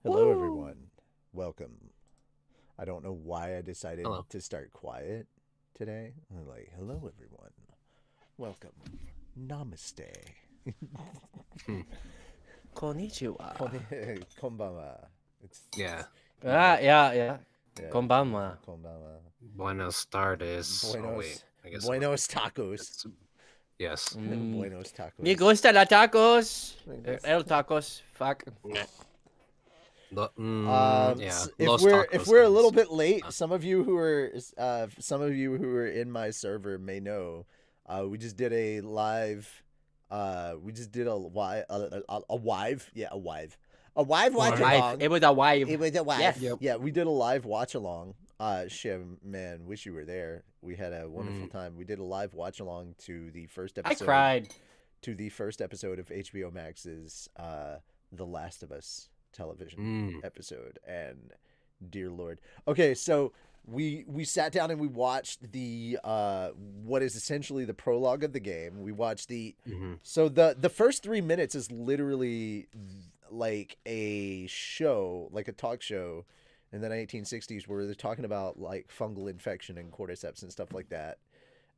Hello, Woo! everyone. Welcome. I don't know why I decided Hello. to start quiet today. I'm like, hello, everyone. Welcome. Namaste. Hmm. Konnichiwa. Konbanwa. It's Yeah. Yeah. yeah. Konbanwa. Konbanwa. Buenos tardes. Oh wait, Buenos I guess Buenos tacos. it's yes. Mm. Buenos Me tacos. gusta la tacos. Me gusta. El tacos. Fuck. Yeah. If Los if tacos we're a little sounds. bit late, Uh, some of you who are in my server may know, we just did a live, we just did a wive, yeah, a wive watch Wife. Wife. along. It was a wife. It was a wife. Yes. Yep. Yeah, we did a live watch along. Shim, man, wish you were there. We had a wonderful Mm, time. We did a live watch along I cried. to the first episode of HBO Max's The Last of Us television mm, episode, and dear lord. Okay, so we sat down and we watched the what is essentially the prologue of the game. We watched the hmm so the first 3 minutes is literally like a show, like a talk show in the 1960s where they're talking about like fungal infection and cordyceps and stuff like that,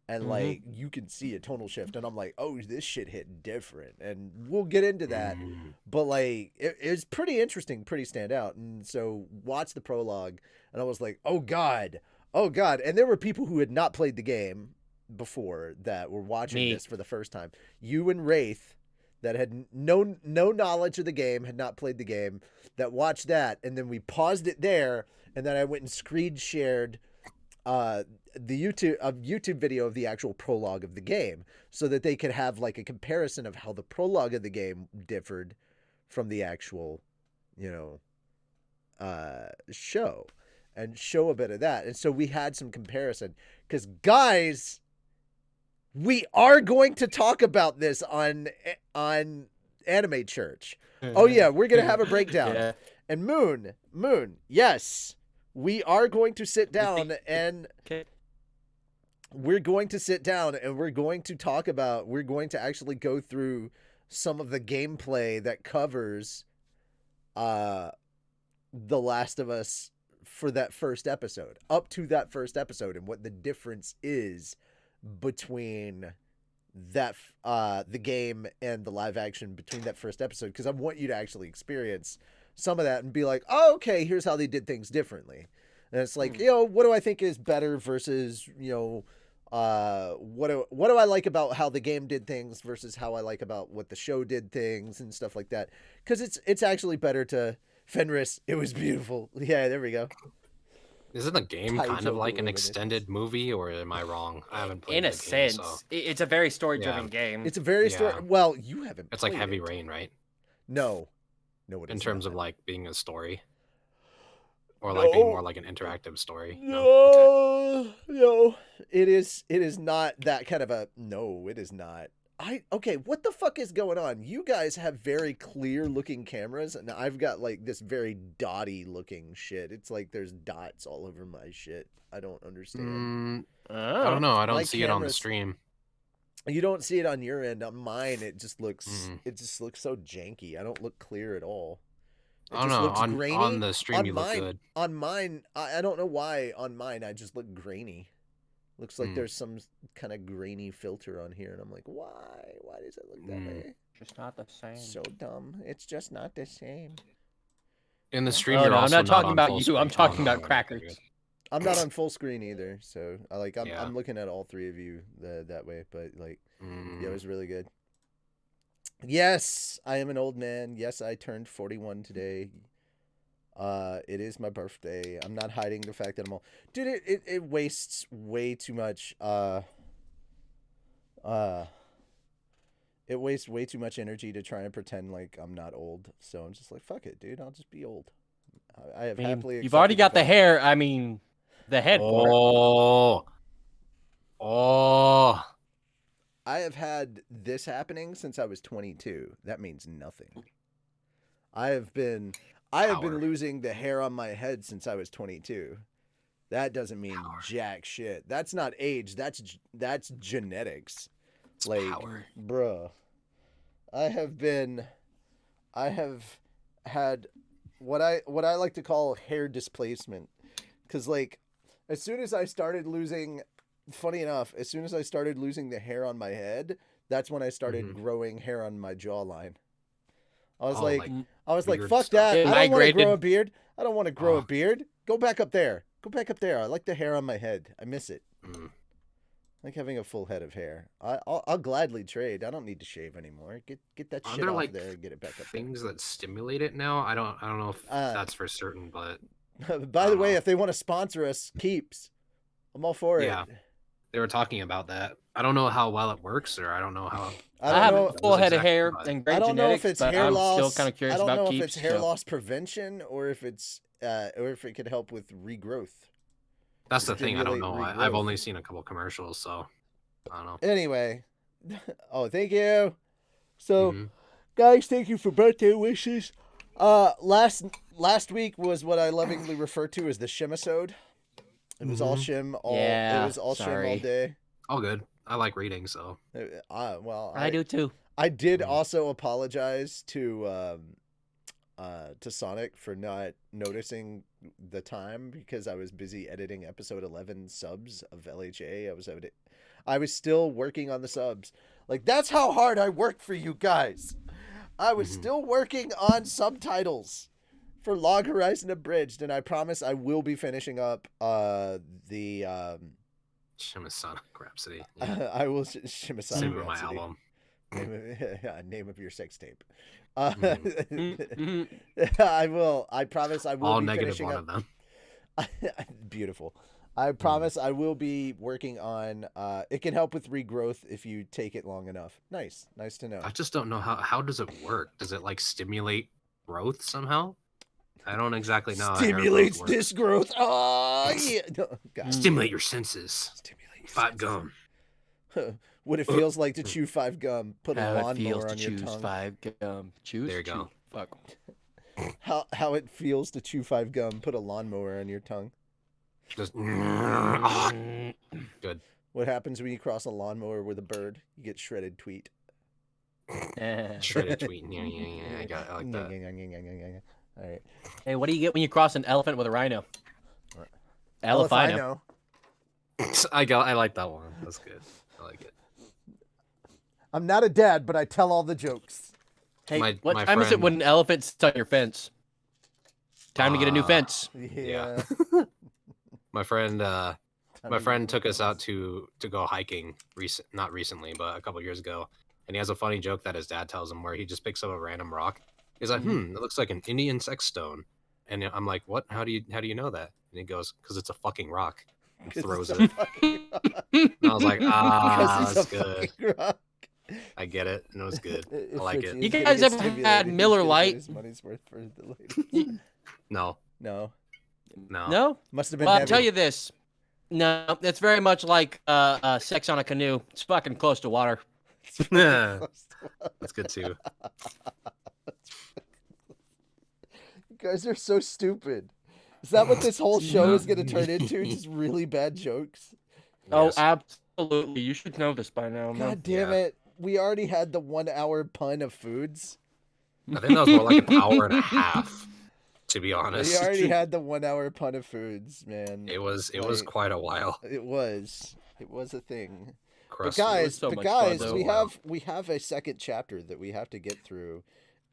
and Mm-hmm. like you can see a tonal shift, and I'm like, oh, this shit hit different, and we'll get into that. mm, But like it's pretty interesting, pretty stand out. And so watch the prologue, and I was like, oh god, oh god. And there were people who had not played the game before that were watching Me. this for the first time. You and Wraith, that had no knowledge of the game, had not played the game, that watched that, and then we paused it there, and then I went and screen shared uh the YouTube video of the actual prologue of the game, so that they could have like a comparison of how the prologue of the game differed from the actual, you know, show, and show a bit of that. And so we had some comparison, cuz guys, we are going to talk about this on Anime Church. Oh yeah, we're going to have a breakdown. Yeah. And Moon, yes, we are going to sit down, and Okay. we're going to sit down and we're going to talk about, we're going to actually go through some of the gameplay that covers uh The Last of Us for that first episode, up to that first episode, and what the difference is between that the game and the live action between that first episode, because I want you to actually experience some of that and be like, oh, okay, here's how they did things differently. And it's like, what do I think is better versus, what do I like about how the game did things versus how I like about what the show did things and stuff like that. Because it's actually better to Fenris. It was beautiful. Yeah, there we go. Isn't the game kind of Taito like an Illuminations. extended movie, or am I wrong? I haven't In played a the game, so sense, it's a very yeah, story-driven game. It's a very story. yeah. Well, you haven't It's like played Heavy it. Rain, right? No, no, it In is terms of not. like being a story, or like being more No, like an interactive story. No. Okay. no. It is. It is not that kind of a. No, it is not. Okay. What the fuck is going on? You guys have very clear looking cameras, and I've got like this very dotty looking shit. It's like there's dots all over my shit. I don't understand. I don't Oh. know. I My don't see it on the cameras. stream. You don't see it on your end. On mine, it just looks. Mm. It just looks so janky. I don't look clear at all. It I don't just know. looks On grainy. the stream, On you look mine, good. I don't know why on mine I just look grainy. Looks like Mm. there's some kind of grainy filter on here, and I'm like, why? Why does it look that Mm. way? Just not the same. So dumb. It's just not the same. In the Huh? stream, Oh you're no, I'm also not not talking on about full you. I'm screen. Oh talking no, about no, no, okay, crackers. good. I'm not on full screen either, so Yeah. I'm looking at all three of you that way. But like, yeah, it Mm. was really good. Yes, I am an old man. Yes, I turned 41 today. It is my birthday. I'm not hiding the fact that I'm old. Dude, it wastes way too much. Uh, it wastes way too much energy to try and pretend like I'm not old. So I'm just like, fuck it, dude. I'll just be old. I have I mean, happily you've already accepted the got the fact. hair. I mean, the head for it. Oh. Oh. I have had this happening since I was 22. That means nothing. I have been I have been Power. losing the hair on my head since I was 22. That doesn't mean Power. jack shit. That's not age. That's genetics. It's Like, power. bruh. I have been I have had what I like to call hair displacement, because like as soon as I started losing, funny enough, as soon as I started losing the hair on my head, that's when I started growing hair on my jawline. I was like, fuck stuff. that. It I don't want to grow migrated. a beard. I don't want to grow a beard. Go back up there. Go back up there. I like the hair on my head. I miss it. Mm. I like having a full head of hair. I'll gladly trade. I don't need to shave anymore. Get that Are shit there off like there and get it back up there. things that stimulate it now? I don't know if that's for certain, but By the way, if they want to sponsor us, Keeps, I'm all for Yeah. it. they were talking about that. I don't know how well it works, or I don't know how. I don't have know. a full head of exactly hair what- and great I don't know genetics, if it's but hair I'm loss. still kind of curious I don't about know Keeps. if it's hair so. loss prevention or if it's or if it could help with regrowth. That's the thing. I don't Stimulate know. regrowth. I've only seen a couple commercials, so I don't know. Anyway, thank you. So, Mhm. guys, thank you for birthday wishes. Last week was what I lovingly refer to as the shimisode. It was all shim all. Yeah, It was all shim all sorry. day. All good. I like reading, so I do too. I did also apologize to Sonic for not noticing the time because I was busy editing episode 11 subs of LHA. I was still working on the subs. Like, that's how hard I worked for you guys. I was still working on subtitles for Log Horizon Abridged, and I promise I will be finishing up the Shimasonic Rhapsody. Yeah. I will Shimasonic Name of my Rhapsody. album. Name of your sex tape. Mhm. I will. I promise I will All be negative finishing one up. of them. Beautiful. I promise I will be working on. It can help with regrowth if you take it long enough. Nice to know. I just don't know how does it work? Does it like stimulate growth somehow? I don't exactly know. how hair growth Stimulates works. this growth. Oh yeah. No, God. Stimulate your senses. Stimulate your Five senses. gum. What it feels like to chew 5 gum. Put a How it feels lawnmower to on your choose tongue. 5 gum. Choose. There you chew. go. Fuck. How it feels to chew 5 gum. Put a lawnmower on your tongue. Just ah, good. What happens when you cross a lawnmower with a bird? You get shredded tweet. Shredded tweet. Yeah. I like that. All right. Hey, what do you get when you cross an elephant with a rhino? Elephino. I like that one. That's good. I like it. I'm not a dad, but I tell all the jokes. Hey, My what time is it friend- when an elephant sits on your fence? Time to get a new fence. Yeah. My friend took us out to go hiking not recently, but a couple years ago, and he has a funny joke that his dad tells him where he just picks up a random rock. He's like, it looks like an Indian sex stone. And I'm like, what? How do you know that? And he goes, because it's a fucking rock. And throws it. And I was like, that's good. Rock. I get it. And it was good. I like it. You guys ever had Miller Lite? Money's worth for the lady. No. No. No? Must have been Well, I'll heavy. tell you this. No, it's very much like sex on a canoe. It's fucking close to water. That's good too. You guys are so stupid. Is that what this whole show is going to turn into? Just really bad jokes? Oh, Yes. absolutely. You should know this by now. God damn it. We already had the 1 hour pun of foods. I think that was more like an hour and a half, to be honest. We already had the 1 hour pun of foods, man. It was Like, quite a while. It was a thing. Crusty. But guys, so much fun, though. we have a second chapter that we have to get through,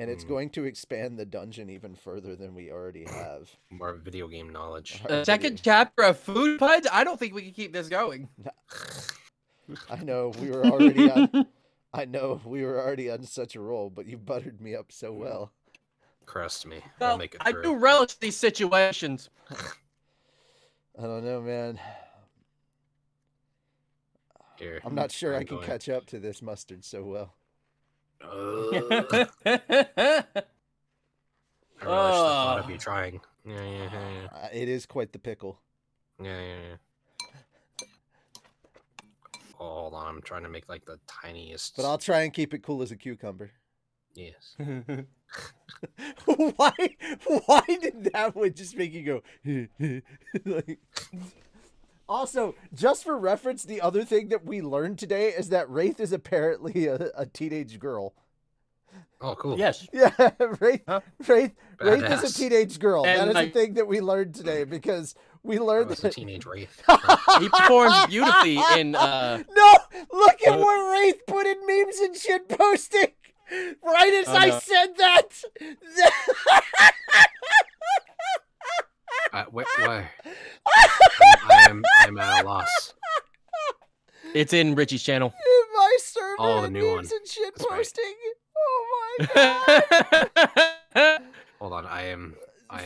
and it's going to expand the dungeon even further than we already have. More video game knowledge. A second chapter of food puns? I don't think we can keep this going. I know we were already on. I know we were already on such a roll, but you buttered me up so well. Crust me. I'll Well, make it I through. do relish these situations. I don't know, man. Here, I'm not sure I I'm can going. catch up to this mustard so well. I relish the thought of Oh. you trying. Yeah. It is quite the pickle. Yeah. Oh, hold on. I'm trying to make like the tiniest. But I'll try and keep it cool as a cucumber. Yes. Why did that one just make you go like... Also, just for reference, the other thing that we learned today is that Wraith is apparently a teenage girl. Oh, cool. Yes. Yeah, Wraith, Huh? Wraith is a Badass. teenage girl. And, that is like- a thing that we learned today because we I learned was a that. teenage wraith. He performs beautifully in No, look at what Wraith put in memes and shit posting. Right as Oh, I no. said that. Why? I'm at a loss. It's in Richie's channel. My server Oh, the and new memes one. and shit That's right. posting. Oh my god. Hold on, I am.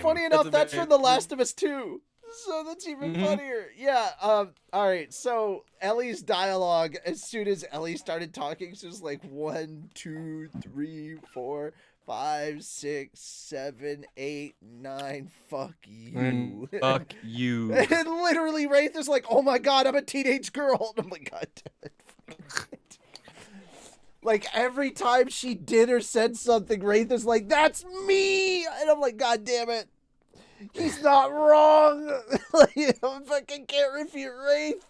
Funny enough, a that's very- from The Last of Us 2. So that's even Mhm. funnier. Yeah, all right. So Ellie's dialogue, as soon as Ellie started talking, she was like 1, 2, 3, 4, 5, 6, 7, 8, 9. Fuck you. Fuck you. And literally Wraith is like, oh my god, I'm a teenage girl. And I'm like, god damn it. Like every time she did or said something, Wraith is like, that's me. And I'm like, god damn it. He's not wrong. Like, I fucking can't refute Wraith.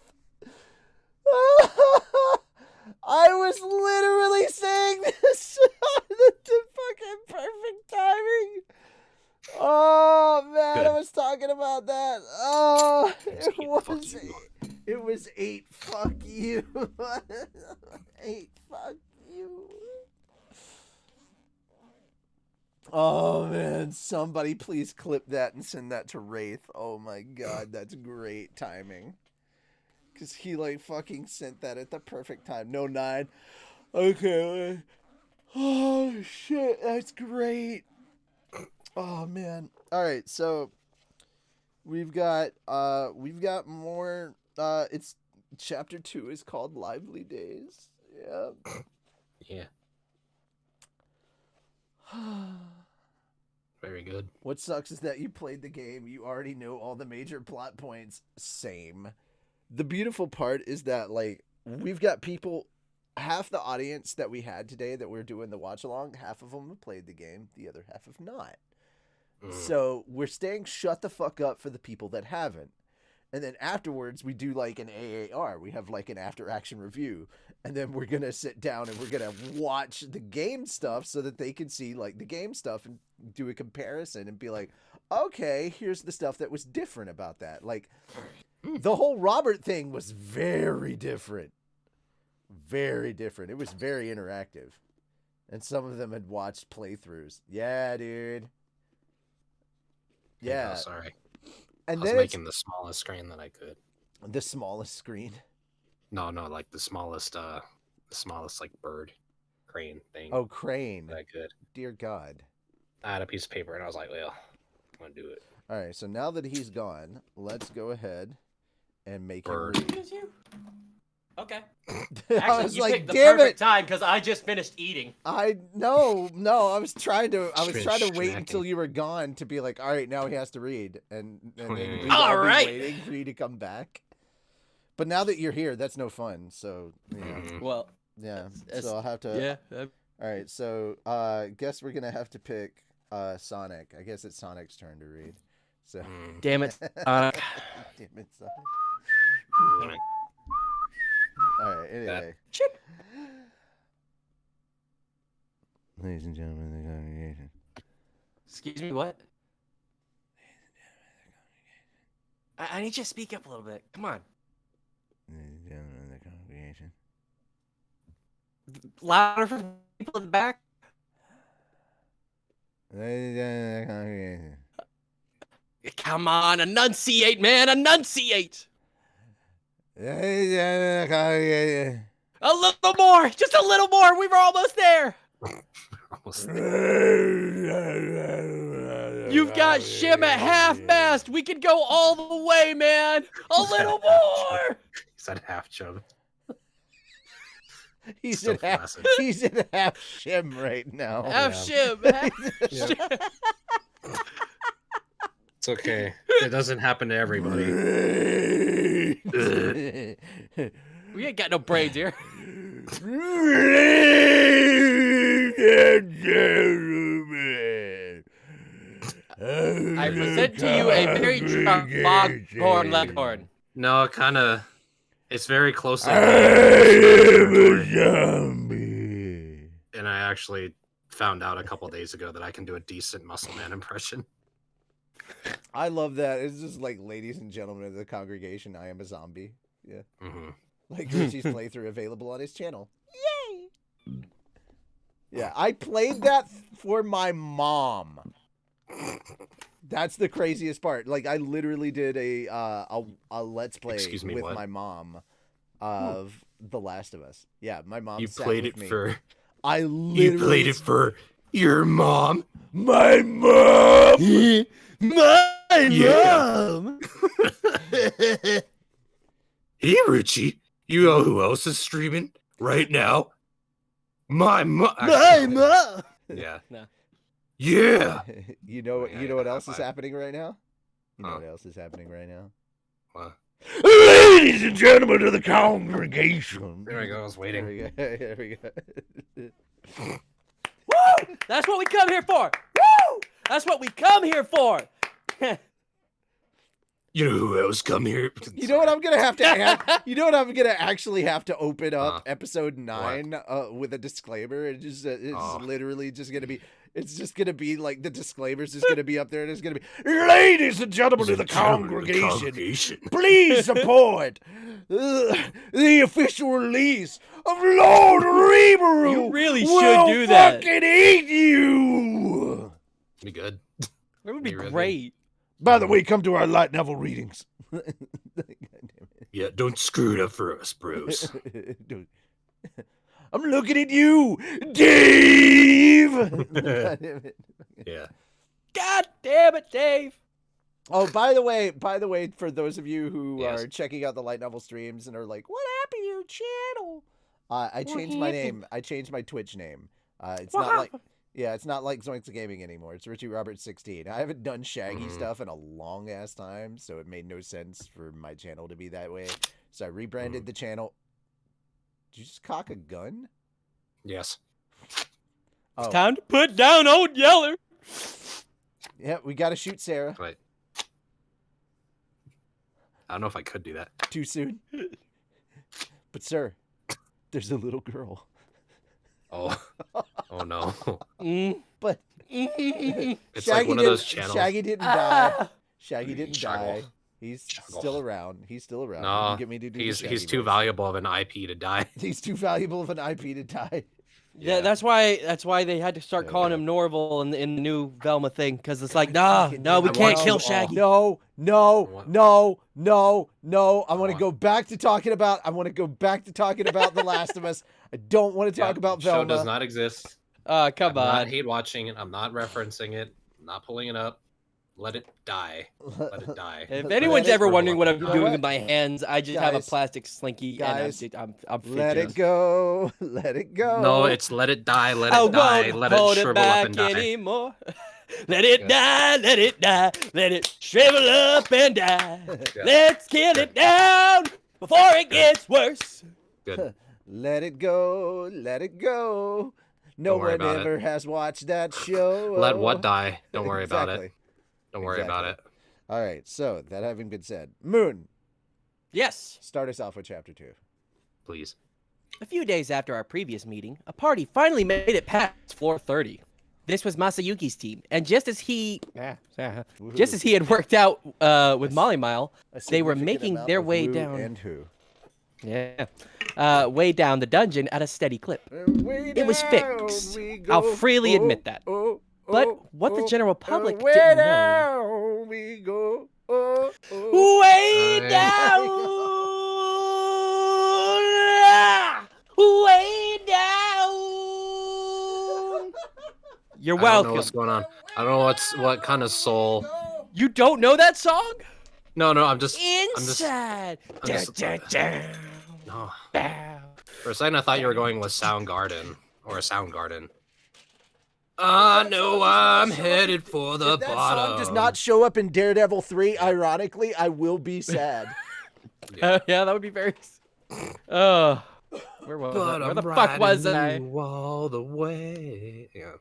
I was literally saying this the fucking perfect timing. Oh man, Good. I was talking about that. Oh, Fuck you. it was 8. Fuck you. 8. Fuck you. Oh man, somebody please clip that and send that to Wraith. Oh my god, that's great timing. Cause he like fucking sent that at the perfect time. No 9. Okay. Oh shit, that's great. Oh man. All right, so we've got more. It's chapter 2 is called Lively Days. Yeah. Yeah, very good. What sucks is that you played the game, you already know all the major plot points. Same. The beautiful part is that, like, we've got people, half the audience that we had today that we're doing the watch along, half of them have played the game, the other half have not. So we're staying shut the fuck up for the people that haven't. And then afterwards, we do like an AAR. We have like an after action review. And then we're going to sit down and we're going to watch the game stuff so that they can see like the game stuff and do a comparison and be like, okay, here's the stuff that was different about that. Like the whole Robert thing was very different. Very different. It was very interactive. And some of them had watched playthroughs. Yeah, dude. Yeah. Sorry. And I was then making the smallest screen that I could. the smallest screen. No, like the smallest like bird crane thing Oh, crane. that I could. Dear God. I had a piece of paper and I was like, well, I'm gonna do it. All right, so now that he's gone, let's go ahead and make Bird. him read. Okay. I Actually, was you like, picked the damn perfect it. time because I just finished eating. No, I was trying to Been wait until snacking. you were gone to be like, all right, now he has to read. And then Oh, yeah, we'd yeah. all All be right. waiting for you to come back. But now that you're here, that's no fun. So, yeah. Mhm. Well, Yeah. That's- So I'll have to. yeah. All right, so guess we're gonna have to pick Sonic. I guess it's Sonic's turn to read. So Mm. Damn it. damn it, Sonic. Damn it. All right, anyway. Chip. Ladies and gentlemen of the congregation. Excuse me, what? I need you to speak up a little bit. Come on. Ladies and gentlemen of the congregation. Louder for people in the back. Ladies and gentlemen of the congregation. Come on, enunciate, man, enunciate. Ladies and gentlemen of the congregation. A little more, just a little more. We were almost there. Almost You've got Shim at half mast. We could go all the way, man. A little more. He's at half chub. He's Still in half. flaccid. He's in half shim right now. Half yeah. Shim. Half Yeah. Shim. It's okay. It doesn't happen to everybody. We ain't got no braids here. I present to you a very drunk foghorn leghorn. No, it kind of. It's very closely. I am a zombie. And I actually found out a couple days ago that I can do a decent Muscle Man impression. I love that. It's just like, ladies and gentlemen of the congregation, I am a zombie. Yeah. Mm-hmm. Like Richie's playthrough available on his channel. Yay! Yeah, I played that for my mom. That's the craziest part. Like, I literally did a let's play with what? my mom of The Last of Us. Yeah, my mom. You sat played with it me. for. I literally. You played it for your mom. My mom. My Yeah. mom. Hey, Richie. You know who else is streaming right now? My mom. My mom. Yeah. No. Yeah. You know Yeah, what high else is five. happening right now? You know Huh. what else is happening right now? What? Ladies and gentlemen of the congregation. There we go. I was waiting. There we go. Woo! That's what we come here for. Woo! That's what we come here for. You know who else come here? You know what I'm gonna have to add? You know what I'm gonna actually have to open up Huh. episode 9 with a disclaimer. It's Oh. literally just gonna be. It's just gonna be like the disclaimer's just gonna be up there, and it's gonna be, ladies and gentlemen of the congregation, please support the official release of Lord Reaper. You really should do that. Fucking eat you. Be good. That would be You really? great. By the way, come to our light novel readings. Yeah, don't screw it up for us, bros. Dude. I'm looking at you, Dave. Yeah. God damn it, Dave. Oh, by the way, for those of you who Yes. are checking out the Light Novel streams and are like, "What happened to your channel?" I changed my name. I changed my Twitch name. It's What not like, happened? yeah, it's not like Zoinks Gaming anymore. It's Richie Roberts 16. I haven't done Shaggy stuff in a long ass time, so it made no sense for my channel to be that way. So I rebranded the channel. Did you just cock a gun? Yes. Oh, Time to put down old Yeller. yeah, we gotta shoot Sarah. Wait. I don't know if I could do that. Too soon. But sir, there's a little girl. Oh. Oh no. But It's like one of those channels. Shaggy didn't die. Ah. Shaggy didn't Shuggle. die. He's Shuggle. still around. He's still around. You No, can get me to do the he's Shaggy too voice. valuable of an IP to die. He's too valuable of an IP to die. Yeah, Yeah. that's why they had to start Yeah. calling him Norval in the new Velma thing, because it's like, no, we I can't want kill you Shaggy. No. What? I want to go back to talking about. The Last of Us. I don't want to talk about Show Velma. does not exist. Come I'm not on. hate watching it. I'm not referencing it. I'm not pulling it up. Let it die. Let it die. If Let anyone's it ever shrivel wondering up what and I'm die. doing What? with my hands, I just have a Guys. plastic slinky Guys. and I'm Let fidgeting. it go. Let it go. No, it's let it die. Let I it die. won't Let hold it it shrivel up back and die. anymore. Let it Yeah. die, let it die, let it shrivel up and die. Yeah. Let's kill it down before it gets worse. Good. Let it go. Let it go. No Don't worry one about it. ever has watched that show. Let what die? Don't worry about it. Exactly. Don't worry about it. All right. So that having been said, Moon, Yes. start us off with chapter 2. Please. A few days after our previous meeting, a party finally made it past 4:30. This was Masayuki's team, and just as he had worked out with Molly Mile, A they were significant making amount their of way woo down. And who? Way down the dungeon at a steady clip. It was fixed. I'll freely admit that. But what the general public didn't know. Down we go. Way Aye. down! Way down! You're I don't know welcome. what's going on. I don't know what kind of soul. You don't know that song? No, I'm just. Inside. I'm just- Down. No. Down. For a second, I thought you were going with Soundgarden or a Soundgarden. I know I'm headed for the If that bottom. song does not show up in Daredevil 3, ironically, I will be sad. Yeah. Yeah, that would be very. Oh, where was I? Where the fuck was I? you all the way. Yeah,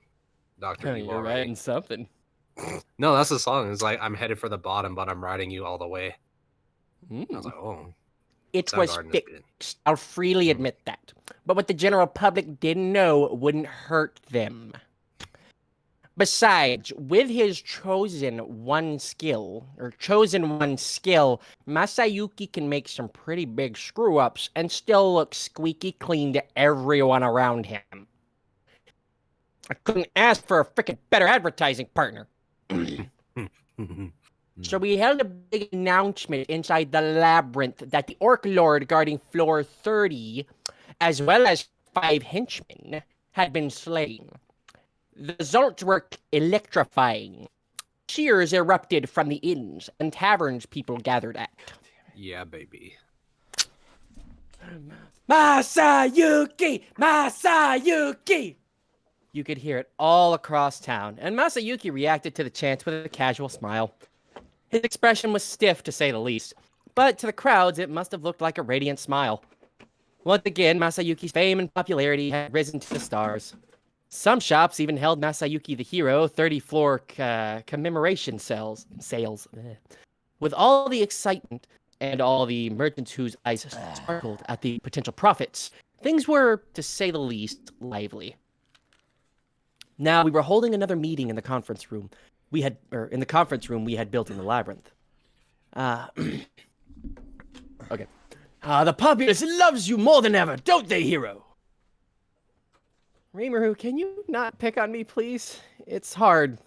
Doctor You're Evil. writing something. No, that's the song. It's like I'm headed for the bottom, but I'm riding you all the way. I was Mm. like, oh, It was Soundgarden is good. fixed. I'll freely admit that. But what the general public didn't know wouldn't hurt them. Besides, with his chosen one skill, Masayuki can make some pretty big screw-ups and still look squeaky clean to everyone around him. I couldn't ask for a freaking better advertising partner. So we held a big announcement inside the labyrinth that the Orc Lord guarding floor 30, as well as 5 henchmen, had been slain. The results were electrifying. Cheers erupted from the inns and taverns people gathered at. Yeah, baby. Masayuki! Masayuki! You could hear it all across town, and Masayuki reacted to the chants with a casual smile. His expression was stiff, to say the least, but to the crowds it must have looked like a radiant smile. Once again, Masayuki's fame and popularity had risen to the stars. Some shops even held Masayuki the Hero 30-floor commemoration sales. With all the excitement and all the merchants whose eyes sparkled at the potential profits, things were, to say the least, lively. Now, we were holding another meeting in the conference room. We had built in the labyrinth. Okay. The populace loves you more than ever, don't they, Hero? Rimuru, can you not pick on me, please? It's hard.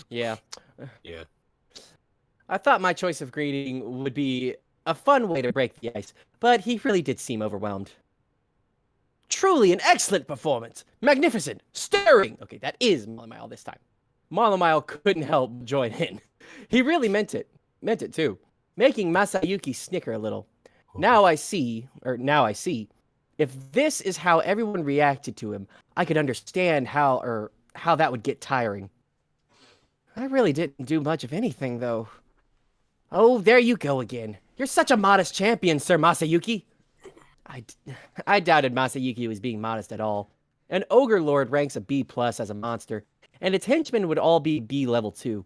Yeah. Yeah. I thought my choice of greeting would be a fun way to break the ice, but he really did seem overwhelmed. Truly an excellent performance. Magnificent. Stirring. Okay, that is Marlamile this time. Marlamile couldn't help but join in. He really meant it. Meant it too. Making Masayuki snicker a little. Now I see. If this is how everyone reacted to him, I could understand how that would get tiring. I really didn't do much of anything, though. Oh, there you go again. You're such a modest champion, Sir Masayuki. I doubted Masayuki was being modest at all. An Ogre Lord ranks a B+ as a monster, and its henchmen would all be B level 2.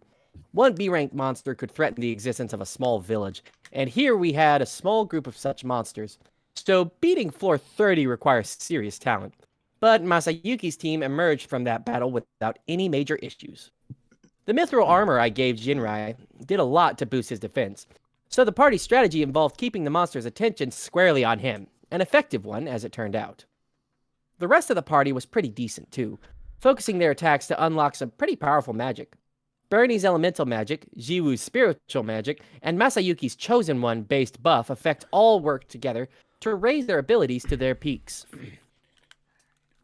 One B-ranked monster could threaten the existence of a small village, and here we had a small group of such monsters. So beating floor 30 requires serious talent. But Masayuki's team emerged from that battle without any major issues. The mithril armor I gave Jinrai did a lot to boost his defense, so the party's strategy involved keeping the monster's attention squarely on him. An effective one, as it turned out. The rest of the party was pretty decent, too, focusing their attacks to unlock some pretty powerful magic. Bernie's elemental magic, Jiwoo's spiritual magic, and Masayuki's chosen one-based buff effect all worked together to raise their abilities to their peaks.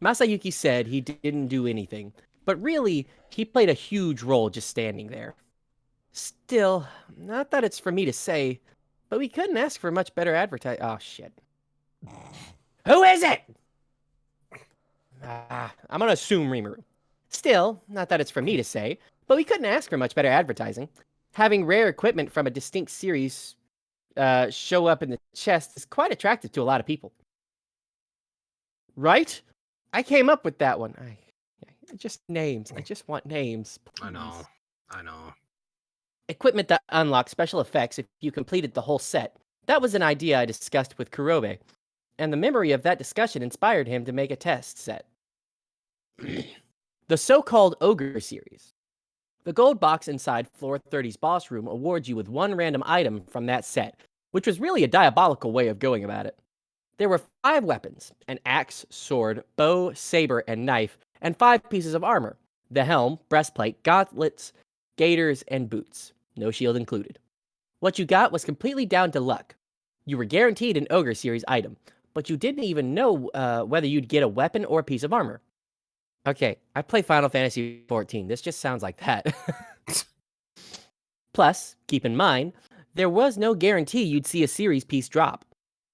Masayuki said he didn't do anything, but really, he played a huge role just standing there. Still, not that it's for me to say, but we couldn't ask for much better advertising. Oh, shit. Who is it? I'm gonna assume Rimuru. Still, not that it's for me to say, but we couldn't ask for much better advertising. Having rare equipment from a distinct series show up in the chest is quite attractive to a lot of people. Right? I came up with that one. Just names. I just want names. Please. I know. Equipment that unlocks special effects if you completed the whole set. That was an idea I discussed with Kurobe, and the memory of that discussion inspired him to make a test set. The so-called Ogre series. The gold box inside Floor 30's boss room awards you with one random item from that set, which was really a diabolical way of going about it. There were 5 weapons, an axe, sword, bow, saber, and knife, and 5 pieces of armor, the helm, breastplate, gauntlets, gaiters, and boots, no shield included. What you got was completely down to luck. You were guaranteed an Ogre series item, but you didn't even know whether you'd get a weapon or a piece of armor. Okay, I play Final Fantasy XIV. This just sounds like that. Plus, keep in mind, there was no guarantee you'd see a series piece drop.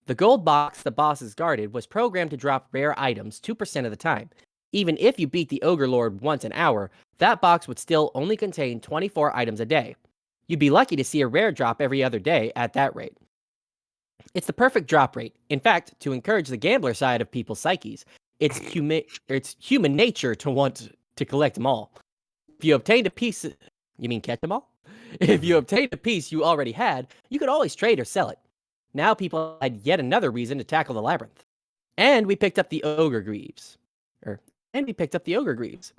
The gold box the bosses guarded was programmed to drop rare items 2% of the time. Even if you beat the Ogre Lord once an hour, that box would still only contain 24 items a day. You'd be lucky to see a rare drop every other day at that rate. It's the perfect drop rate. In fact, to encourage the gambler side of people's psyches, it's human nature to want to collect them all. If you obtained a piece... You mean catch them all? If you obtained a piece you already had, you could always trade or sell it. Now people had yet another reason to tackle the labyrinth. And we picked up the Ogre Greaves. he picked up the Ogre Greaves.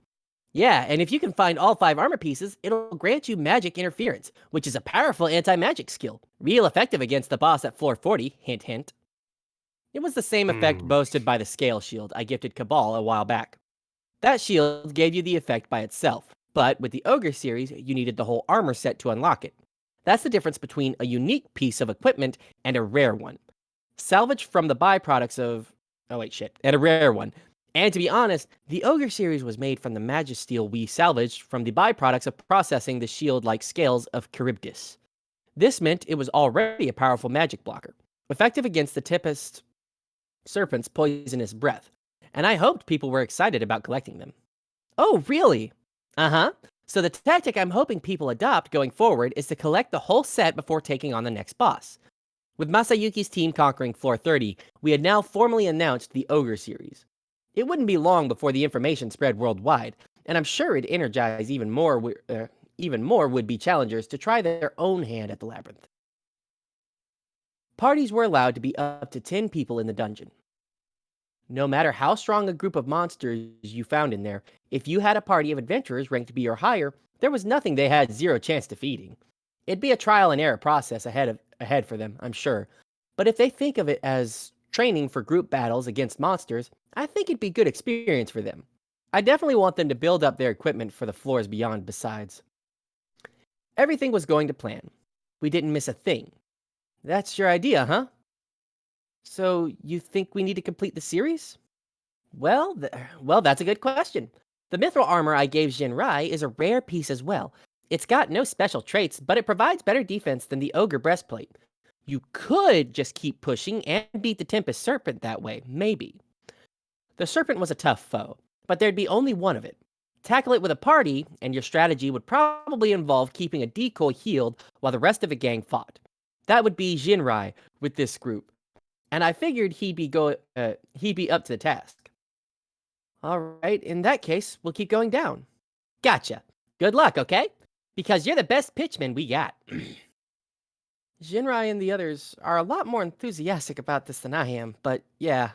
Yeah, and if you can find all 5 armor pieces, it'll grant you magic interference, which is a powerful anti-magic skill. Real effective against the boss at floor 40, hint hint. It was the same effect boasted by the Scale Shield I gifted Cabal a while back. That shield gave you the effect by itself, but with the Ogre series, you needed the whole armor set to unlock it. That's the difference between a unique piece of equipment and a rare one. Salvaged from the byproducts of... and a rare one. And to be honest, the Ogre series was made from the Magisteel we salvaged from the byproducts of processing the shield-like scales of Charybdis. This meant it was already a powerful magic blocker, effective against the Tempest Serpent's poisonous breath, and I hoped people were excited about collecting them. Oh, really? Uh-huh. So the tactic I'm hoping people adopt going forward is to collect the whole set before taking on the next boss. With Masayuki's team conquering floor 30, we had now formally announced the Ogre series. It wouldn't be long before the information spread worldwide, and I'm sure it'd energize even more would-be challengers to try their own hand at the labyrinth. Parties were allowed to be up to 10 people in the dungeon. No matter how strong a group of monsters you found in there, if you had a party of adventurers ranked B or higher, there was nothing they had 0 chance defeating. It'd be a trial and error process ahead for them, I'm sure. But if they think of it as training for group battles against monsters, I think it'd be good experience for them. I definitely want them to build up their equipment for the floors beyond besides. Everything was going to plan. We didn't miss a thing. That's your idea, huh? So, you think we need to complete the series? Well, that's a good question. The mithril armor I gave Jinrai is a rare piece as well. It's got no special traits, but it provides better defense than the Ogre breastplate. You could just keep pushing and beat the Tempest Serpent that way, maybe. The Serpent was a tough foe, but there'd be only one of it. Tackle it with a party, and your strategy would probably involve keeping a decoy healed while the rest of the gang fought. That would be Jinrai with this group, and I figured he'd be up to the task. All right, in that case, we'll keep going down. Gotcha. Good luck, okay? Because you're the best pitchman we got. Jinrai and the others are a lot more enthusiastic about this than I am, but yeah.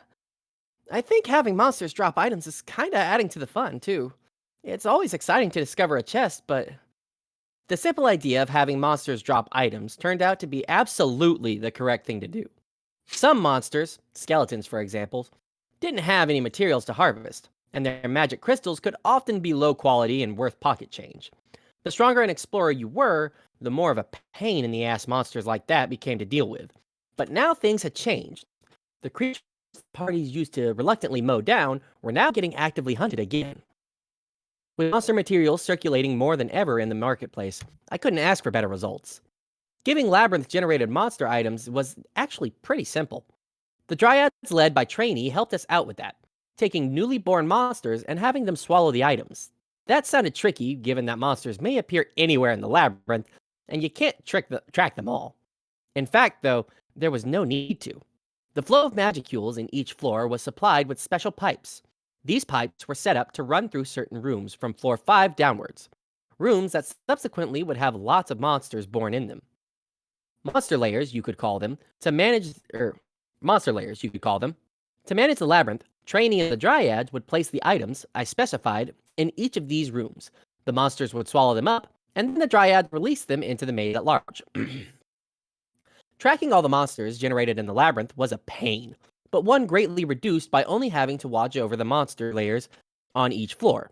I think having monsters drop items is kinda adding to the fun, too. It's always exciting to discover a chest, but the simple idea of having monsters drop items turned out to be absolutely the correct thing to do. Some monsters, skeletons for example, didn't have any materials to harvest, and their magic crystals could often be low quality and worth pocket change. The stronger an explorer you were, the more of a pain in the ass monsters like that became to deal with. But now things had changed. The creatures parties used to reluctantly mow down were now getting actively hunted again. With monster materials circulating more than ever in the marketplace, I couldn't ask for better results. Giving Labyrinth-generated monster items was actually pretty simple. The Dryads led by Trainee helped us out with that, taking newly born monsters and having them swallow the items. That sounded tricky, given that monsters may appear anywhere in the labyrinth, and you can't track them all. In fact, though, there was no need to. The flow of magicules in each floor was supplied with special pipes. These pipes were set up to run through certain rooms from floor 5 downwards. Rooms that subsequently would have lots of monsters born in them. Monster layers, you could call them, to manage the labyrinth. Trainee and the Dryads would place the items I specified in each of these rooms. The monsters would swallow them up, and then the Dryads released them into the maze at large. Tracking all the monsters generated in the labyrinth was a pain, but one greatly reduced by only having to watch over the monster layers on each floor.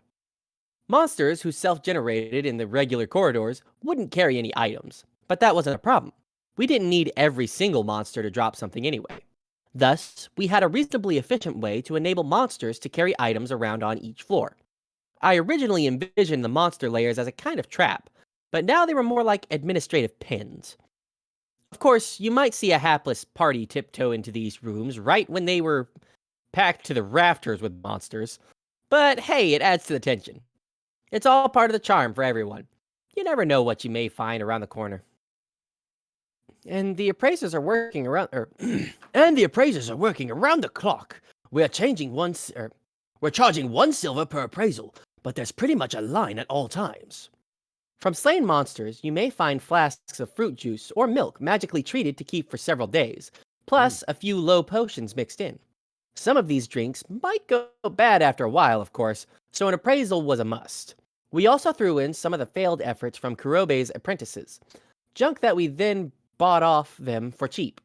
Monsters who self-generated in the regular corridors wouldn't carry any items, but that wasn't a problem. We didn't need every single monster to drop something anyway. Thus, we had a reasonably efficient way to enable monsters to carry items around on each floor. I originally envisioned the monster layers as a kind of trap, but now they were more like administrative pins. Of course, you might see a hapless party tiptoe into these rooms right when they were packed to the rafters with monsters, but hey, it adds to the tension. It's all part of the charm for everyone. You never know what you may find around the corner. And the appraisers are working around the clock. We're charging 1 silver per appraisal, but there's pretty much a line at all times. From slain monsters, you may find flasks of fruit juice or milk magically treated to keep for several days, plus a few low potions mixed in. Some of these drinks might go bad after a while, of course, so an appraisal was a must. We also threw in some of the failed efforts from Kurobe's apprentices, junk that we then bought off them for cheap.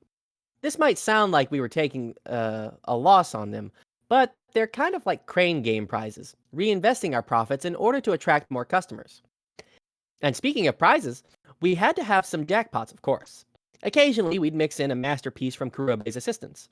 This might sound like we were taking a loss on them, but they're kind of like crane game prizes, reinvesting our profits in order to attract more customers. And speaking of prizes, we had to have some jackpots, of course. Occasionally, we'd mix in a masterpiece from Kurobe's assistants.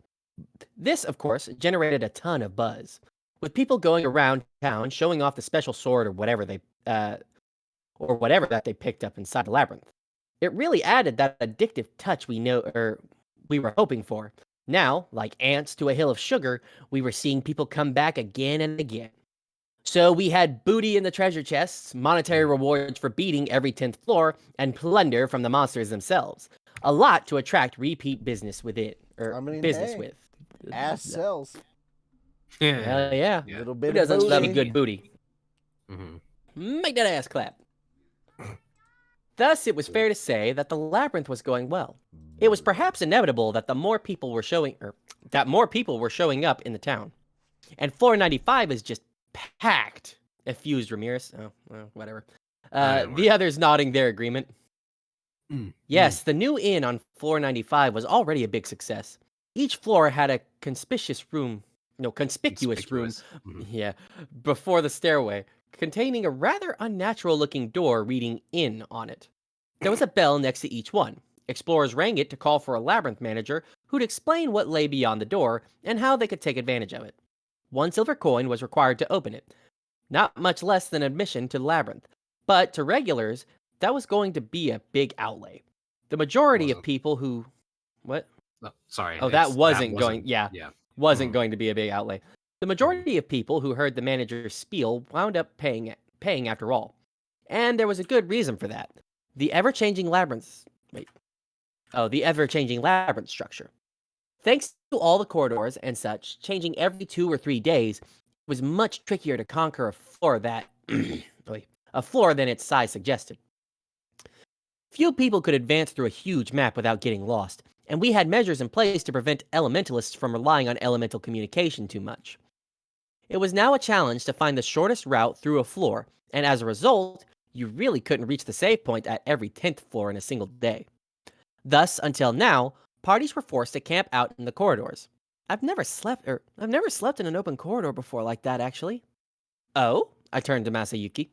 This, of course, generated a ton of buzz, with people going around town showing off the special sword or whatever that they picked up inside the labyrinth. It really added that addictive touch we were hoping for. Now, like ants to a hill of sugar, we were seeing people come back again and again. So we had booty in the treasure chests, monetary rewards for beating every 10th floor, and plunder from the monsters themselves. A lot to attract repeat business with it, business hey, with. ass sells. Hell yeah. Yeah. Little Who bit doesn't of love a booty. good booty? Make that ass clap. Thus, it was fair to say that the labyrinth was going well. It was perhaps inevitable that more people were showing up in the town. And floor 95 is just packed. Effused Ramirez. Oh, well, whatever. The others nodding their agreement. Yes, the new inn on floor 95 was already a big success. Each floor had a conspicuous room, yeah, before the stairway, containing a rather unnatural-looking door reading "in" on it. There was a bell next to each one. Explorers rang it to call for a labyrinth manager who'd explain what lay beyond the door and how they could take advantage of it. 1 silver coin was required to open it, not much less than admission to the labyrinth, but to regulars, that was going to be a big outlay. The majority of people who... What? Sorry. Oh, that wasn't going... Yeah. Wasn't going to be a big outlay. The majority of people who heard the manager's spiel wound up paying after all. And there was a good reason for that. The ever-changing labyrinth structure. Thanks to all the corridors and such, changing every 2 or 3 days, it was much trickier to conquer a floor than its size suggested. Few people could advance through a huge map without getting lost, and we had measures in place to prevent elementalists from relying on elemental communication too much. It was now a challenge to find the shortest route through a floor, and as a result, you really couldn't reach the save point at every 10th floor in a single day. Thus, until now, parties were forced to camp out in the corridors. I've never slept in an open corridor before like that, actually. Oh? I turned to Masayuki.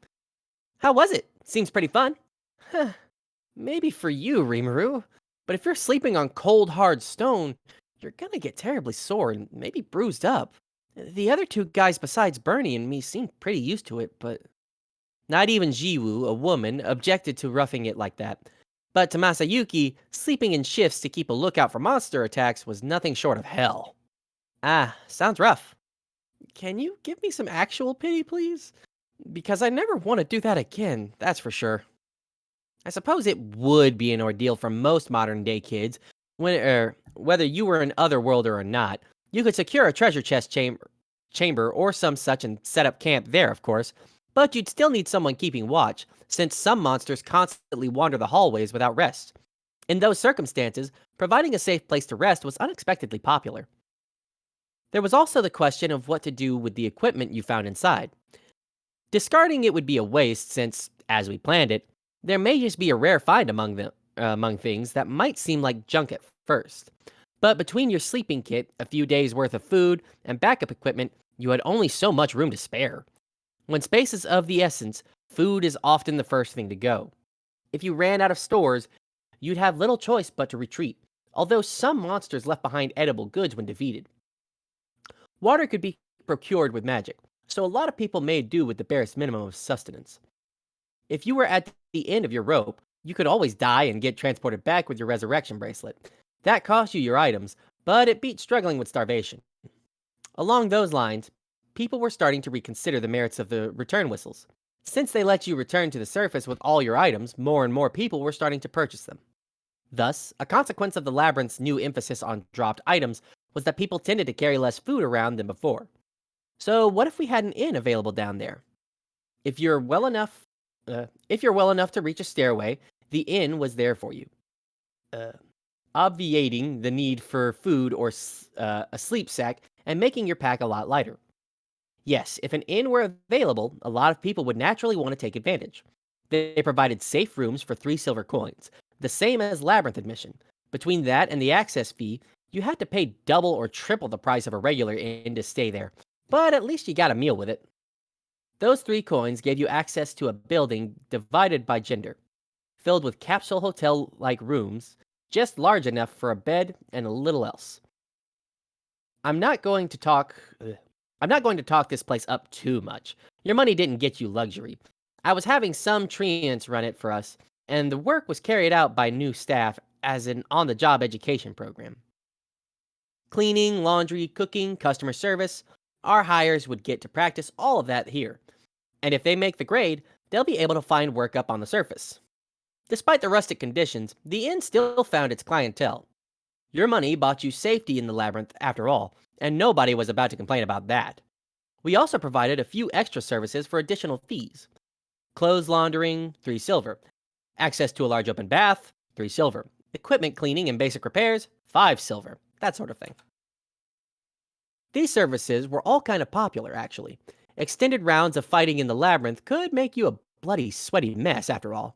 How was it? Seems pretty fun. Maybe for you, Rimuru, but if you're sleeping on cold, hard stone, you're gonna get terribly sore and maybe bruised up. The other 2 guys besides Bernie and me seemed pretty used to it, but... Not even Jiwoo, a woman, objected to roughing it like that. But to Masayuki, sleeping in shifts to keep a lookout for monster attacks was nothing short of hell. Ah, sounds rough. Can you give me some actual pity, please? Because I never want to do that again, that's for sure. I suppose it would be an ordeal for most modern-day kids, whether you were an otherworlder or not. You could secure a treasure chest chamber or some such and set up camp there, of course, but you'd still need someone keeping watch, since some monsters constantly wander the hallways without rest. In those circumstances, providing a safe place to rest was unexpectedly popular. There was also the question of what to do with the equipment you found inside. Discarding it would be a waste since, as we planned it, there may just be a rare find among things that might seem like junk at first. But between your sleeping kit, a few days' worth of food, and backup equipment, you had only so much room to spare. When space is of the essence, food is often the first thing to go. If you ran out of stores, you'd have little choice but to retreat, although some monsters left behind edible goods when defeated. Water could be procured with magic, so a lot of people made do with the barest minimum of sustenance. If you were at the end of your rope, you could always die and get transported back with your resurrection bracelet. That cost you your items, but it beat struggling with starvation. Along those lines, people were starting to reconsider the merits of the return whistles. Since they let you return to the surface with all your items, more and more people were starting to purchase them. Thus, a consequence of the labyrinth's new emphasis on dropped items was that people tended to carry less food around than before. So what if we had an inn available down there? If you're well enough to reach a stairway, the inn was there for you. Obviating the need for food or a sleep sack and making your pack a lot lighter. Yes, if an inn were available, a lot of people would naturally want to take advantage. They provided safe rooms for 3 silver coins, the same as Labyrinth admission. Between that and the access fee, you had to pay double or triple the price of a regular inn to stay there, but at least you got a meal with it. Those 3 coins gave you access to a building divided by gender, filled with capsule hotel-like rooms, just large enough for a bed and a little else. I'm not going to talk this place up too much. Your money didn't get you luxury. I was having some treants run it for us, and the work was carried out by new staff as an on-the-job education program. Cleaning, laundry, cooking, customer service, our hires would get to practice all of that here. And if they make the grade, they'll be able to find work up on the surface. Despite the rustic conditions, the inn still found its clientele. Your money bought you safety in the labyrinth after all, and nobody was about to complain about that. We also provided a few extra services for additional fees. Clothes laundering, 3 silver. Access to a large open bath, 3 silver. Equipment cleaning and basic repairs, 5 silver. That sort of thing. These services were all kind of popular, actually. Extended rounds of fighting in the labyrinth could make you a bloody, sweaty mess, after all.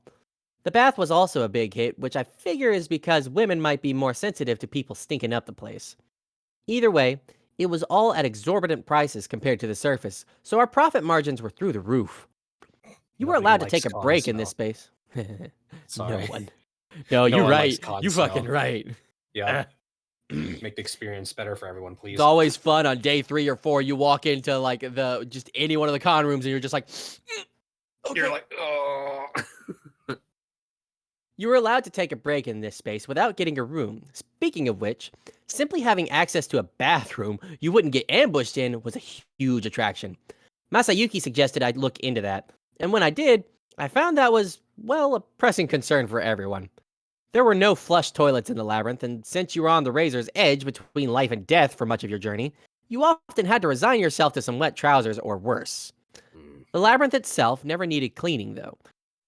The bath was also a big hit, which I figure is because women might be more sensitive to people stinking up the place. Either way, it was all at exorbitant prices compared to the surface, so our profit margins were through the roof. You were Nobody allowed to likes take a cons, break in though. this space. Sorry. No one. No No, you're one right. likes cons, You fucking though. right. Yeah. Make the experience better for everyone, please. It's always fun on day 3 or 4. You walk into like just any one of the con rooms and you're just like, okay. You're like, oh. You were allowed to take a break in this space without getting a room. Speaking of which, simply having access to a bathroom you wouldn't get ambushed in was a huge attraction. Masayuki suggested I'd look into that, and when I did, I found that was, well, a pressing concern for everyone. There were no flush toilets in the labyrinth, and since you were on the razor's edge between life and death for much of your journey, you often had to resign yourself to some wet trousers or worse. The labyrinth itself never needed cleaning, though.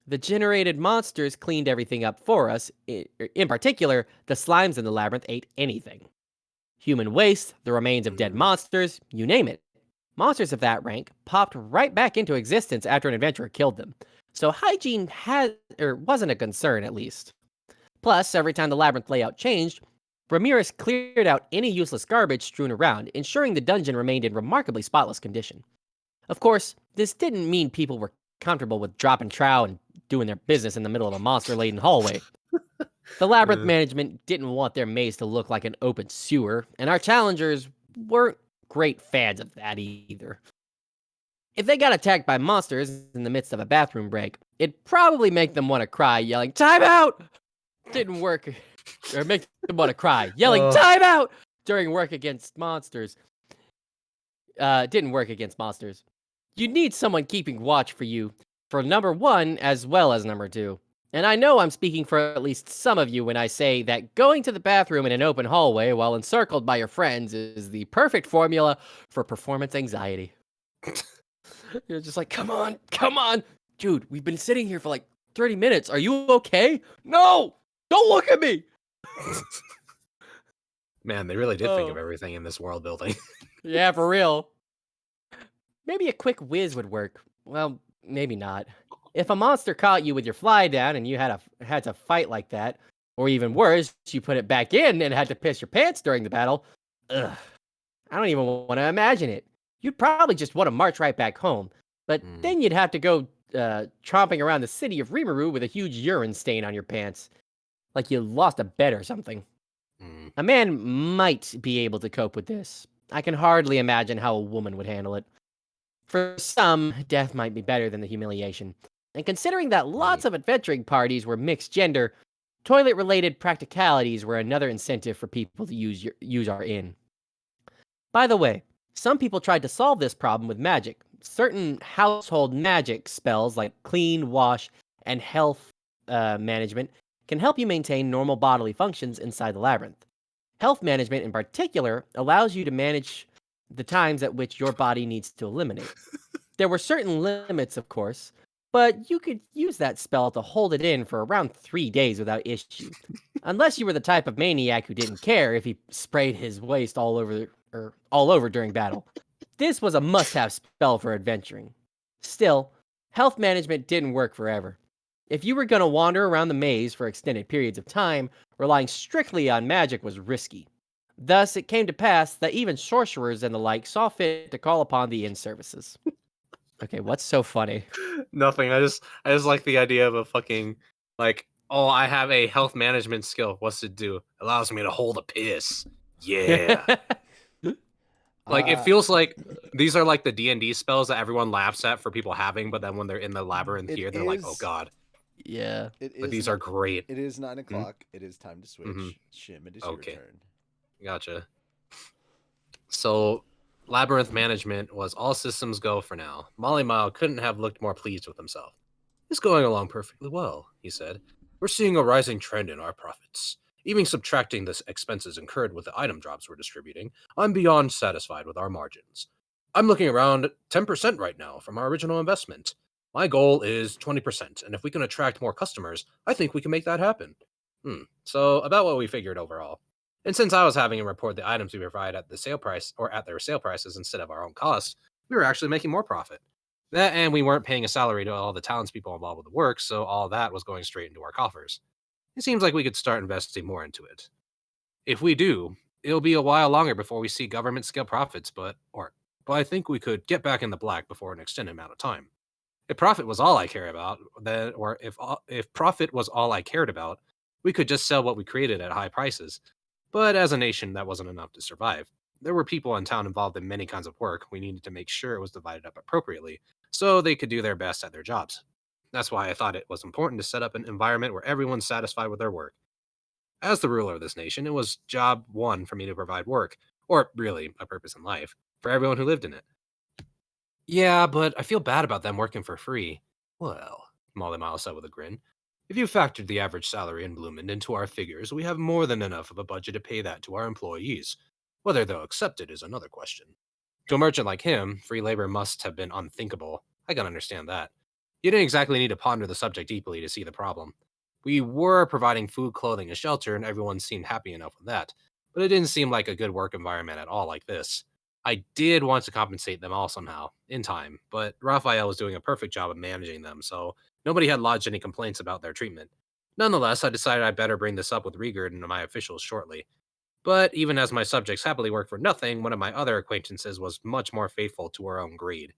The generated monsters cleaned everything up for us. In particular, the slimes in the labyrinth ate anything. Human waste, the remains of dead monsters, you name it. Monsters of that rank popped right back into existence after an adventurer killed them. So hygiene wasn't a concern, at least. Plus, every time the labyrinth layout changed, Ramirez cleared out any useless garbage strewn around, ensuring the dungeon remained in remarkably spotless condition. Of course, this didn't mean people were comfortable with dropping trow and doing their business in the middle of a monster-laden hallway. The labyrinth management didn't want their maze to look like an open sewer, and our challengers weren't great fans of that either. If they got attacked by monsters in the midst of a bathroom break, it'd probably make them want to cry, yelling, "Time out!" Didn't work. Or make them want to cry, yelling, "Time out!" during work against monsters. Didn't work against monsters. You need someone keeping watch for you, for number 1 as well as number 2. And I know I'm speaking for at least some of you when I say that going to the bathroom in an open hallway while encircled by your friends is the perfect formula for performance anxiety. You're just like, come on. Dude, we've been sitting here for like 30 minutes. Are you okay? No! Don't look at me! Man, they really did think of everything in this world building. Yeah, for real. Maybe a quick whiz would work. Well, maybe not. If a monster caught you with your fly down and you had to fight like that, or even worse, you put it back in and had to piss your pants during the battle, I don't even want to imagine it. You'd probably just want to march right back home, but then you'd have to go tromping around the city of Rimuru with a huge urine stain on your pants, like you lost a bet or something. A man might be able to cope with this. I can hardly imagine how a woman would handle it. For some, death might be better than the humiliation. And considering that lots of adventuring parties were mixed gender, toilet-related practicalities were another incentive for people to use our inn. By the way, some people tried to solve this problem with magic. Certain household magic spells like clean, wash, and health management can help you maintain normal bodily functions inside the labyrinth. Health management in particular allows you to manage the times at which your body needs to eliminate. There were certain limits, of course, but you could use that spell to hold it in for around 3 days without issue. Unless you were the type of maniac who didn't care if he sprayed his waste all over all over during battle. This was a must-have spell for adventuring. Still, health management didn't work forever. If you were going to wander around the maze for extended periods of time, relying strictly on magic was risky. Thus, it came to pass that even sorcerers and the like saw fit to call upon the inn services. Okay, what's so funny? Nothing. I just like the idea of a fucking like, oh, I have a health management skill. What's it do? Allows me to hold a piss. Yeah. Like it feels like these are like the D&D spells that everyone laughs at for people having, but then when they're in the labyrinth here, they're like, "Oh god." Yeah. But these are great. It is 9 o'clock. It is time to switch. Mhm. Shim, it is Okay. your turn. Gotcha. So, labyrinth management was all systems go for now. Molly Mile couldn't have looked more pleased with himself. It's going along perfectly well, he said. We're seeing a rising trend in our profits. Even subtracting the expenses incurred with the item drops we're distributing, I'm beyond satisfied with our margins. I'm looking around 10% right now from our original investment. My goal is 20%, and if we can attract more customers, I think we can make that happen. So, about what we figured overall. And since I was having him report the items we provide at the sale price or at their sale prices instead of our own costs, we were actually making more profit. That and we weren't paying a salary to all the townspeople involved with the work, so all that was going straight into our coffers. It seems like we could start investing more into it. If we do, it'll be a while longer before we see government scale profits, but I think we could get back in the black before an extended amount of time. If profit was all I care about, then or if profit was all I cared about, we could just sell what we created at high prices. But as a nation, that wasn't enough to survive. There were people in town involved in many kinds of work. We needed to make sure it was divided up appropriately so they could do their best at their jobs. That's why I thought it was important to set up an environment where everyone's satisfied with their work. As the ruler of this nation, it was job one for me to provide work, or really a purpose in life, for everyone who lived in it. Yeah, but I feel bad about them working for free. Well, Molly Miles said with a grin, if you factored the average salary in Bloomond into our figures, we have more than enough of a budget to pay that to our employees. Whether they'll accept it is another question. To a merchant like him, free labor must have been unthinkable. I can understand that. You didn't exactly need to ponder the subject deeply to see the problem. We were providing food, clothing, and shelter, and everyone seemed happy enough with that. But it didn't seem like a good work environment at all like this. I did want to compensate them all somehow, in time, but Raphael was doing a perfect job of managing them, so nobody had lodged any complaints about their treatment. Nonetheless, I decided I'd better bring this up with Rigard and my officials shortly. But even as my subjects happily worked for nothing, one of my other acquaintances was much more faithful to her own greed.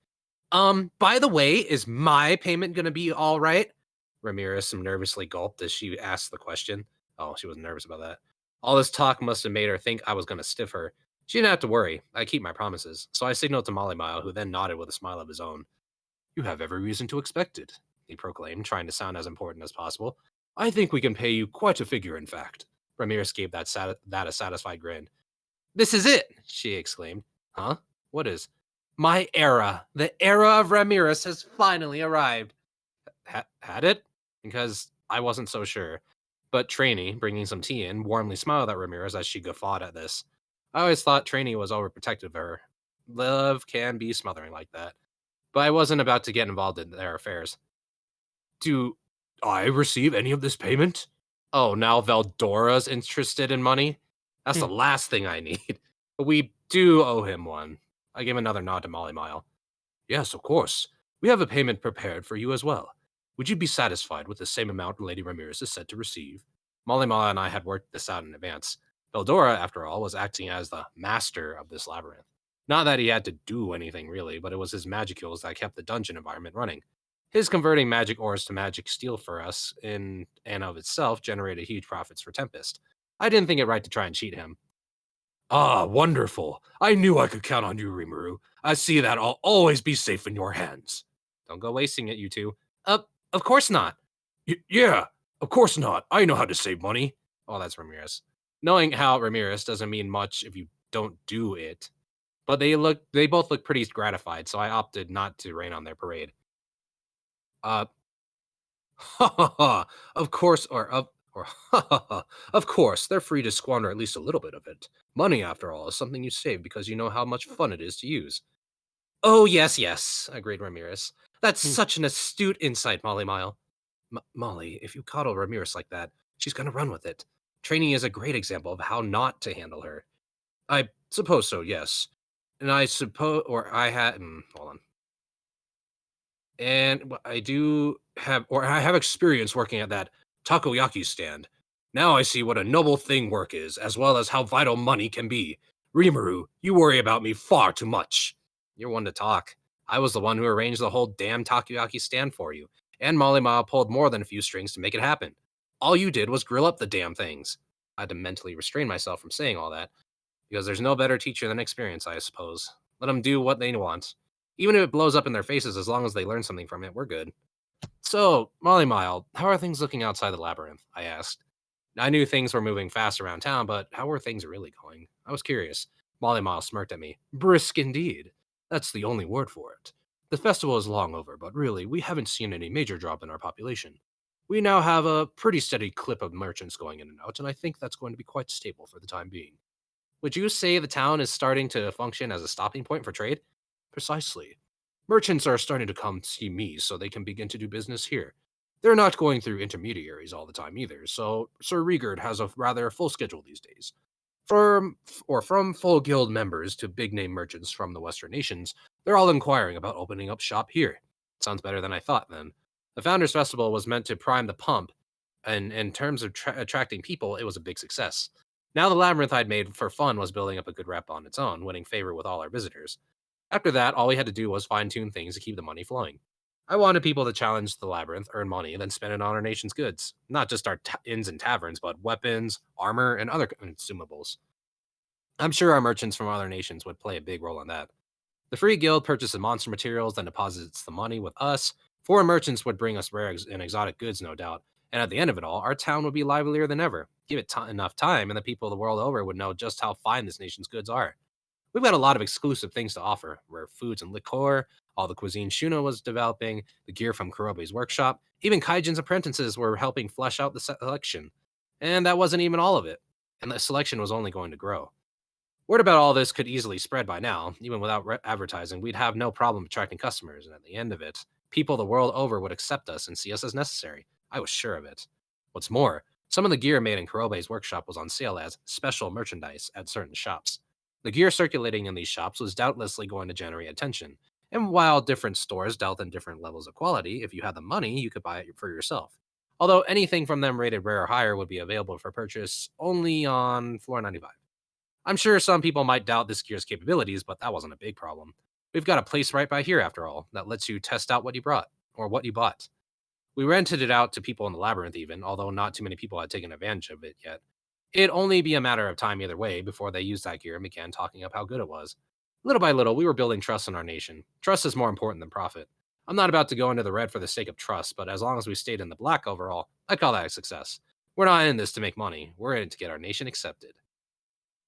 By the way, is my payment gonna be all right? Ramirez nervously gulped as she asked the question. Oh, she wasn't nervous about that. All this talk must have made her think I was gonna stiff her. She didn't have to worry. I keep my promises. So I signaled to Molly Mile, who then nodded with a smile of his own. You have every reason to expect it, he proclaimed, trying to sound as important as possible. I think we can pay you quite a figure, in fact. Ramirez gave that a satisfied grin. This is it, she exclaimed. Huh? What is? My era. The era of Ramirez has finally arrived. Had it? Because I wasn't so sure. But Trainee, bringing some tea in, warmly smiled at Ramirez as she guffawed at this. I always thought Trainee was overprotective of her. Love can be smothering like that. But I wasn't about to get involved in their affairs. Do I receive any of this payment? Oh, now Veldora's interested in money? That's the last thing I need. But we do owe him one. I gave another nod to Molly Mile. Yes, of course. We have a payment prepared for you as well. Would you be satisfied with the same amount Lady Ramirez is said to receive? Molly Mile and I had worked this out in advance. Veldora, after all, was acting as the master of this labyrinth. Not that he had to do anything really, but it was his magicules that kept the dungeon environment running. His converting magic ores to magic steel for us, in and of itself, generated huge profits for Tempest. I didn't think it right to try and cheat him. Ah, wonderful. I knew I could count on you, Rimuru. I see that I'll always be safe in your hands. Don't go wasting it, you two. Of course not. Yeah, of course not. I know how to save money. Oh, that's Ramirez. Knowing how Ramirez doesn't mean much if you don't do it. But they both look pretty gratified, so I opted not to rain on their parade. Ha ha ha. Of course, ha ha ha. Of course, they're free to squander at least a little bit of it. Money, after all, is something you save because you know how much fun it is to use. Oh, yes, agreed Ramirez. That's such an astute insight, Molly Mile. Molly, if you coddle Ramirez like that, she's gonna run with it. Training is a great example of how not to handle her. I suppose so, yes. And I suppose, or I had, hold on. And I do have, or I have experience working at that takoyaki stand. Now I see what a noble thing work is, as well as how vital money can be. Rimuru, you worry about me far too much. You're one to talk. I was the one who arranged the whole damn takoyaki stand for you, and Molly Ma pulled more than a few strings to make it happen. All you did was grill up the damn things. I had to mentally restrain myself from saying all that, because there's no better teacher than experience, I suppose. Let them do what they want. Even if it blows up in their faces, as long as they learn something from it, we're good. So, Molly Mile, how are things looking outside the labyrinth? I asked. I knew things were moving fast around town, but how were things really going? I was curious. Molly Mile smirked at me. Brisk indeed. That's the only word for it. The festival is long over, but really, we haven't seen any major drop in our population. We now have a pretty steady clip of merchants going in and out, and I think that's going to be quite stable for the time being. Would you say the town is starting to function as a stopping point for trade? Precisely. Merchants are starting to come see me so they can begin to do business here. They're not going through intermediaries all the time either, so Sir Regard has a rather full schedule these days. From full guild members to big name merchants from the Western nations, they're all inquiring about opening up shop here. Sounds better than I thought then. The Founders Festival was meant to prime the pump, and in terms of attracting people, it was a big success. Now the labyrinth I'd made for fun was building up a good rep on its own, winning favor with all our visitors. After that, all we had to do was fine tune things to keep the money flowing. I wanted people to challenge the labyrinth, earn money, and then spend it on our nation's goods. Not just our inns and taverns, but weapons, armor, and other consumables. I'm sure our merchants from other nations would play a big role in that. The Free Guild purchases monster materials, then deposits the money with us. Foreign merchants would bring us rare and exotic goods, no doubt. And at the end of it all, our town would be livelier than ever. Give it enough time, and the people the world over would know just how fine this nation's goods are. We've got a lot of exclusive things to offer, rare foods and liqueur, all the cuisine Shuna was developing, the gear from Kurobe's workshop, even Kaijin's apprentices were helping flesh out the selection. And that wasn't even all of it. And the selection was only going to grow. Word about all this could easily spread by now. Even without advertising, we'd have no problem attracting customers, and at the end of it, people the world over would accept us and see us as necessary. I was sure of it. What's more, some of the gear made in Kurobe's workshop was on sale as special merchandise at certain shops. The gear circulating in these shops was doubtlessly going to generate attention, and while different stores dealt in different levels of quality, if you had the money, you could buy it for yourself. Although anything from them rated rare or higher would be available for purchase only on floor 95. I'm sure some people might doubt this gear's capabilities, but that wasn't a big problem. We've got a place right by here, after all, that lets you test out what you brought, or what you bought. We rented it out to people in the labyrinth even, although not too many people had taken advantage of it yet. It'd only be a matter of time either way before they used that gear and began talking up how good it was. Little by little, we were building trust in our nation. Trust is more important than profit. I'm not about to go into the red for the sake of trust, but as long as we stayed in the black overall, I'd call that a success. We're not in this to make money, we're in it to get our nation accepted.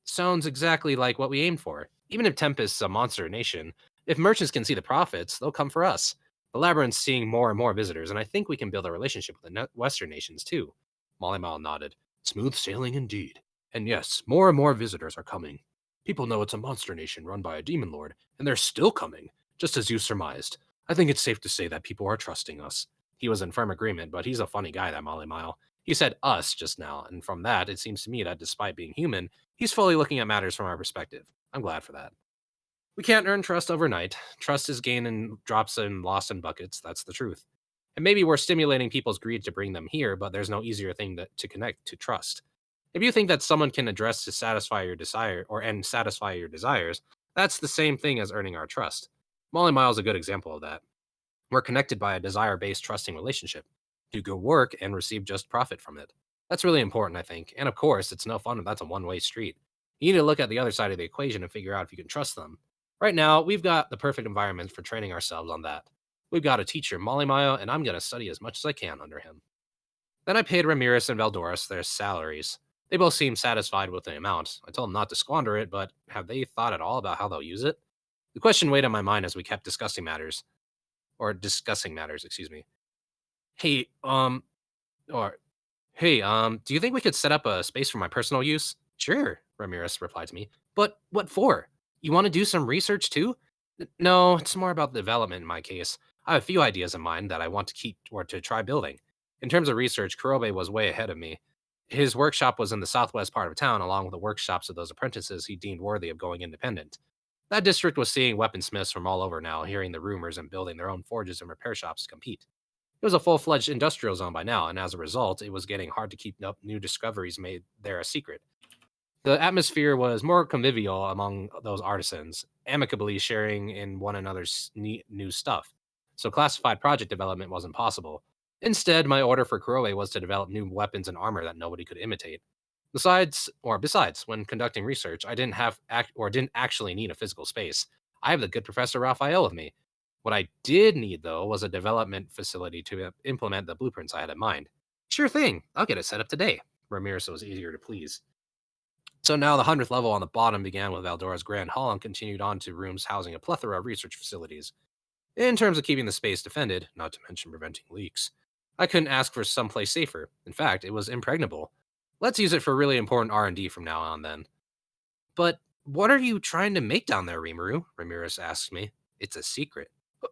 Sounds exactly like what we aimed for. Even if Tempest's a monster nation, if merchants can see the profits, they'll come for us. The labyrinth's seeing more and more visitors, and I think we can build a relationship with the Western nations too. Molly Mal nodded. Smooth sailing indeed. And yes, more and more visitors are coming. People know it's a monster nation run by a demon lord, and they're still coming, just as you surmised. I think it's safe to say that people are trusting us. He was in firm agreement, but he's a funny guy, that Molly Mile. He said us just now, and from that, it seems to me that despite being human, he's fully looking at matters from our perspective. I'm glad for that. We can't earn trust overnight. Trust is gained in drops and lost in buckets. That's the truth. And maybe we're stimulating people's greed to bring them here, but there's no easier thing to connect to trust. If you think that someone can address to satisfy your desire and satisfy your desires, that's the same thing as earning our trust. Molly Mile's a good example of that. We're connected by a desire-based trusting relationship. Do good work and receive just profit from it. That's really important, I think. And of course, it's no fun if that's a one-way street. You need to look at the other side of the equation and figure out if you can trust them. Right now, we've got the perfect environment for training ourselves on that. We've got a teacher, Molly Mayo, and I'm going to study as much as I can under him. Then I paid Ramirez and Valdoris their salaries. They both seemed satisfied with the amount. I told them not to squander it, but have they thought at all about how they'll use it? The question weighed on my mind as we kept discussing matters, excuse me. Hey, or, do you think we could set up a space for my personal use? Sure, Ramirez replied to me. But what for? You want to do some research too? No, it's more about development in my case. I have a few ideas in mind that I want to keep or to try building. In terms of research, Kurobe was way ahead of me. His workshop was in the southwest part of town, along with the workshops of those apprentices he deemed worthy of going independent. That district was seeing weaponsmiths from all over now, hearing the rumors and building their own forges and repair shops to compete. It was a full-fledged industrial zone by now, and as a result, it was getting hard to keep up new discoveries made there a secret. The atmosphere was more convivial among those artisans, amicably sharing in one another's new stuff. So classified project development wasn't possible. Instead, my order for Kuroe was to develop new weapons and armor that nobody could imitate. Besides, when conducting research, I didn't actually need a physical space. I have the good Professor Raphael with me. What I did need, though, was a development facility to implement the blueprints I had in mind. Sure thing, I'll get it set up today. Ramirez was easier to please. So now the 100th level on the bottom began with Valdora's Grand Hall and continued on to rooms housing a plethora of research facilities. In terms of keeping the space defended, not to mention preventing leaks, I couldn't ask for someplace safer. In fact, it was impregnable. Let's use it for really important R&D from now on then. But what are you trying to make down there, Rimuru? Ramirez asked me. It's a secret.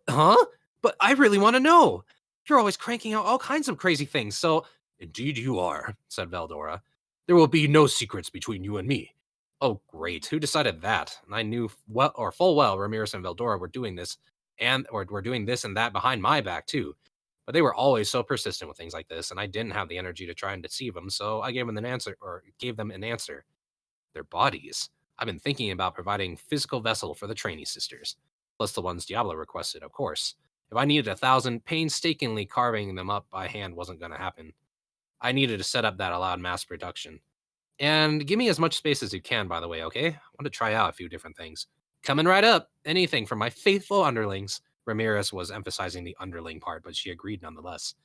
Huh? But I really want to know. You're always cranking out all kinds of crazy things, so... Indeed you are, said Valdora. There will be no secrets between you and me. Oh, great. Who decided that? I knew full well Ramirez and Valdora were doing this and that behind my back too. But they were always so persistent with things like this, and I didn't have the energy to try and deceive them, so I gave them an answer. Their bodies. I've been thinking about providing physical vessel for the trainee sisters, plus the ones Diablo requested, of course. If I needed 1,000, painstakingly carving them up by hand wasn't going to happen. I needed a setup that allowed mass production. And give me as much space as you can, by the way, okay? I want to try out a few different things. Coming right up. Anything from my faithful underlings. Ramirez was emphasizing the underling part, but she agreed nonetheless.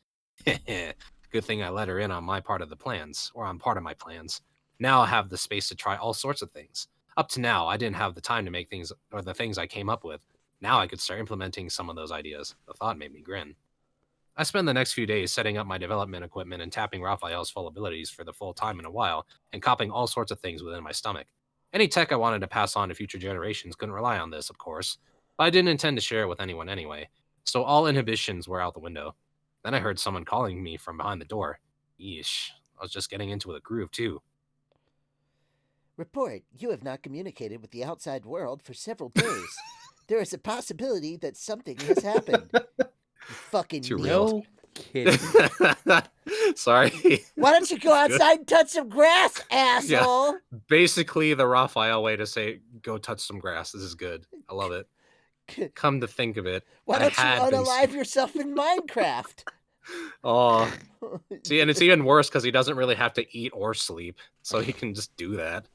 Good thing I let her in on my part of the plans, or on part of my plans. Now I have the space to try all sorts of things. Up to now, I didn't have the time to make things, or the things I came up with. Now I could start implementing some of those ideas. The thought made me grin. I spent the next few days setting up my development equipment and tapping Raphael's full abilities for the full time in a while, and copying all sorts of things within my stomach. Any tech I wanted to pass on to future generations couldn't rely on this, of course, but I didn't intend to share it with anyone anyway, so all inhibitions were out the window. Then I heard someone calling me from behind the door. Yeesh, I was just getting into a groove too. Report, you have not communicated with the outside world for several days. There is a possibility that something has happened. You fucking Too Neil. real. No kidding. Sorry. Why don't you go outside and touch some grass, asshole? Basically the Raphael way to say, go touch some grass. This is good. I love it. Come to think of it. Why don't you unalive yourself in Minecraft? Oh, see, and it's even worse because he doesn't really have to eat or sleep, so he can just do that.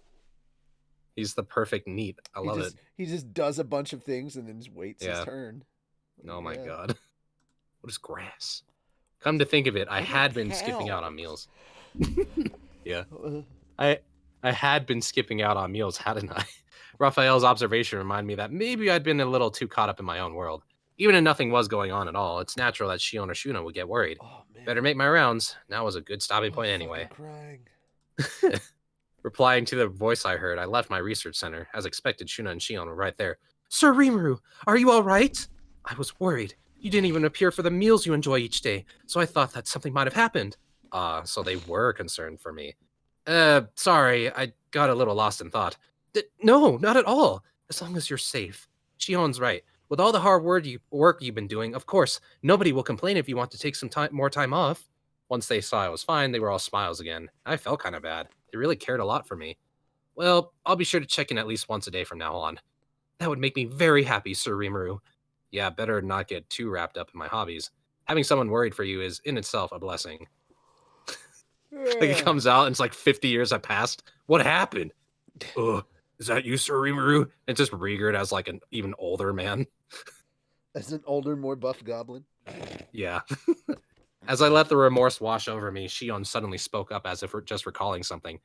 He's the perfect NEET. I love it. He just does a bunch of things and then just waits his Yeah. turn. Oh my Yeah. god. What is grass? Come to think of it, I I'm a had been skipping out cow. on meals. Yeah. I had been skipping out on meals, hadn't I? Raphael's observation reminded me that maybe I'd been a little too caught up in my own world. Even if nothing was going on at all, it's natural that Shion or Shuna would get worried. Oh man. Better make my rounds. Now was a good stopping point I'm anyway. fucking crying. Replying to the voice I heard, I left my research center. As expected, Shuna and Shion were right there. Sir Rimuru, are you all right? I was worried. You didn't even appear for the meals you enjoy each day, so I thought that something might have happened. So they were concerned for me. Sorry, I got a little lost in thought. No, not at all. As long as you're safe. Shion's right. With all the hard work you've been doing, of course, nobody will complain if you want to take some more time off. Once they saw I was fine, they were all smiles again. I felt kind of bad. They really cared a lot for me. Well, I'll be sure to check in at least once a day from now on. That would make me very happy, Sir Rimuru. Yeah, better not get too wrapped up in my hobbies. Having someone worried for you is in itself a blessing. Like it comes out and it's like 50 years have passed. What happened? Is that you, Sir Rimuru? And just Rigard as like an even older man. As an older, more buff goblin. Yeah. As I let the remorse wash over me, Shion suddenly spoke up as if just recalling something.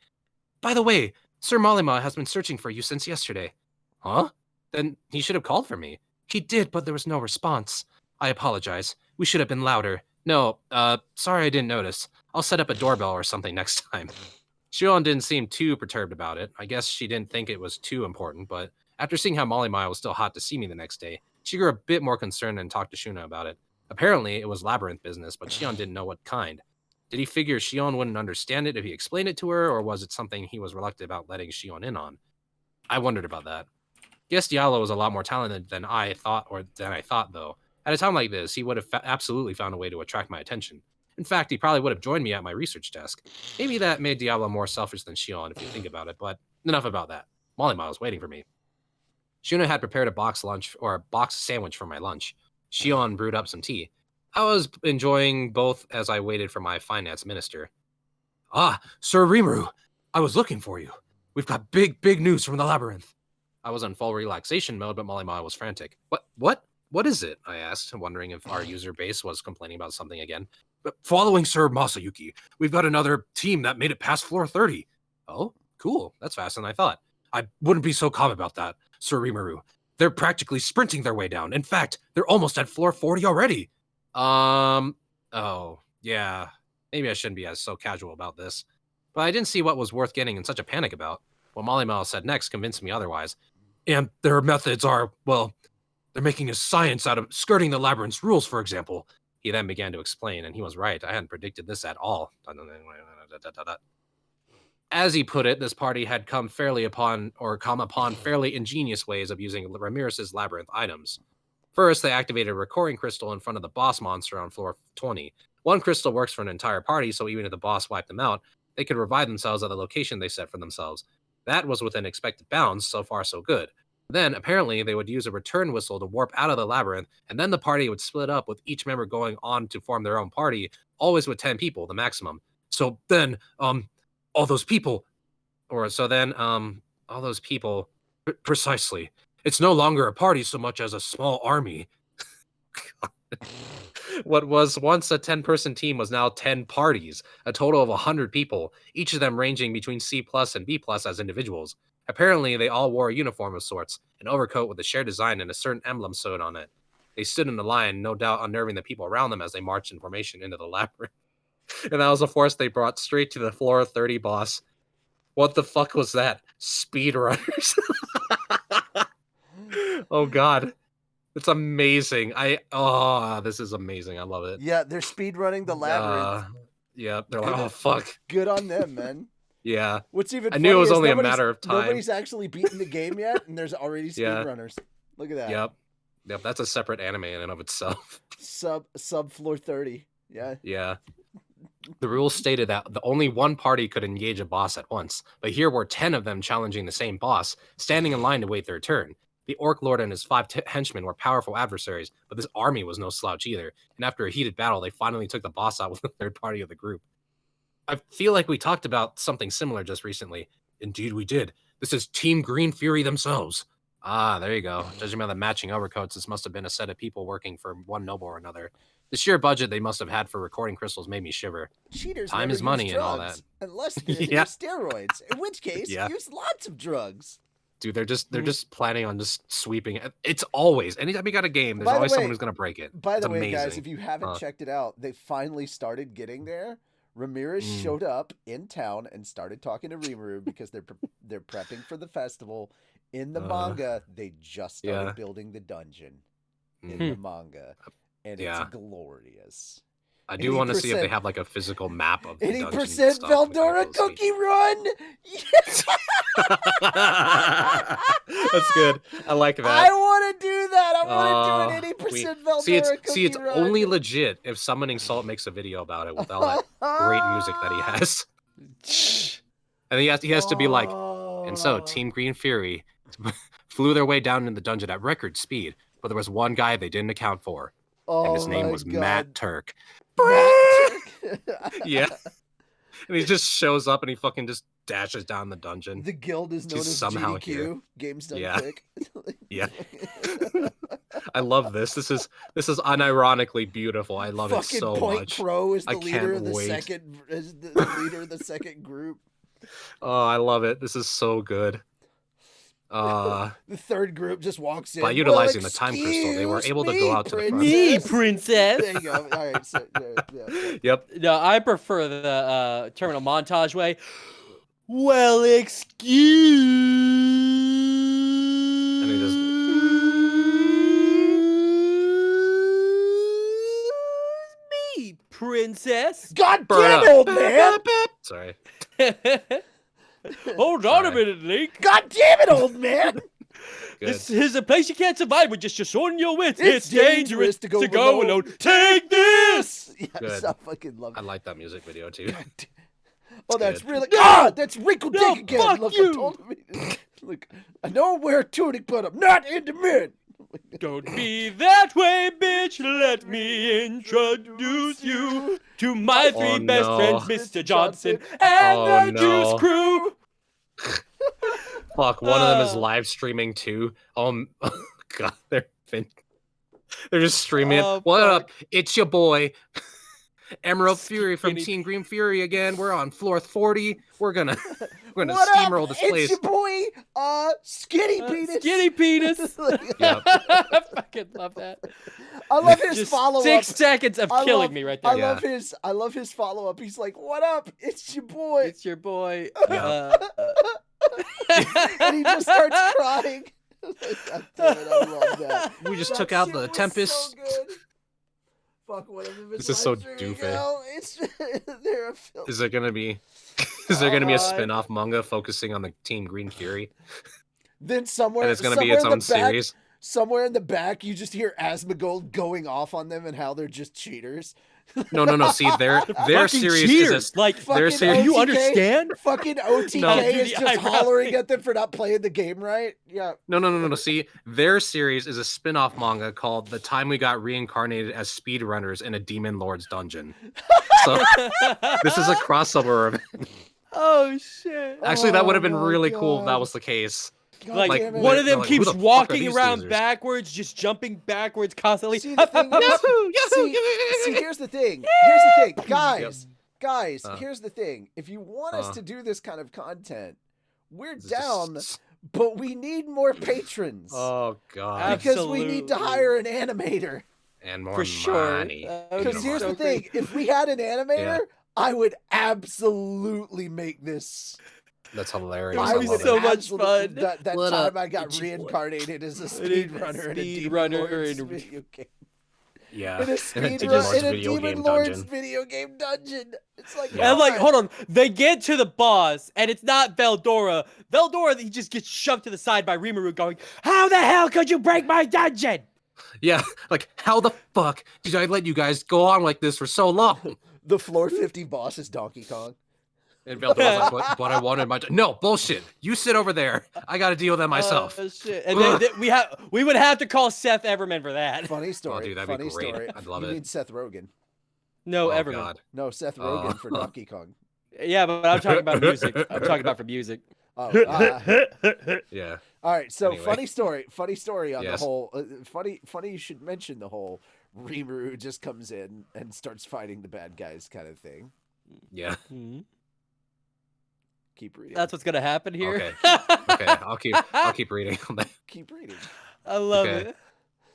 By the way, Sir Malima has been searching for you since yesterday. Huh? Then he should have called for me. He did, but there was no response. I apologize. We should have been louder. No, sorry I didn't notice. I'll set up a doorbell or something next time. Shion didn't seem too perturbed about it. I guess she didn't think it was too important, but after seeing how Malima was still hot to see me the next day, she grew a bit more concerned and talked to Shuna about it. Apparently, it was labyrinth business, but Shion didn't know what kind. Did he figure Shion wouldn't understand it if he explained it to her, or was it something he was reluctant about letting Shion in on? I wondered about that. Guess Diallo was a lot more talented than I thought, though. At a time like this, he would have absolutely found a way to attract my attention. In fact, he probably would have joined me at my research desk. Maybe that made Diallo more selfish than Shion, if you think about it, but enough about that. Molly was waiting for me. Shuna had prepared a box sandwich for my lunch. Shion brewed up some tea. I was enjoying both as I waited for my finance minister. Ah, Sir Rimuru, I was looking for you. We've got big news from the labyrinth. I was in full relaxation mode, but Molly was frantic. What is it? I asked, wondering if our user base was complaining about something again. But following Sir Masayuki, we've got another team that made it past floor 30. Oh, cool. That's faster than I thought. I wouldn't be so calm about that, Sir Rimuru. They're practically sprinting their way down. In fact, they're almost at floor 40 already. Oh, yeah. Maybe I shouldn't be so casual about this. But I didn't see what was worth getting in such a panic about. What Molly said next convinced me otherwise. And their methods are, well, they're making a science out of skirting the labyrinth's rules, for example. He then began to explain, and he was right. I hadn't predicted this at all. As he put it, this party had come upon fairly ingenious ways of using Ramirez's labyrinth items. First, they activated a recording crystal in front of the boss monster on floor 20. One crystal works for an entire party, so even if the boss wiped them out, they could revive themselves at the location they set for themselves. That was within expected bounds, so far so good. Then, apparently, they would use a return whistle to warp out of the labyrinth, and then the party would split up with each member going on to form their own party, always with 10 people, the maximum. So then, all those people, precisely. It's no longer a party so much as a small army. What was once a 10-person team was now 10 parties, a total of 100 people, each of them ranging between C+ and B+ as individuals. Apparently, they all wore a uniform of sorts, an overcoat with a shared design and a certain emblem sewed on it. They stood in a line, no doubt unnerving the people around them as they marched in formation into the labyrinth. And that was a force they brought straight to the floor 30 boss. What the fuck was that? Speedrunners. Oh, God. It's amazing. This is amazing. I love it. Yeah, they're speedrunning the labyrinth. Yeah, they're like, oh, fuck. Good on them, man. Yeah. What's even I knew it was only a nobody's- matter of time. Nobody's actually beaten the game yet, and there's already speedrunners. Look at that. Yep, that's a separate anime in and of itself. Sub floor 30. Yeah. Yeah. The rules stated that the only one party could engage a boss at once, but here were 10 of them challenging the same boss, standing in line to wait their turn. The Orc Lord and his 5 henchmen were powerful adversaries, but this army was no slouch either, and after a heated battle, they finally took the boss out with the third party of the group. I feel like we talked about something similar just recently. Indeed we did. This is Team Green Fury themselves. Ah, there you go. Judging by the matching overcoats, this must have been a set of people working for one noble or another. The sheer budget they must have had for recording crystals made me shiver. Cheaters Time never is money use and all drugs, that. unless they Yeah. use steroids, in which case use lots of drugs. Dude, they're just planning on just sweeping it. It's always, anytime you got a game, there's By the always way- someone who's gonna break it. By It's the way, guys, amazing. if you haven't checked it out, they finally started getting there. Ramirez showed up in town and started talking to Rimuru because they're prepping for the festival. In the manga, they just started building the dungeon in the manga, and it's glorious. I do want to see if they have like a physical map of the dungeon and 80% stuff. Veldora cookie run. Yes! That's good. I like that. I want to do that. I want to do an 80% Veldora cookie See, it's run. only legit if Summoning Salt makes a video about it with all that great music that he has. And he has to be like, and so Team Green Fury flew their way down in the dungeon at record speed, but there was one guy they didn't account for, and his name was Matt Turk. Yeah. And he just shows up and he fucking just dashes down the dungeon. The guild is known as somehow GDQ. here. Games done Yeah. quick. Yeah. I love this. This is unironically beautiful. I love it Fucking so Point much. Pro is the I leader of can't the wait. leader of the second group. Oh, I love it. This is so good. The third group just walks in. By utilizing the time crystal, they were able to go out to the front. Me, princess. There you go. All right. So, yeah. Yep. No, I prefer the terminal montage way. Well, excuse And he just me, princess. princess. God Burn damn up. it, old man! Sorry. Hold on a Sorry. minute, Link. God damn it, old man! Good. This is a place you can't survive with just your sword and your wits. It's dangerous to go alone. Take this! Yes, Good. I fucking love I it. like that music video too. Oh, that's good. really God. That's wrinkle No, dick again. fuck Look, you. I told him. Look, I know I wear a tunic, but I'm not into men. Don't be that way, bitch. Let me introduce you to my three Oh, best no. friends, Mr. Johnson and Oh, the no. Juice Crew. Fuck, one of them is live streaming too. God, they're just streaming Oh, it. What fuck. up? It's your boy, Emerald Fury from Skinny Team Green Fury again. We're on floor 40. We're gonna What steamroll up? this It's place. your boy, Skinny Penis. Skinny penis. Yep. I fucking love that. I love his Just follow 6 up. seconds of killing me right there. I love his follow up. He's like, "What up? It's your boy," It's your boy. Yeah. and he just starts crying. God damn it, I love that. We just That took out shit the was Tempest. So good. Fuck, one of them is This is so live streaming doofy. now. It's they're a film. Is there gonna be a God. spin-off manga focusing on the Team Green Fury? Then somewhere, And it's gonna be somewhere its in the own back, series? somewhere in the back, you just hear Asmongold going off on them and how they're just cheaters. No. See, their Fucking series cheaters. is Like, Fucking series- do you OTK understand? Fucking OTK No. is The just eyebrow hollering thing. at them for not playing the game right. Yeah. No. See, their series is a spin-off manga called The Time We Got Reincarnated as Speedrunners in a Demon Lord's Dungeon. So this is a crossover event. Oh shit! Actually, that would have been Oh my really cool if that God. was the case. God Like, damn it. one of them They're like, who keeps the fuck are walking these around losers? backwards, just jumping backwards constantly. See, the thing is- see, here's the thing. Here's the thing. Guys, Uh. here's the thing. If you want us to do this kind of content, we're It's down, just- but we need more patrons. Oh god. because we need to Absolutely. hire an animator. And more For sure. money. That would Because be here's so the thing. great. If we had an animator, I would absolutely make this. That's hilarious. It I would be would so much absolutely- fun. That What time up, I got it's your boy. reincarnated as a It is speedrunner in a Demon speedrunner Lords in a- video game. Yeah. In a Demon speedrun Lord's in a video Demon game Lords dungeon. video game dungeon. It's like, Yeah. And like, God. hold on, they get to the boss, and it's not Veldora. Veldora, he just gets shoved to the side by Rimuru, going, "How the hell could you break my dungeon?" Yeah, like how the fuck did I let you guys go on like this for so long? The floor 50 boss is Donkey Kong. And Veldora's like, but I wanted my no bullshit. You sit over there. I got to deal with that myself. Shit. And then we would have to call Seth Everman for that. Funny story. dude, that'd be funny great. story. I'd love you it. need Seth Rogen. No, Oh, Everman. God. No, Seth Rogen for Donkey Kong. Yeah, but I'm talking about music. I'm talking about for music. Oh, Yeah. all right. So Anyway. funny story on Yes. the whole. Funny you should mention the whole Rimuru just comes in and starts fighting the bad guys kind of thing. Yeah. Mhm. Keep reading. That's what's gonna happen here. Okay. I'll keep reading on that. Keep reading. I love Okay. it.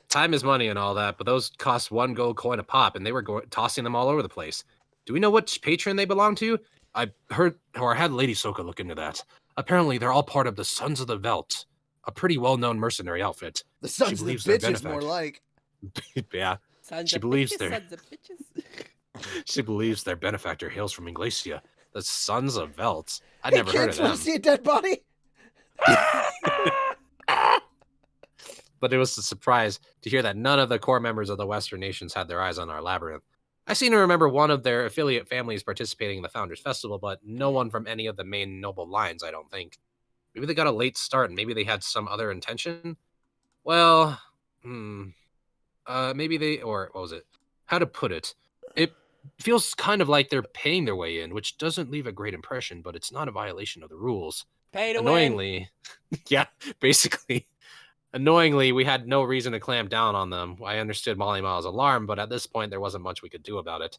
Time is money and all that, but those cost 1 gold coin a pop, and they were tossing them all over the place. Do we know which patron they belong to? I heard, or I had Lady Soka look into that. Apparently, they're all part of the Sons of the Veld, a pretty well-known mercenary outfit. The sons of the believes they're bitches, more benefactors. like. Yeah, Sons She of believes bitches, they're- sons of bitches. she believes their benefactor hails from Inglacia, the Sons of Veld. I'd Hey never heard of kids, want them. to see a dead body? But it was a surprise to hear that none of the core members of the Western nations had their eyes on our labyrinth. I seem to remember one of their affiliate families participating in the Founders Festival, but no one from any of the main noble lines, I don't think. Maybe they got a late start and maybe they had some other intention? Well, maybe they, or what was it? How to put it? It feels kind of like they're paying their way in, which doesn't leave a great impression, but it's not a violation of the rules. Pay to win. Annoyingly, yeah, basically. Annoyingly, we had no reason to clamp down on them. I understood Molly Miles' alarm, but at this point, there wasn't much we could do about it.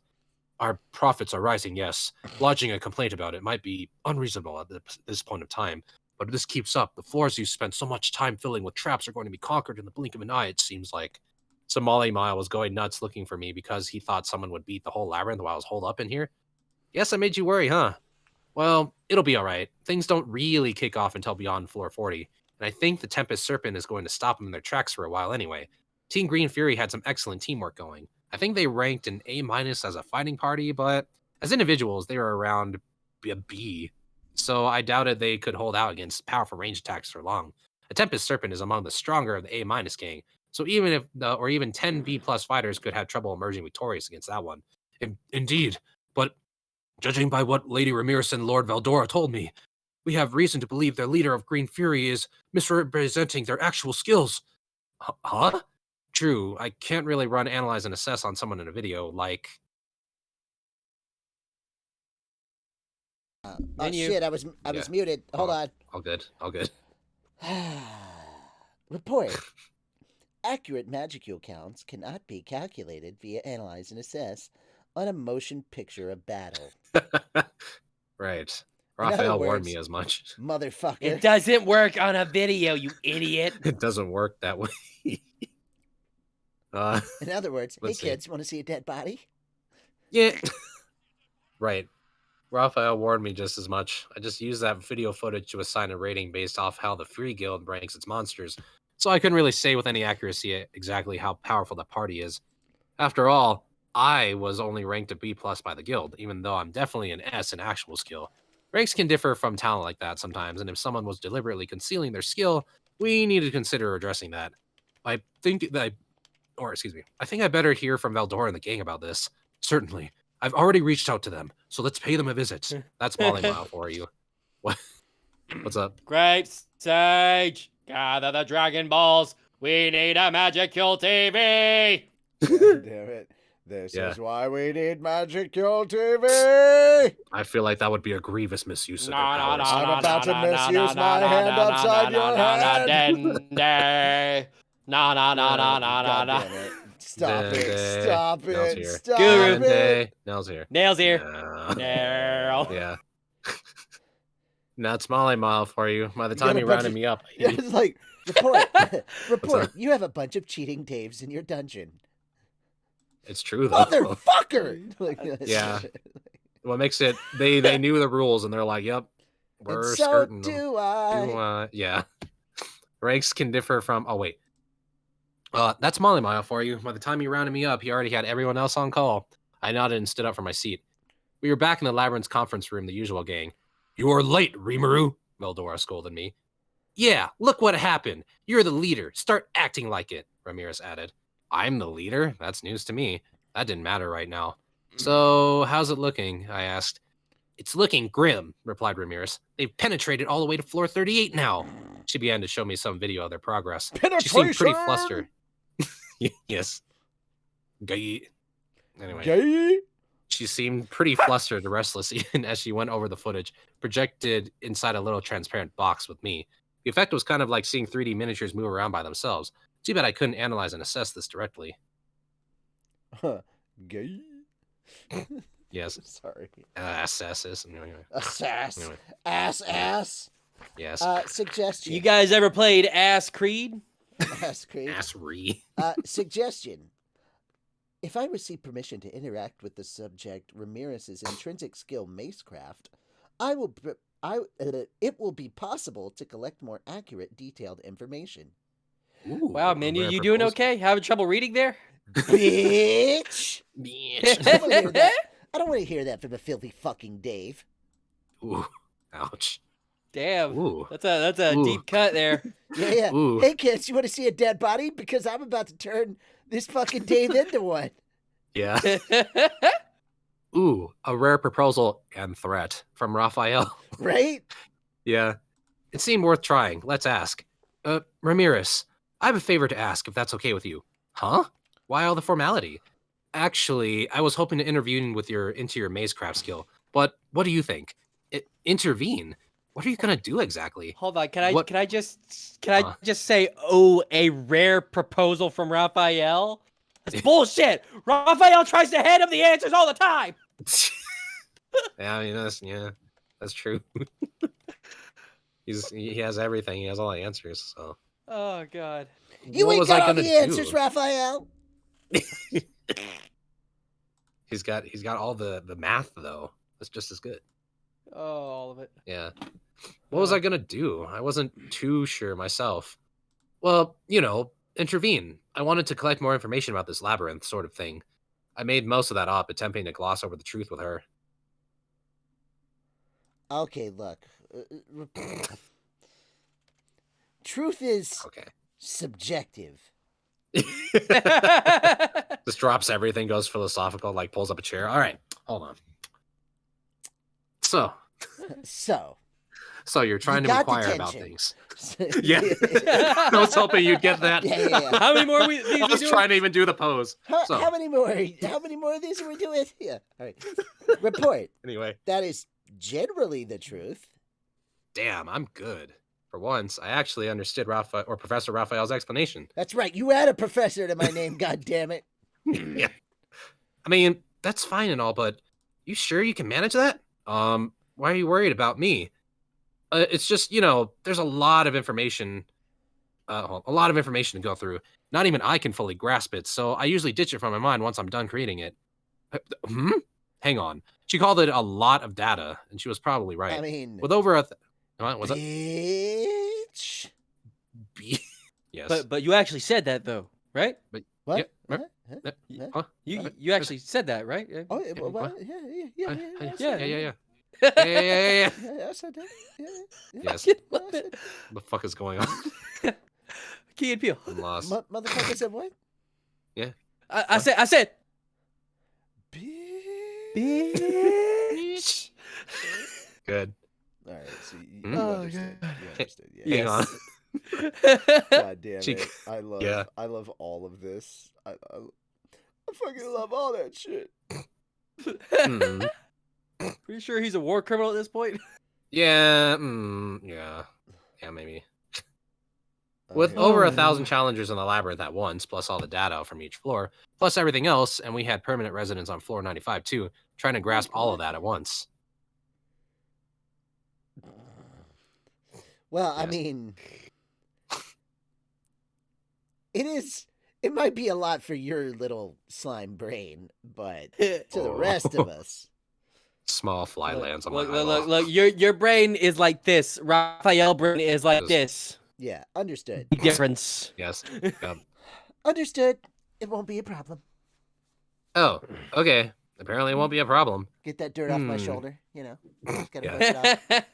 Our profits are rising, yes. Lodging a complaint about it might be unreasonable at this point of time, but if this keeps up, the floors you spent so much time filling with traps are going to be conquered in the blink of an eye, it seems like. So Molly Mile was going nuts looking for me because he thought someone would beat the whole labyrinth while I was holed up in here. Yes, I made you worry, huh? Well, it'll be all right. Things don't really kick off until beyond floor 40. And I think the Tempest Serpent is going to stop them in their tracks for a while anyway. Team Green Fury had some excellent teamwork going. I think they ranked an A- as a fighting party, but as individuals, they were around a B. So I doubted they could hold out against powerful range attacks for long. A Tempest Serpent is among the stronger of the A- gang, so even if or even 10 B+ fighters could have trouble emerging victorious against that one. Indeed, but judging by what Lady Ramirez and Lord Valdora told me, we have reason to believe their leader of Green Fury is misrepresenting their actual skills. Huh? True, I can't really run, analyze, and assess on someone in a video like... Oh Menu. shit! I was muted. Hold on. All good, all good. Report. Accurate magicule counts cannot be calculated via analyze and assess on a motion picture of battle. Right. In other Raphael warned words, me as much. Motherfucker. It doesn't work on a video, you idiot. It doesn't work that way. In other words, hey let's see. kids, want to see a dead body? Yeah. Right. Raphael warned me just as much. I just used that video footage to assign a rating based off how the Free Guild ranks its monsters, so I couldn't really say with any accuracy exactly how powerful that party is. After all, I was only ranked a B+ by the guild, even though I'm definitely an S in actual skill. Ranks can differ from talent like that sometimes, and if someone was deliberately concealing their skill, we need to consider addressing that. I think I better hear from Valdora and the gang about this. Certainly. I've already reached out to them, so let's pay them a visit. That's Molly Mile for you. What? What's up? Great Sage, gather the Dragon Balls. We need a Magicule TV. Damn it. This Yeah. is why we need Magicule TV. I feel like that would be a grievous misuse of their No, no, powers. no, I'm no, about to no, no, misuse no, my no, hand no, upside no, your no, head. Dende. No, no, no, no, no, no, God no. damn it. Stop it. Dende. Stop Nell's it. here. Stop Guru. it. Dende. Nell's here. Nails here. No. Nail. Yeah. That's Molly Mile for you. By the You time got a you bunch rounded of- me up, Yeah, it's like, report. Report. up? You have a bunch of cheating Daves in your dungeon. it's true though. Motherfucker. Like, Yeah. What makes it? They knew the rules and they're like, "Yep, we're And so skirting them." do I. Yeah. Ranks can differ from. Oh wait. That's Molly Mile for you. By the time you rounded me up, he already had everyone else on call. I nodded and stood up from my seat. We were back in the Labyrinth's conference room, the usual gang. You are late, Rimuru, Veldora scolded me. Yeah, look what happened. You're the leader. Start acting like it, Ramirez added. I'm the leader? That's news to me. That didn't matter right now. So, how's it looking? I asked. It's looking grim, replied Ramirez. They've penetrated all the way to floor 38 now. She began to show me some video of their progress. She seemed pretty flustered. Yes. Gay. Anyway. Gay? She seemed pretty flustered and restless even as she went over the footage, projected inside a little transparent box with me. The effect was kind of like seeing 3D miniatures move around by themselves. Too bad I couldn't analyze and assess this directly. Gay? Yes. Sorry. Assess. Anyway. Assess. Anyway. Ass. Yes. Suggestion. You guys ever played Ass Creed? Ass Creed. Ass-re. Suggestion. If I receive permission to interact with the subject Ramirez's intrinsic skill macecraft, it will be possible to collect more accurate, detailed information. Ooh, Wow, a Menu, rare you doing proposal. okay? Having trouble reading there? Bitch! Bitch. I don't want to hear that. I don't want to hear that from a filthy fucking Dave. Ooh. Ouch. Damn. Ooh. That's a Ooh. deep cut there. Yeah. Ooh. Hey kids, you want to see a dead body? Because I'm about to turn this fucking Dave into one. Yeah. Ooh, a rare proposal and threat from Raphael. Right? Yeah. It seemed worth trying. Let's ask. Ramirez, I have a favor to ask, if that's okay with you. Huh? Why all the formality? Actually, I was hoping to intervene with into your mazecraft skill, but what do you think? Intervene? What are you gonna do exactly? Hold on, can What- I just say, oh, a rare proposal from Raphael? That's bullshit. Raphael tries to hand him the answers all the time. Yeah, I mean that's true. He has everything. He has all the answers. So Oh god. You What ain't was I got all gonna the answers, do? Raphael. he's got all the math though. That's just as good. Oh, all of it. Yeah. What was I gonna do? I wasn't too sure myself. Well, intervene. I wanted to collect more information about this labyrinth sort of thing. I made most of that up, attempting to gloss over the truth with her. Okay, look. Truth is Okay. subjective. Just drops everything, goes philosophical, like pulls up a chair. All right, hold on. So you're trying to got inquire about detention. things. Yeah. I was hoping you'd get that. Yeah. How many more these I was we doing? trying to even do the pose. So How many more? How many more of these are we doing? Yeah. All right. Report. anyway, That is generally the truth. damn, I'm good. For once, I actually understood Professor Raphael's explanation. That's right. You add a professor to my name. God damn it. Yeah. I mean, that's fine and all, but you sure you can manage that? Why are you worried about me? It's just, there's a lot of information to go through. Not even I can fully grasp it, so I usually ditch it from my mind once I'm done creating it. Hang on. She called it a lot of data, and she was probably right. I mean, With over was it? bitch. Yes. But you actually said that though, right? What? Yeah, Huh? Huh? Huh? Huh? You actually said that, right? Yeah. Oh, yeah, what? what? Yeah. Yeah. Yeah. Yeah. Yeah, I said that. Yeah. Yes. Love it. What the fuck is going on? Key and Peele. I'm lost. Motherfucker said what? I said. Bitch. Good. All right, so you Oh, understood. God. You understood. Yeah. Hang on. God damn She- it. I love yeah. I love all of this. I fucking love all that shit. Hmm. Pretty sure he's a war criminal at this point. Yeah. Yeah. Yeah, maybe. With Okay. over Oh, 1,000 Lord. challengers in the labyrinth at once, plus all the data from each floor, plus everything else, and we had permanent residents on floor 95 too, trying to grasp all of that at once. Well, I Yes. mean, it might be a lot for your little slime brain, but to the rest of us, Small fly lands on my look, eyeball. look. Your brain is like this. Raphael brain is like this. yeah, understood. Big difference. Yes. Understood. It won't be a problem. Oh, okay. Apparently it won't be a problem. Get that dirt off my Hmm. shoulder, Just gotta Yeah. brush it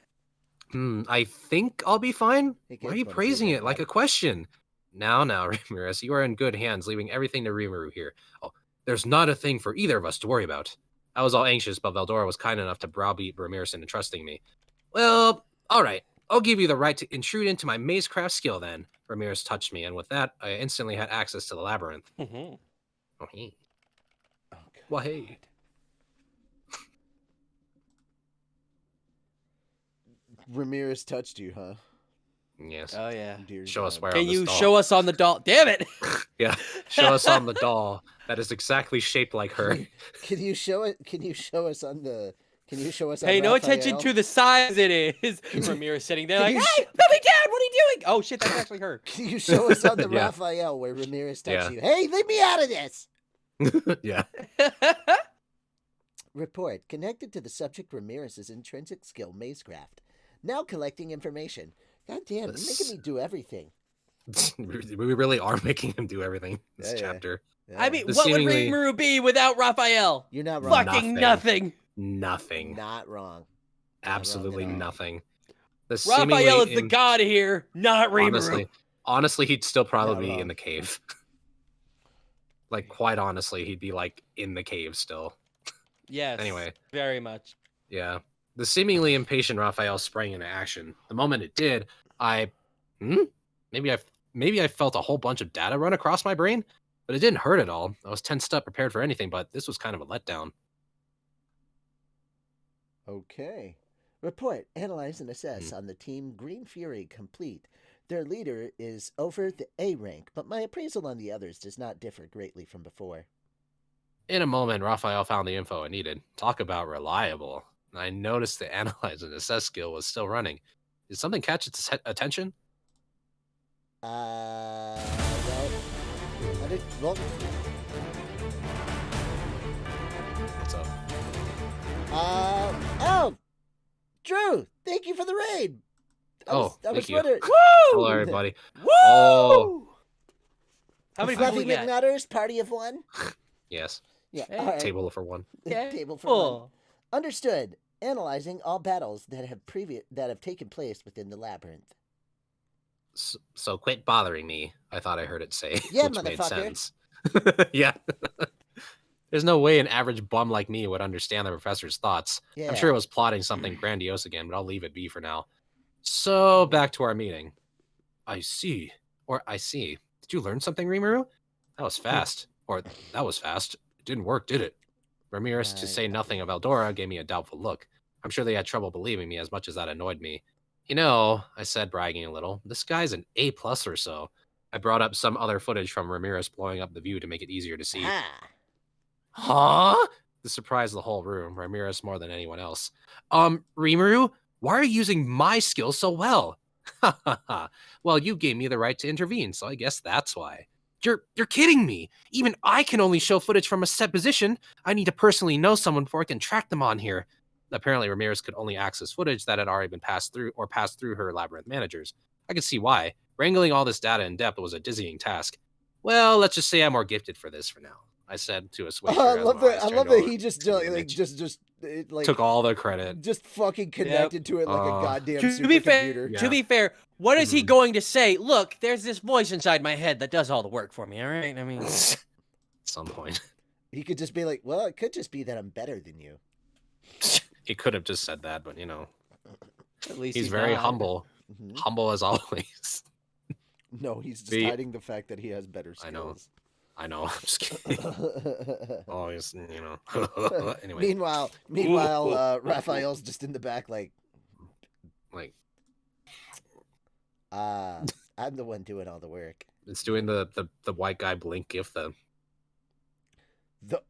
off. I think I'll be fine. Hey, Why are kids, you wanna see a praising big it like guy? a question? Now, Ramirez, you are in good hands, leaving everything to Rimuru here. Oh, there's not a thing for either of us to worry about. I was all anxious, but Veldora was kind enough to browbeat Ramirez into trusting me. Well, all right. I'll give you the right to intrude into my mazecraft skill then. Ramirez touched me, and with that, I instantly had access to the labyrinth. Mhm. Oh, hey. Oh, God. Well, hey. Ramirez touched you, huh? Yes. Oh yeah. Dear Show us God. where Can on this you doll. show us on the doll? Damn it! Yeah. Show us on the doll that is exactly shaped like her. Can you show it? Can you show us on the? Can you show us on Pay no attention Raphael? to the size it is. Ramirez sitting there can like, you hey, Billy Dad, what are you doing? Oh shit, that's actually her. Can you show us on the Yeah. Raphael where Ramirez touched Yeah. you? Hey, leave me out of this. Yeah. Report connected to the subject Ramirez's intrinsic skill, Mazecraft. Now collecting information. God damn, you're making me do everything. We really are making him do everything this Yeah, yeah. chapter. I mean, The what would seemingly- Rimuru be without Raphael? You're not wrong. Fucking nothing. Nothing. Not wrong. Absolutely at all. nothing. The Raphael is seemingly the god here, not Rimuru. honestly, he'd still Not probably be wrong. in the cave. Like, quite honestly, he'd be like in the cave still. Yes. Anyway. Very much. Yeah. The seemingly impatient Raphael sprang into action. The moment it did, maybe I felt a whole bunch of data run across my brain, but it didn't hurt at all. I was tensed up, prepared for anything, but this was kind of a letdown. Okay. Report, analyze, and assess on the team Green Fury complete. Their leader is over the A rank, but my appraisal on the others does not differ greatly from before. In a moment, Raphael found the info I needed. Talk about reliable. I noticed the analyze and assess skill was still running. Did something catch its attention? Well, What's up? oh, Drew, thank you for the raid. I was thank you. wondering. Hello, everybody. Woo! Oh, How many people Fluffy we got? McNutters, party of one. yes. Yeah. Hey. All right. Table for one. Yeah. Table for one. Full. Understood. Analyzing all battles that have taken place within the labyrinth. So quit bothering me. I thought I heard it say, Yeah, which made motherfucker. sense. Yeah. There's no way an average bum like me would understand the professor's thoughts. Yeah. I'm sure it was plotting something grandiose again, but I'll leave it be for now. So back to our meeting. I see. Did you learn something, Rimuru? That was fast. Or that was fast. It didn't work, did it? Ramirez, to say nothing of Eldora, gave me a doubtful look. I'm sure they had trouble believing me as much as that annoyed me. You know, I said, bragging a little, this guy's an A+ or so. I brought up some other footage from Ramirez blowing up the view to make it easier to see. Ah. Huh? This surprised the whole room, Ramirez more than anyone else. Rimuru, why are you using my skills so well? Ha ha ha. Well, you gave me the right to intervene, so I guess that's why. You're kidding me. Even I can only show footage from a set position. I need to personally know someone before I can track them on here. Apparently, Ramirez could only access footage that had already been passed through her labyrinth managers. I could see why. Wrangling all this data in depth was a dizzying task. Well, let's just say I'm more gifted for this for now, I said to a switcher. I love that he just took all the credit. Just fucking connected to it like a goddamn To be fair, supercomputer. to be fair, what is he going to say? Look, there's this voice inside my head that does all the work for me. All right, I mean, At some point, He could just be like, well, it could just be that I'm better than you. he could have just said that, but you know, at least he's very not. humble, Mhm. humble as always. No, he's just The- hiding the fact that he has better skills. I know. I'm just kidding. Always, you know. Anyway, Meanwhile, Raphael's just in the back, like, I'm the one doing all the work. it's doing the white guy blink gif. The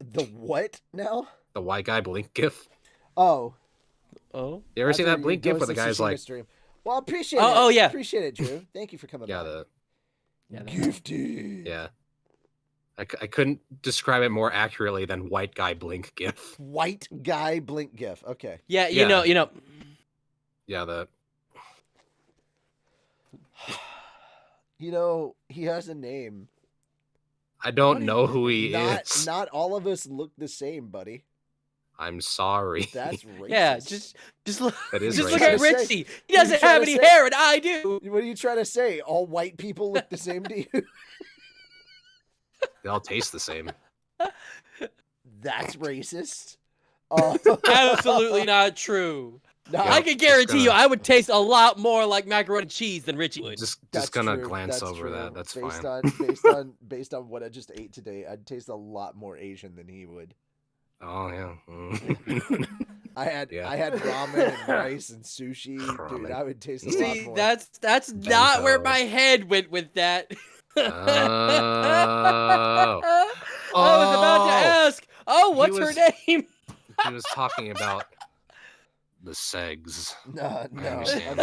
The what now? white guy blink gif. Oh, Oh, You ever I seen thought that you blink were gif where the going guy's Tsushima like, stream. Well, appreciate it. Oh, yeah. Appreciate it, Drew. Thank you for coming yeah, by. yeah. Gifted. yeah. I couldn't describe it more accurately than white guy blink gif. White guy blink gif. Okay. Yeah, Yeah. you know. Yeah, You know, he has a name. I don't know who he not, is. Not all of us look the same, buddy. I'm sorry. That's racist. Yeah, just look. That is Just look at racist. Richie. He What are you doesn't trying have to any say? hair, and I do. What are you trying to say? All white people look the same to you? They all taste the same. That's racist. Absolutely not true. No, Yeah. I can guarantee you, gonna- I would taste a lot more like macaroni and cheese than Richie would. Just that's gonna true. glance That's over true. that. That's based fine. based on what I just ate today, I'd taste a lot more Asian than he would. Oh yeah. Mm. I had Yeah. ramen and rice and sushi, dude. Ramen. I would taste a lot See, more. that's not where Bento. my head went with that. Oh. I was about to ask. Oh, He what's her was- name? He was talking about the segs. No. understand.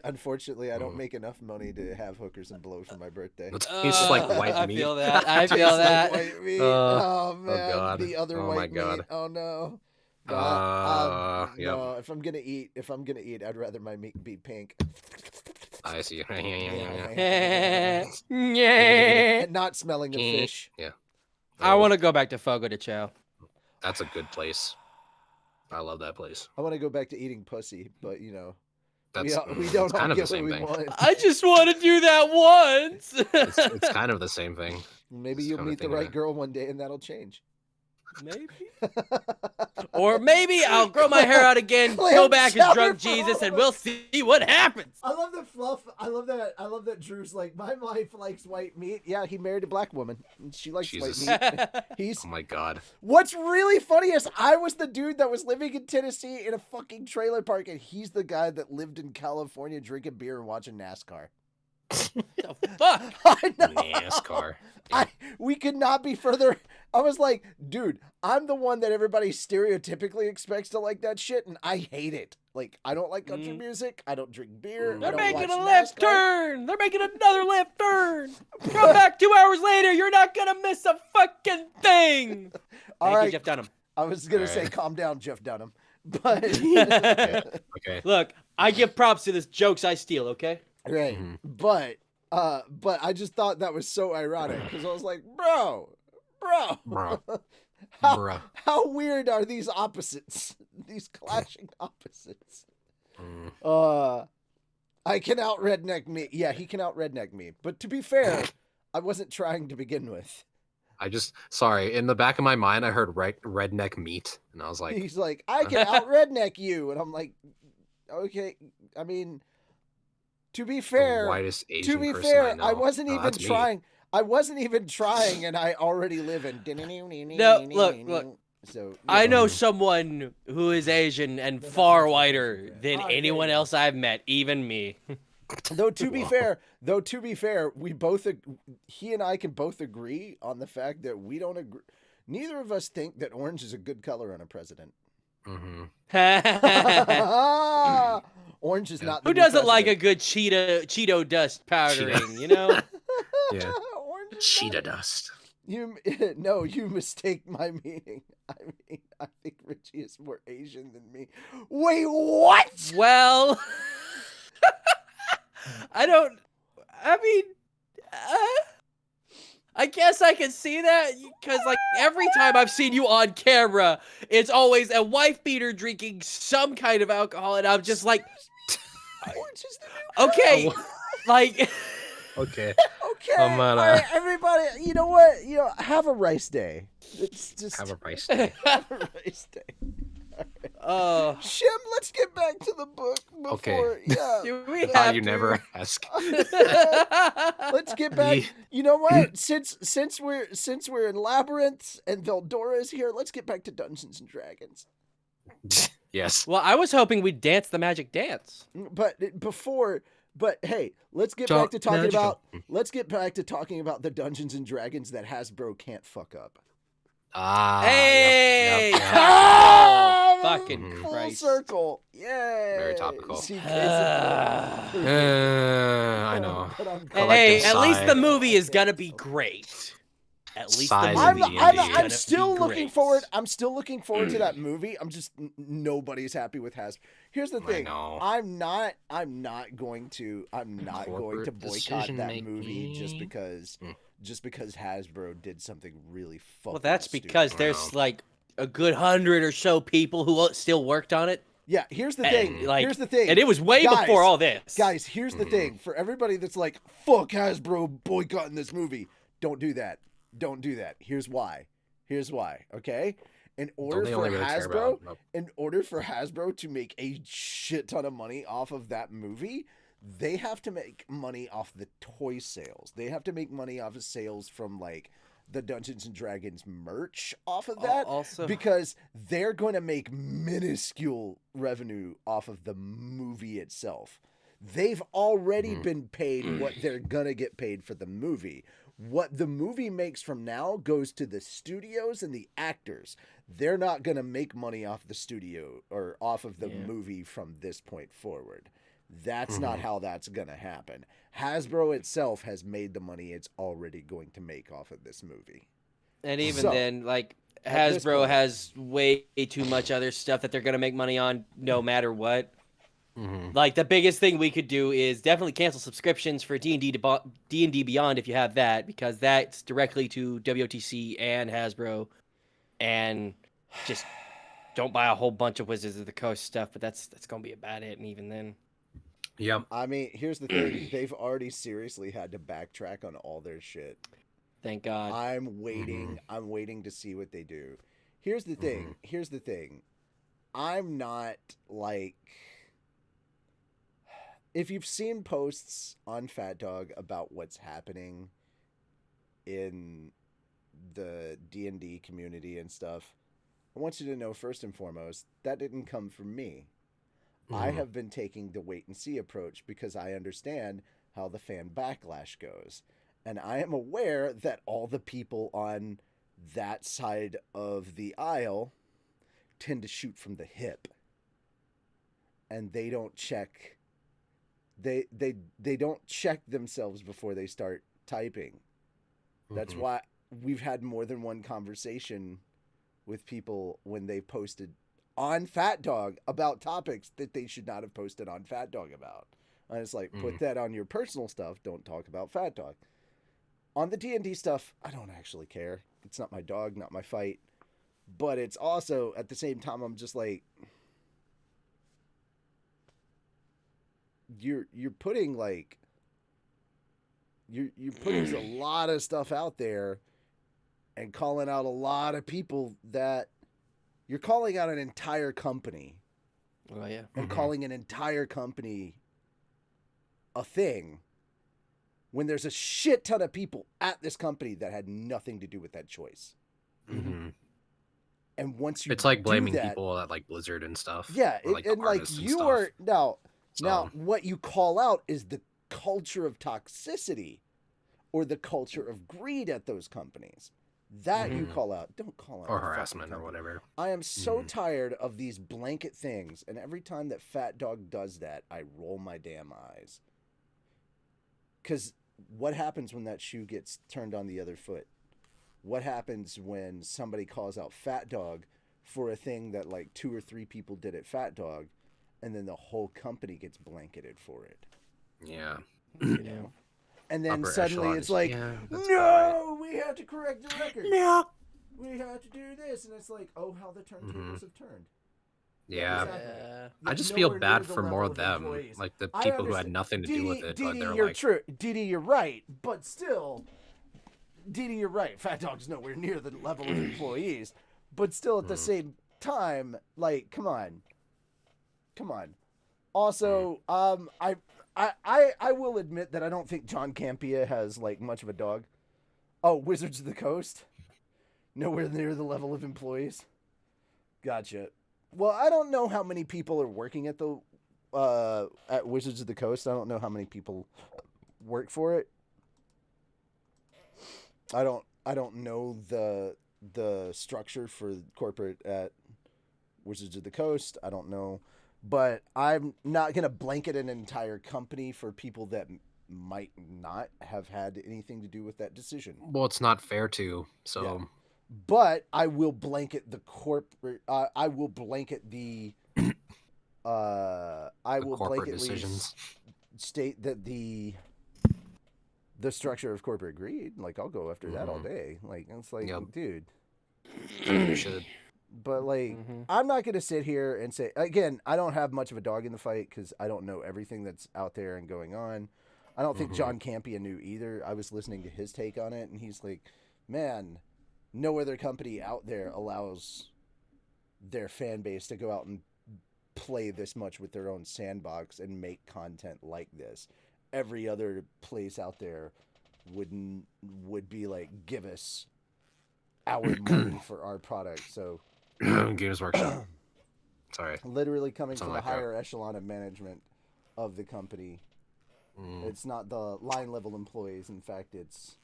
Unfortunately, I don't make enough money to have hookers and blow for my birthday. He's like white I meat. feel that. I Tastes feel like that. white meat. Oh, Man, God. the other Oh, my white God. meat. Oh no. Yep. No, if I'm gonna eat, I'd rather my meat be pink. I see. Yeah. And not smelling of fish. Yeah. I want to go back to Fogo de Chao. That's a good place. I love that place. I want to go back to eating pussy, but you know, That's we don't it's kind all of the get what same we thing. want. I just want to do that once. It's kind of the same thing. Maybe Just you'll kinda meet the thinking right that. girl one day, and that'll change. Maybe. Or maybe I'll grow my hair out again, go Clam back as chowder drunk for Jesus, all and of we'll see what happens. I love that fluff. I love that Drew's like, my wife likes white meat. Yeah, he married a black woman. And she likes Jesus. white meat. He's Oh my god. What's really funny is I was the dude that was living in Tennessee in a fucking trailer park, and he's the guy that lived in California drinking beer and watching NASCAR. The fuck? I know. NASCAR. We could not be further. I was like, dude, I'm the one that everybody stereotypically expects to like that shit, and I hate it. Like, I don't like country music. I don't drink beer. I They're don't making a watch left NASCAR. turn. They're making another left turn. Come back 2 hours later. You're not gonna miss a fucking thing. All Thank right, you, Jeff Dunham. I was gonna All say, right. calm down, Jeff Dunham. But Okay. Look, I give props to this jokes I steal. Okay. right, Mhm. but I just thought that was so ironic because I was like, bro, Bro. Bruh. how weird are these opposites? These clashing opposites. Mm. I can out redneck me. Yeah, he can out redneck me. But to be fair, I wasn't trying to begin with. Sorry, in the back of my mind, I heard redneck meat, and I was like, He's like, I can out redneck you, and I'm like, okay. I mean, to be the fair, whitest Asian to be person fair, I I know. wasn't Oh, even that's me. trying. I wasn't even trying, and I already live in. No, look. So I know Mhm. someone who is Asian and far whiter than Ah, anyone there you go. else I've met, even me. Though to be Wow. fair, we both he and I can both agree on the fact that we don't agree. Neither of us think that orange is a good color on a president. Mhm. Orange is Yeah. not the Who new doesn't like a president. good Cheeto dust powdering, you know? Yeah. Orange is Cheetah not. dust. You no, you mistake my meaning. I mean, I think Richie is more Asian than me. Wait, what? Well, I mean, I guess I can see that because, like, every time I've seen you on camera, it's always a wife beater drinking some kind of alcohol, and I'm just like, Orange is the new okay, like, Okay. Okay, I'm all gonna right, everybody. You know what? Have a rice day. It's just have a rice day. have a rice day. oh, Shim, let's get back to the book before. Yeah. do we Ah, have you to? never ask. Let's get back. Ye- You know what? Since we're in labyrinths and Veldora is here, let's get back to Dungeons and Dragons. Yes. Well, I was hoping we'd dance the magic dance. But hey, let's get back to talking about the Dungeons and Dragons that Hasbro can't fuck up. Ah. Hey, Yep. Yep. topical. Fucking Mhm. Full Christ. circle. Yay. Very topical. See, I know. But I'm Hey, Collective at least the sigh. movie is gonna be great. At least the Sighs movie of I'm D&D. gonna still be looking great. forward. I'm still looking forward to that movie. I'm just nobody's happy with Hasbro. Here's the I thing. know. I'm not going to Corporate boycott that decision movie just making. because Hasbro did something really fucking Well, that's stupid. because I there's know. like a good 100 or so people who still worked on it. Yeah, here's the And, thing. like, Here's the thing. and it was way Guys, before all this. Guys, here's the thing. For everybody that's like, fuck Hasbro boycotting this movie, don't do that. Don't do that. Here's why. Okay? In order Don't they for only really care Hasbro, about? in order for Hasbro to make a shit ton of money off of that movie, they have to make money off the toy sales. They have to make money off of sales from like the Dungeons and Dragons merch off of that. Also, Because they're going to make minuscule revenue off of the movie itself. They've already been paid what they're going to get paid for the movie. What the movie makes from now goes to the studios and the actors. They're not going to make money off the studio or off of the movie from this point forward. That's not how that's going to happen. Hasbro itself has made the money it's already going to make off of this movie. and even So, then, like, at this Hasbro point- has way too much other stuff that they're gonna make money on, no matter what. Mhm. Like, the biggest thing we could do is definitely cancel subscriptions for D&D Beyond if you have that, because that's directly to WOTC and Hasbro, and just don't buy a whole bunch of Wizards of the Coast stuff. But that's gonna be about it, and even then, Yep. I mean, here's the thing. They've already seriously had to backtrack on all their shit. thank God. I'm waiting to see what they do. Here's the thing. I'm not like, if you've seen posts on Fat Dog about what's happening in the D&D community and stuff, I want you to know first and foremost, that didn't come from me. I Mhm. have been taking the wait and see approach because I understand how the fan backlash goes. And I am aware that all the people on that side of the aisle tend to shoot from the hip. And they don't check they don't check themselves before they start typing. That's Mhm. why we've had more than one conversation with people when they posted on Fat Dog about topics that they should not have posted on Fat Dog about. And it's like, put that on your personal stuff. Don't talk about Fat Dog. On the D&D stuff, I don't actually care. It's not my dog, not my fight. But it's also at the same time, I'm just like, you're putting like you're putting a lot of stuff out there and calling out a lot of people that you're calling out an entire company. Oh yeah. And calling an entire company a thing when there's a shit ton of people at this company that had nothing to do with that choice. Mm-hmm. And once you It's like blaming do that, people at like Blizzard and stuff. yeah, or, like, the and like artists and you stuff. are now So- what you call out is the culture of toxicity or the culture of greed at those companies. That you Mhm. call out. Don't call out or the fucking harassment or company. whatever. I am so tired of these blanket things, and every time that Fat Dog does that, I roll my damn eyes. Because what happens when that shoe gets turned on the other foot? What happens when somebody calls out Fat Dog for a thing that like 2 or 3 people did at Fat Dog, and then the whole company gets blanketed for it? Yeah. You know? And then Upper suddenly echelon it's is- like, yeah, that's no, we have to correct the record. Yeah. We have to do this. And it's like, oh, how the turntables have turned. Yeah. exactly. Yeah. I Yet just nowhere feel near bad the for more level of them, employees. like the I people who had understand. nothing to do with it. Didi, They're you're like, true. Didi, you're right. But still, Didi, you're right. Fat Dog's nowhere near the level of employees. But still, at the same time, like, come on. Also, I will admit that I don't think John Campea has like much of a dog. Oh, Wizards of the Coast, nowhere near the level of employees. Gotcha. Well, I don't know how many people are working at the at Wizards of the Coast. I don't know how many people work for it. I don't know the structure for corporate at Wizards of the Coast. I don't know, but I'm not gonna blanket an entire company for people that might not have had anything to do with that decision. well, it's not fair to. So Yeah. But I will blanket the corporate. I will blanket the. I the will corporate blanketly decisions. state that the structure of corporate greed. Like I'll go after that all day. Like it's like, Yep. dude. You should. But like, I'm not gonna sit here and say again. I don't have much of a dog in the fight because I don't know everything that's out there and going on. I don't think John Campea knew either. I was listening to his take on it, and he's like, "Man, no other company out there allows their fan base to go out and play this much with their own sandbox and make content like this. Every other place out there would be like, give us our money for our product." So Games Workshop. Sorry. literally coming Something from the like that. higher echelon of management of the company. Mm. It's not the line level employees. In fact, it's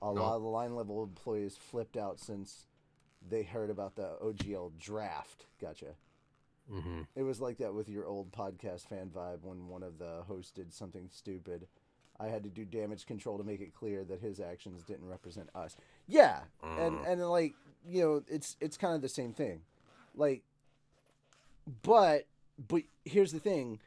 a lot of the line level employees flipped out since they heard about the OGL draft. Gotcha. Mm-hmm. It was like that with your old podcast fan vibe when one of the hosts did something stupid. I had to do damage control to make it clear that his actions didn't represent us. Yeah, and like, you know, it's kind of the same thing. Like, but here's the thing.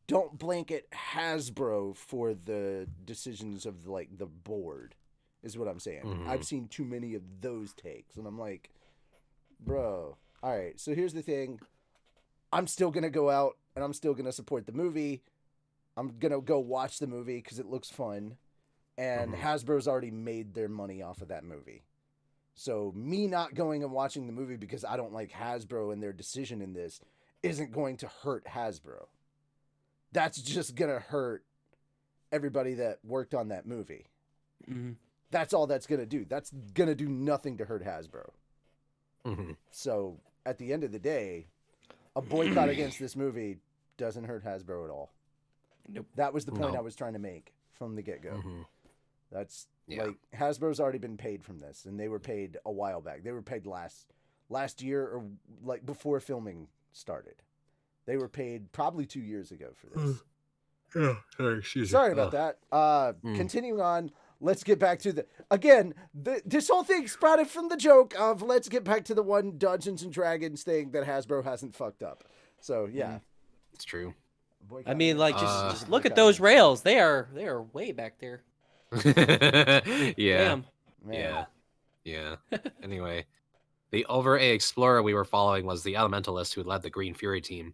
Don't blanket Hasbro for the decisions of like the board, is what I'm saying. I've seen too many of those takes, and I'm like, bro, all right. So here's the thing. I'm still gonna go out and I'm still gonna support the movie. I'm gonna go watch the movie because it looks fun, and Hasbro's already made their money off of that movie. So me not going and watching the movie because I don't like Hasbro and their decision in this isn't going to hurt Hasbro. That's just gonna hurt everybody that worked on that movie. That's all that's gonna do. That's gonna do nothing to hurt Hasbro. So at the end of the day, a boycott against this movie doesn't hurt Hasbro at all. Nope. That was the point No. I was trying to make from the get-go. That's Yeah. like Hasbro's already been paid from this, and they were paid a while back. They were paid last year or like before filming started. They were paid probably 2 years ago for this. Oh, sorry, excuse Sorry about that. Continuing on, let's get back to this whole thing sprouted from the joke of let's get back to the one Dungeons and Dragons thing that Hasbro hasn't fucked up. So yeah, It's true. I mean, like, just Just look at boycott those it. rails. They are way back there. Yeah. Damn. Man. Yeah. Anyway, The over A explorer we were following was the elementalist who led the Green Fury team.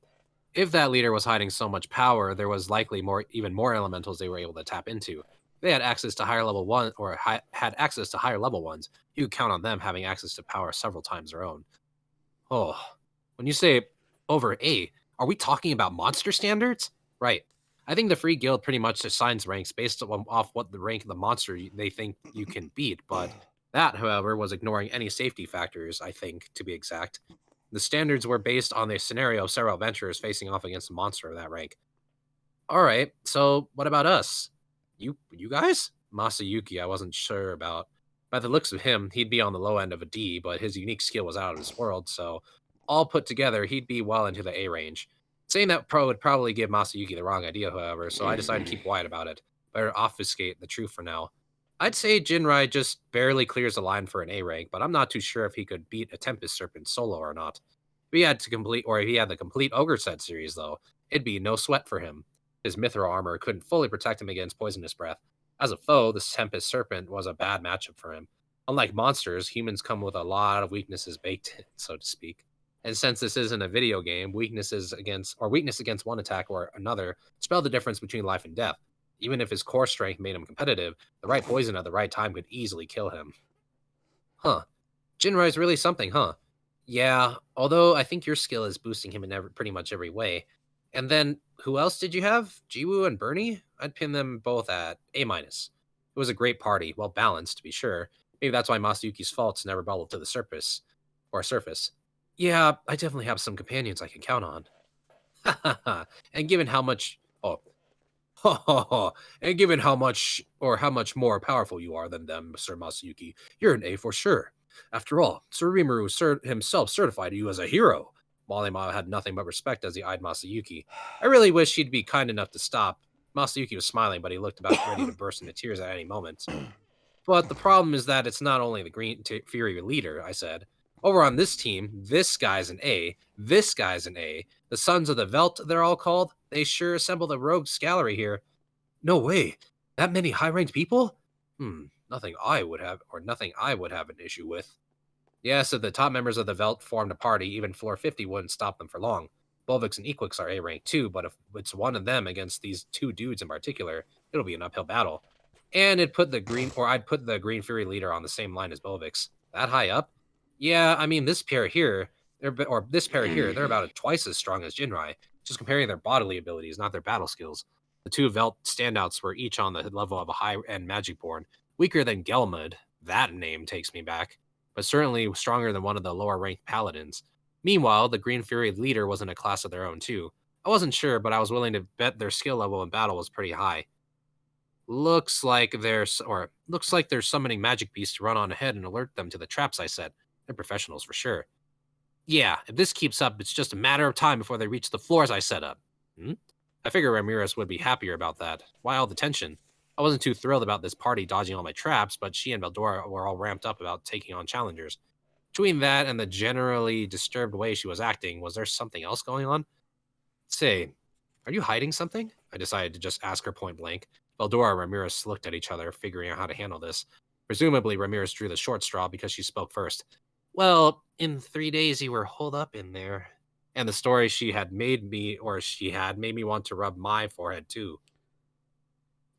If that leader was hiding so much power, there was likely even more elementals they were able to tap into. They had access to higher level one, or had access to higher level ones. You could count on them having access to power several times their own. Oh, when you say over A, are we talking about monster standards? Right. I think the Free Guild pretty much assigns ranks based off what the rank of the monster they think you can beat, but that, however, was ignoring any safety factors, I think, to be exact. The standards were based on the scenario of several adventurers facing off against a monster of that rank. All right, so what about us? You guys? Masayuki, I wasn't sure about. By the looks of him, he'd be on the low end of a D, but his unique skill was out of this world, so all put together, he'd be well into the A range. Saying that pro would probably give Masayuki the wrong idea, however, so I decided to keep quiet about it. Better obfuscate the truth for now. I'd say Jinrai just barely clears the line for an A rank, but I'm not too sure if he could beat a Tempest Serpent solo or not. If he had the complete Ogre set series, though, it'd be no sweat for him. His mithril armor couldn't fully protect him against poisonous breath. As a foe, the Tempest Serpent was a bad matchup for him. Unlike monsters, humans come with a lot of weaknesses baked in, so to speak. And since this isn't a video game, weakness against one attack or another spell the difference between life and death. Even if his core strength made him competitive, the right poison at the right time could easily kill him. Huh. Jinrai's really something, huh? Yeah, although I think your skill is boosting him in pretty much every way. And then, who else did you have? Jiwoo and Bernie? I'd pin them both at A-. It was a great party, well balanced, to be sure. Maybe that's why Masayuki's faults never bubbled to the surface. Yeah, I definitely have some companions I can count on. Ha ha ha. And given how much... Oh. Ha ha ha. And given how much more powerful you are than them, Sir Masayuki, you're an A for sure. After all, Sir Rimuru himself certified you as a hero. Molima had nothing but respect as he eyed Masayuki. I really wish he'd be kind enough to stop. Masayuki was smiling, but he looked about ready to burst into tears at any moment. But the problem is that it's not only the Green Fury leader, I said. Over on this team, this guy's an A, this guy's an A. The Sons of the Velt, they're all called. They sure assembled a rogues gallery here. No way. That many high-ranked people? Nothing I would have an issue with. Yes, if the top members of the Velt formed a party, even floor 50 wouldn't stop them for long. Bolvix and Equix are A rank too, but if it's one of them against these two dudes in particular, it'll be an uphill battle. And I'd put the Green Fury leader on the same line as Bolvix. That high up? Yeah, I mean this pair here, they're about twice as strong as Jinrai. Just comparing their bodily abilities, not their battle skills. The two Velt standouts were each on the level of a high-end Magicborn, weaker than Gelmud. That name takes me back, but certainly stronger than one of the lower-ranked paladins. Meanwhile, the Green Fury leader was in a class of their own too. I wasn't sure, but I was willing to bet their skill level in battle was pretty high. Looks like they're summoning magic beasts to run on ahead and alert them to the traps I set. They're professionals for sure. Yeah, if this keeps up, it's just a matter of time before they reach the floors I set up. I figure Ramirez would be happier about that. Why all the tension? I wasn't too thrilled about this party dodging all my traps, but she and Veldora were all ramped up about taking on challengers. Between that and the generally disturbed way she was acting, was there something else going on? Say, are you hiding something? I decided to just ask her point blank. Veldora and Ramirez looked at each other, figuring out how to handle this. Presumably, Ramirez drew the short straw because she spoke first. Well, in 3 days you were holed up in there. And the story she had made me want to rub my forehead too.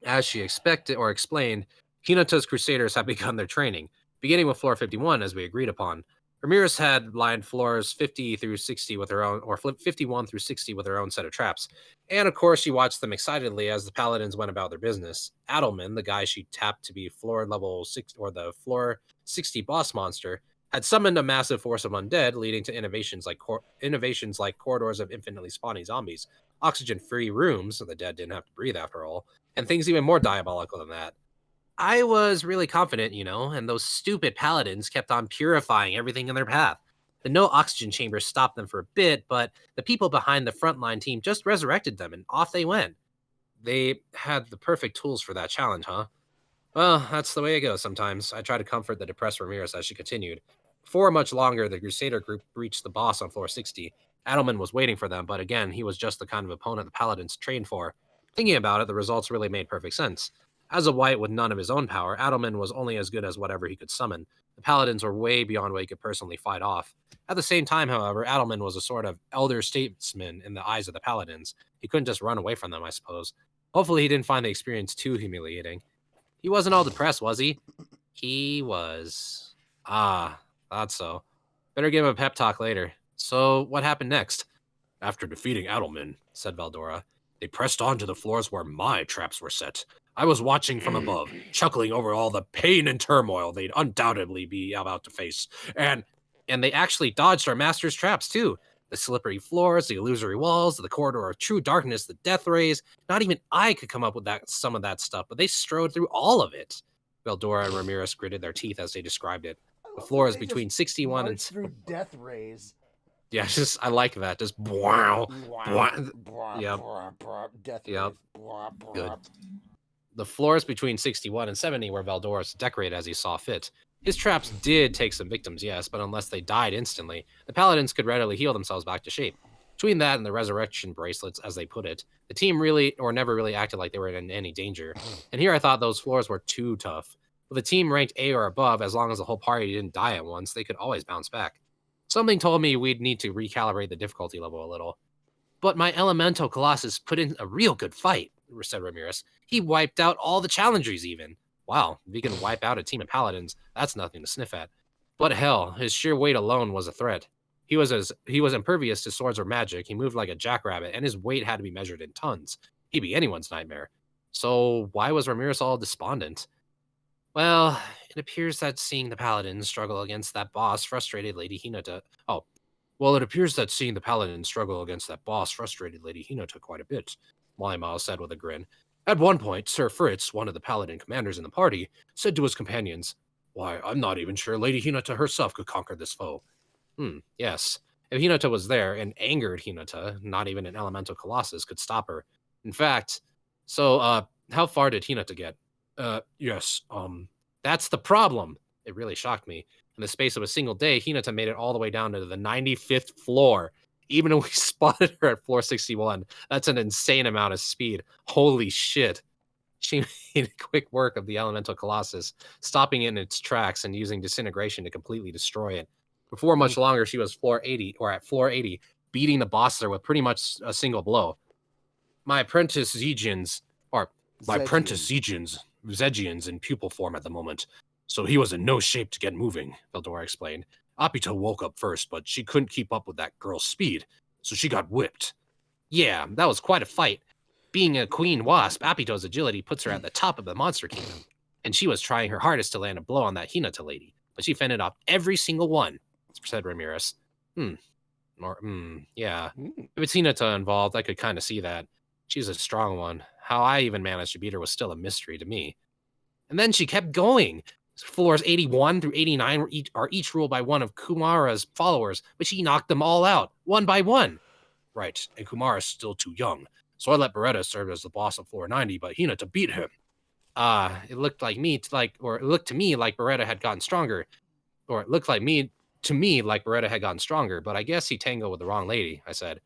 As she expected or explained, Hinata's Crusaders had begun their training, beginning with floor 51 as we agreed upon. Ramirez had lined floors 50 through 60 with her own, or 51 through 60 with her own set of traps. And of course, she watched them excitedly as the paladins went about their business. Adelman, the guy she tapped to be floor level 6 or the floor 60 boss monster, had summoned a massive force of undead, leading to innovations like corridors of infinitely spawning zombies, oxygen-free rooms, so the dead didn't have to breathe after all, and things even more diabolical than that. I was really confident, and those stupid paladins kept on purifying everything in their path. The no oxygen chambers stopped them for a bit, but the people behind the frontline team just resurrected them, and off they went. They had the perfect tools for that challenge, huh? Well, that's the way it goes sometimes. I tried to comfort the depressed Ramirez as she continued. Before much longer, the Crusader group reached the boss on floor 60. Adelman was waiting for them, but again, he was just the kind of opponent the Paladins trained for. Thinking about it, the results really made perfect sense. As a white with none of his own power, Adelman was only as good as whatever he could summon. The paladins were way beyond what he could personally fight off. At the same time, however, Adelman was a sort of elder statesman in the eyes of the paladins. He couldn't just run away from them, I suppose. Hopefully he didn't find the experience too humiliating. He wasn't all depressed, was he? He was. Ah, thought so. Better give him a pep talk later. So, what happened next? After defeating Adelman, said Valdora, they pressed on to the floors where my traps were set. I was watching from above, chuckling over all the pain and turmoil they'd undoubtedly be about to face. And they actually dodged our master's traps, too. The slippery floors, the illusory walls, the corridor of true darkness, the death rays. Not even I could come up with some of that stuff, but they strode through all of it. Valdora and Ramirez gritted their teeth as they described it. The floor is between 61 and... through death rays. Yeah, I like that. Just wow. Yep. Death Yep. rays. Good. The floors between 61 and 70 were Valdora's decorated as he saw fit. His traps did take some victims, yes, but unless they died instantly, the paladins could readily heal themselves back to shape. Between that and the resurrection bracelets, as they put it, the team really or never really acted like they were in any danger. And here I thought those floors were too tough. With a team ranked A or above, as long as the whole party didn't die at once, they could always bounce back. Something told me we'd need to recalibrate the difficulty level a little. But my elemental colossus put in a real good fight, said Ramirez. He wiped out all the challengers even. Wow, if he can wipe out a team of paladins, that's nothing to sniff at. But hell, his sheer weight alone was a threat. He was impervious to swords or magic, he moved like a jackrabbit, and his weight had to be measured in tons. He'd be anyone's nightmare. So why was Ramirez all despondent? Well, it appears that seeing the paladins struggle against that boss frustrated Lady Hinata. It appears that seeing the paladins struggle against that boss frustrated Lady Hinata quite a bit, Wlymal said with a grin. At one point, Sir Fritz, one of the paladin commanders in the party, said to his companions, "Why, I'm not even sure Lady Hinata herself could conquer this foe." Yes. If Hinata was there, and angered Hinata, not even an elemental colossus could stop her. In fact, how far did Hinata get? Yes, that's the problem. It really shocked me. In the space of a single day, Hinata made it all the way down to the 95th floor. Even when we spotted her at floor 61, that's an insane amount of speed. Holy shit. She made quick work of the elemental colossus, stopping it in its tracks and using disintegration to completely destroy it. Before much longer, she was at floor 80, beating the boss there with pretty much a single blow. My apprentice Zegians in pupil form at the moment, so he was in no shape to get moving, Valdora explained. Apito woke up first, but she couldn't keep up with that girl's speed, so she got whipped. Yeah, that was quite a fight. Being a queen wasp, Apito's agility puts her at the top of the monster kingdom, and she was trying her hardest to land a blow on that Hinata lady, but she fended off every single one, said Ramirez. Yeah. If it's Hinata involved, I could kind of see that. She's a strong one. How I even managed to beat her was still a mystery to me. And then she kept going. Floors 81 through 89 are each ruled by one of Kumara's followers, but she knocked them all out, one by one. Right, and Kumara's still too young, so I let Beretta serve as the boss of floor 90, but Hinata beat him. It looked to me like Beretta had gotten stronger, but I guess he tangled with the wrong lady, I said.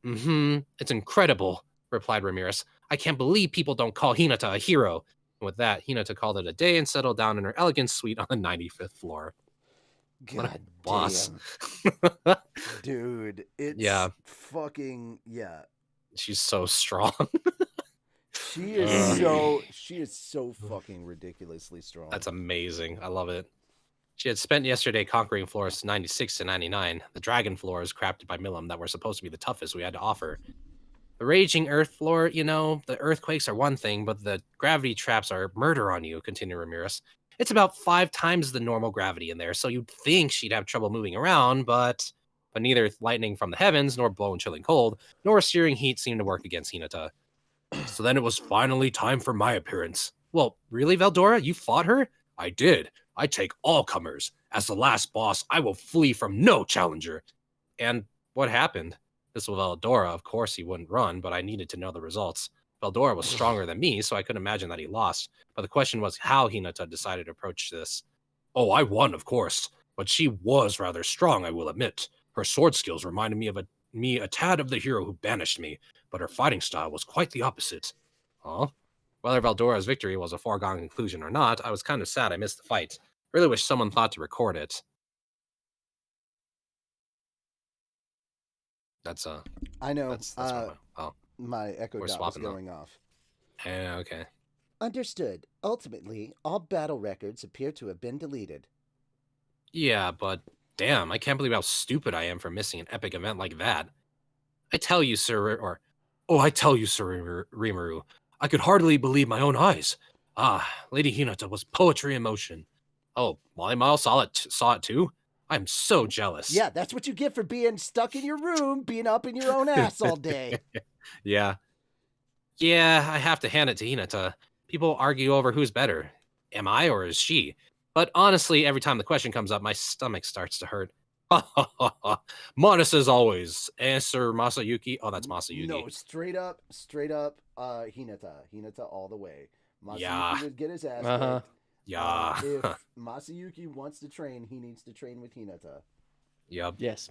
It's incredible, replied Ramirez. I can't believe people don't call Hinata a hero. And with that, Hinata called it a day and settled down in her elegant suite on the 95th floor. God boss. Damn. Dude, it's fucking, yeah. She's so strong. She is so fucking ridiculously strong. That's amazing. I love it. She had spent yesterday conquering floors 96 to 99, the dragon floors crafted by Milam that were supposed to be the toughest we had to offer. The raging earth floor, the earthquakes are one thing, but the gravity traps are murder on you, continued Ramirez. It's about 5 times the normal gravity in there, so you'd think she'd have trouble moving around, but neither lightning from the heavens, nor blowing chilling cold, nor searing heat seemed to work against Hinata. So then it was finally time for my appearance. Well, really, Valdora? You fought her? I did. I take all comers. As the last boss, I will flee from no challenger. And what happened? This was Valdora. Of course he wouldn't run, but I needed to know the results. Valdora was stronger than me, so I couldn't imagine that he lost. But the question was how Hinata decided to approach this. Oh, I won, of course. But she was rather strong, I will admit. Her sword skills reminded me a tad of the hero who banished me, but her fighting style was quite the opposite. Huh? Whether Valdora's victory was a foregone conclusion or not, I was kind of sad I missed the fight. Really wish someone thought to record it. That's I know. that's what My Echo we're Dot was swapping them. going off. Yeah, okay. Understood. Ultimately, all battle records appear to have been deleted. Yeah, but damn, I can't believe how stupid I am for missing an epic event like that. I tell you, Sir, I tell you, Sir Rimuru, I could hardly believe my own eyes. Ah, Lady Hinata was poetry in motion. Oh, Molly Miles saw it too? I'm so jealous. Yeah, that's what you get for being stuck in your room, being up in your own ass all day. Yeah. Yeah, I have to hand it to Hinata. People argue over who's better. Am I or is she? But honestly, every time the question comes up, my stomach starts to hurt. Modest as always. Answer Masayuki. Oh, that's Masayuki. No, straight up, Hinata. Hinata all the way. Masayuki Yeah. would get his ass Uh-huh. kicked. Yeah. If Masayuki wants to train, he needs to train with Hinata. Yep. Yes.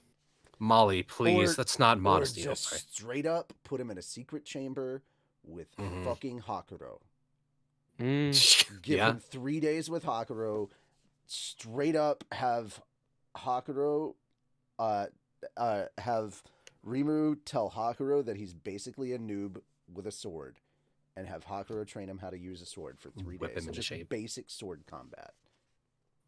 Molly, please. Or- That's not Or modesty. just sorry. straight up put him in a secret chamber with Mhm. fucking Hakuro. Mm. Give Yeah. him 3 days with Hakuro. Straight up have Hakuro have Rimuru tell Hakuro that he's basically a noob with a sword, and have Hakuro train him how to use a sword for 3 Whip days. him into Just shape. basic sword combat.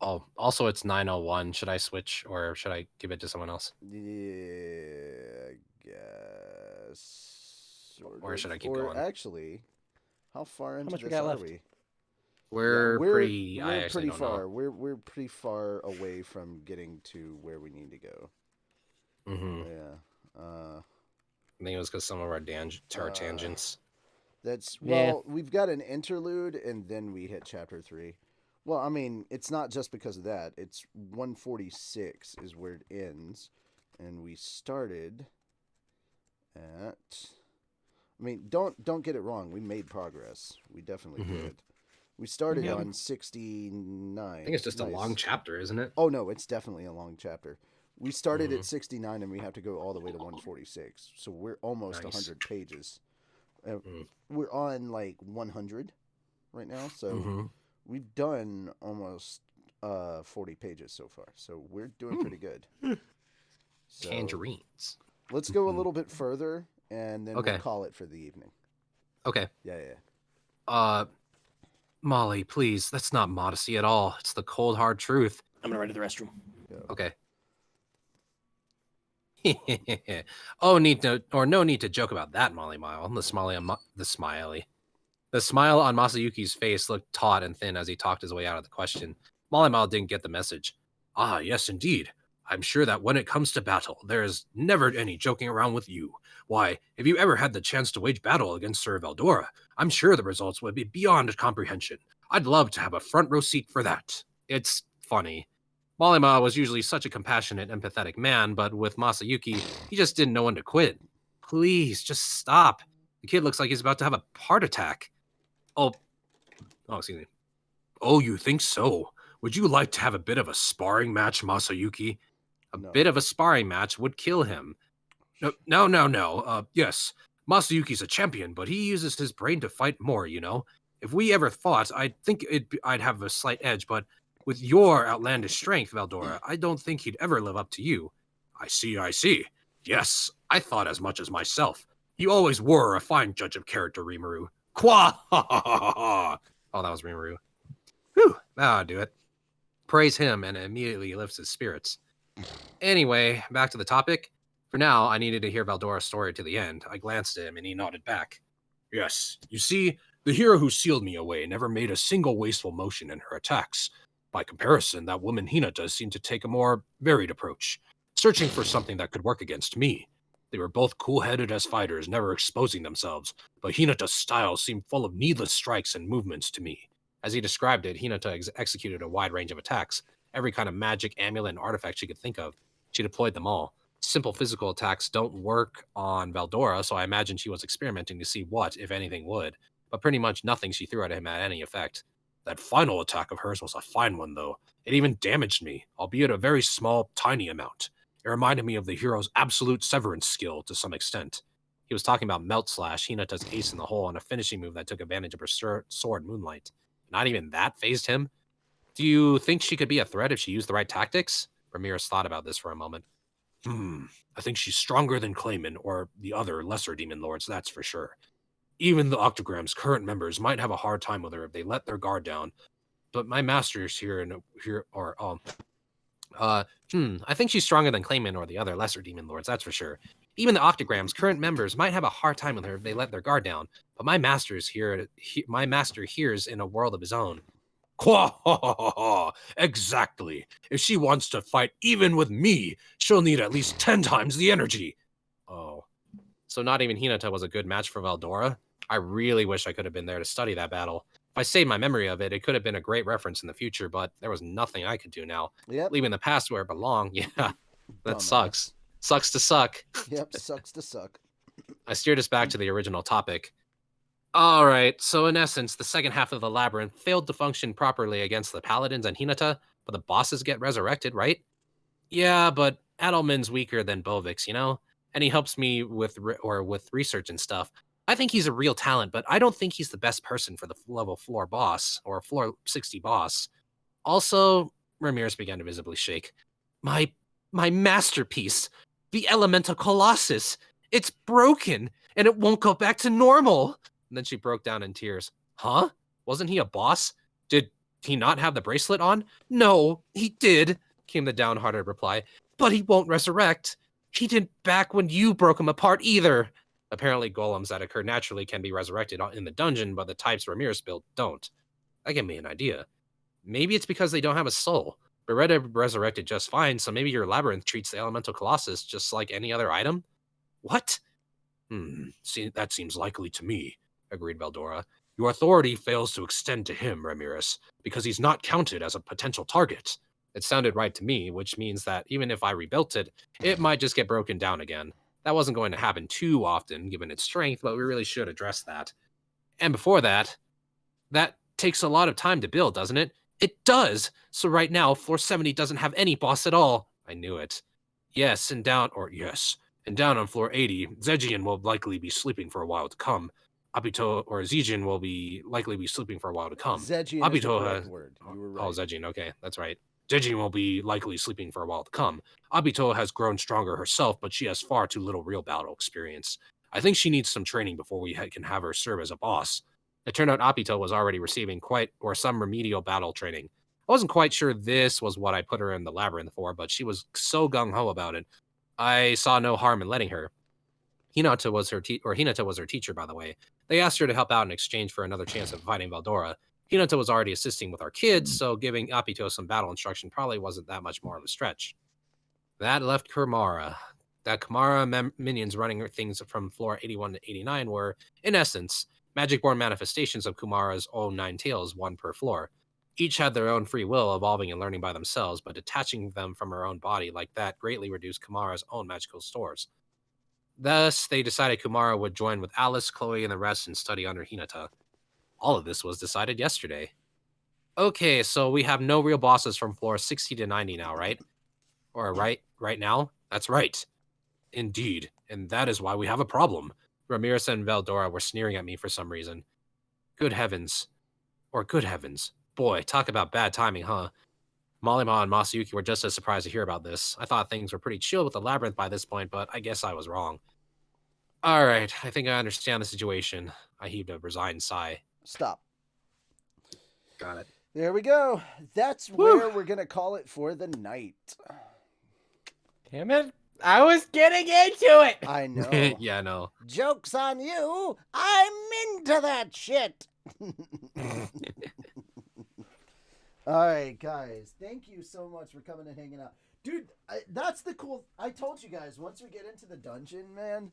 Oh, also it's 9:01. Should I switch or should I give it to someone else? Yeah, I guess. Sort Or of. should I keep or going? Actually, how far into much we this got are left? we? We're pretty. I We're actually pretty don't far. know. We're pretty far away from getting to where we need to go. Mm-hmm. Yeah. I think it was because some of our tangents. That's Yeah. well, we've got an interlude and then we hit chapter 3. Well, I mean, it's not just because of that. It's 146 is where it ends, and we started at. I mean, don't get it wrong. We made progress. We definitely Mhm. did. We started Yeah. on 69. I think it's just a long Nice. chapter, isn't it? Oh no, it's definitely a long chapter. We started Mhm. at 69 and we have to go all the way to 146. So we're almost Nice. 100 pages. Mm. We're on like 100 right now, so Mhm. we've done almost 40 pages so far. So we're doing pretty good. So Tangerines. let's go a Mhm. little bit further and then Okay. we'll call it for the evening. Okay. Yeah. Molly, please. That's not modesty at all. It's the cold hard truth. I'm gonna run to the restroom. Go. Okay. No need to joke about that, Molly Mile. The smile on Masayuki's face looked taut and thin as he talked his way out of the question. Molly Mile didn't get the message. Ah, yes, indeed. I'm sure that when it comes to battle, there is never any joking around with you. Why, if you ever had the chance to wage battle against Sir Veldora, I'm sure the results would be beyond comprehension. I'd love to have a front row seat for that. It's funny. Molima was usually such a compassionate, empathetic man, but with Masayuki, he just didn't know when to quit. Please, just stop. The kid looks like he's about to have a heart attack. Oh, excuse me. Oh, you think so? Would you like to have a bit of a sparring match, Masayuki? A No. bit of a sparring match would kill him. No. Yes, Masayuki's a champion, but he uses his brain to fight more, you know? If we ever fought, I think I'd have a slight edge, but with your outlandish strength, Veldora, I don't think he'd ever live up to you. I see. Yes, I thought as much as myself. You always were a fine judge of character, Rimuru. Qua! Oh, that was Rimuru. Whew, that'll do it. Praise him and immediately lifts his spirits. Anyway, back to the topic. For now, I needed to hear Valdora's story to the end. I glanced at him and he nodded back. Yes, you see, the hero who sealed me away never made a single wasteful motion in her attacks. By comparison, that woman Hinata seemed to take a more varied approach, searching for something that could work against me. They were both cool-headed as fighters, never exposing themselves, but Hinata's style seemed full of needless strikes and movements to me. As he described it, Hinata executed a wide range of attacks, every kind of magic, amulet, and artifact she could think of. She deployed them all. Simple physical attacks don't work on Veldora, so I imagine she was experimenting to see what, if anything, would. But pretty much nothing she threw at him had any effect. That final attack of hers was a fine one, though. It even damaged me, albeit a very small, tiny amount. It reminded me of the hero's absolute severance skill to some extent. He was talking about Melt Slash, Hinata's ace in the hole, and a finishing move that took advantage of her sword Moonlight. Not even that phased him? Do you think she could be a threat if she used the right tactics? Ramirez thought about this for a moment. I think she's stronger than Clayman or the other lesser demon lords, that's for sure. Even the Octogram's current members might have a hard time with her if they let their guard down. But my masters I think she's stronger than Clayman or the other lesser demon lords, that's for sure. Even the Octogram's current members might have a hard time with her if they let their guard down. But my master hears in a world of his own. Exactly. If she wants to fight even with me, she'll need at least 10 times the energy. Oh. So not even Hinata was a good match for Veldora? I really wish I could have been there to study that battle. If I saved my memory of it, it could have been a great reference in the future, but there was nothing I could do now. Yep. Leaving the past where it belonged, yeah, that Dumbass. sucks. Sucks to suck. Yep, sucks to suck. I steered us back to the original topic. All right, so in essence, the second half of the labyrinth failed to function properly against the paladins and Hinata, but the bosses get resurrected, right? Yeah, but Adelman's weaker than Bovix, you know? And he helps me with research and stuff. I think he's a real talent, but I don't think he's the best person for the level 4 boss, or floor 60 boss. Also, Ramirez began to visibly shake. My masterpiece, the Elemental Colossus, it's broken, and it won't go back to normal. And then she broke down in tears. Huh? Wasn't he a boss? Did he not have the bracelet on? No, he did, came the downhearted reply. But he won't resurrect. He didn't back when you broke him apart either. Apparently golems that occur naturally can be resurrected in the dungeon, but the types Ramirez built don't. That gave me an idea. Maybe it's because they don't have a soul. Beretta resurrected just fine, so maybe your labyrinth treats the Elemental Colossus just like any other item? What? See, that seems likely to me, agreed Veldora. Your authority fails to extend to him, Ramirez, because he's not counted as a potential target. It sounded right to me, which means that even if I rebuilt it, it might just get broken down again. That wasn't going to happen too often, given its strength, but we really should address that. And before that takes a lot of time to build, doesn't it? It does! So right now, floor 70 doesn't have any boss at all. I knew it. Yes, and down on floor 80, Zejian will likely be sleeping for a while to come. Abito or Zijin will likely be sleeping for a while to come. Zejian Abito is the correct word. You were right. Oh, Zejin, okay, that's right. Zejin will be likely sleeping for a while to come. Abito has grown stronger herself, but she has far too little real battle experience. I think she needs some training before we can have her serve as a boss. It turned out Abito was already receiving some remedial battle training. I wasn't quite sure this was what I put her in the labyrinth for, but she was so gung-ho about it. I saw no harm in letting her. Hinata was her teacher, by the way. They asked her to help out in exchange for another chance of fighting Veldora. Hinata was already assisting with our kids, so giving Abito some battle instruction probably wasn't that much more of a stretch. That left Kumara. That Kumara minions running things from floor 81 to 89 were, in essence, magic-born manifestations of Kumara's own 9 tails, one per floor. Each had their own free will, evolving and learning by themselves, but detaching them from her own body like that greatly reduced Kumara's own magical stores. Thus, they decided Kumara would join with Alice, Chloe, and the rest and study under Hinata. All of this was decided yesterday. Okay, so we have no real bosses from floor 60 to 90 now, right? Or right now? That's right. Indeed, and that is why we have a problem. Ramirez and Veldora were sneering at me for some reason. Good heavens. Boy, talk about bad timing, huh? Malima and Masayuki were just as surprised to hear about this. I thought things were pretty chill with the labyrinth by this point, but I guess I was wrong. Alright, I think I understand the situation. I heaved a resigned sigh. Stop. Got it. There we go. That's where we're going to call it for the night. Damn it. I was getting into it. I know. Yeah, no. Joke's on you. I'm into that shit. All right, guys. Thank you so much for coming and hanging out. Dude, that's the cool... I told you guys, once we get into the dungeon, man,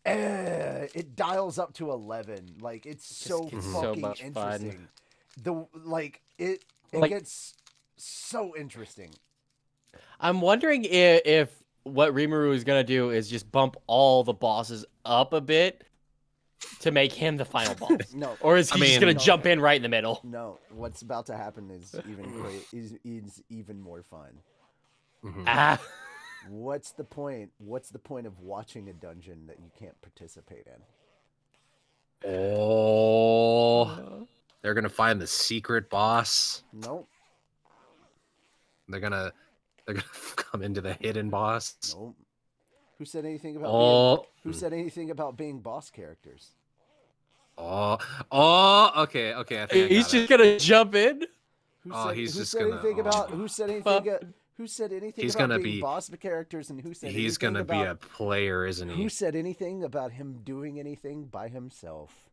it dials up to 11. Like, it's so fucking much interesting. Fun. It gets so interesting. I'm wondering if what Rimuru is gonna do is just bump all the bosses up a bit to make him the final boss. No. Or is he just gonna jump in right in the middle? No. What's about to happen is even great. Is even more fun. Ah. What's the point? What's the point of watching a dungeon that you can't participate in? Oh, they're gonna find the secret boss. Nope. They're gonna come into the hidden boss. Nope. Who said anything about who said anything about being boss characters? Okay. I think I He's got just it. gonna jump in. He's who just said gonna. anything about who said anything? Who said anything He's about gonna being be- boss characters, and who said He's anything gonna be a about player, isn't he? who said anything about him doing anything by himself?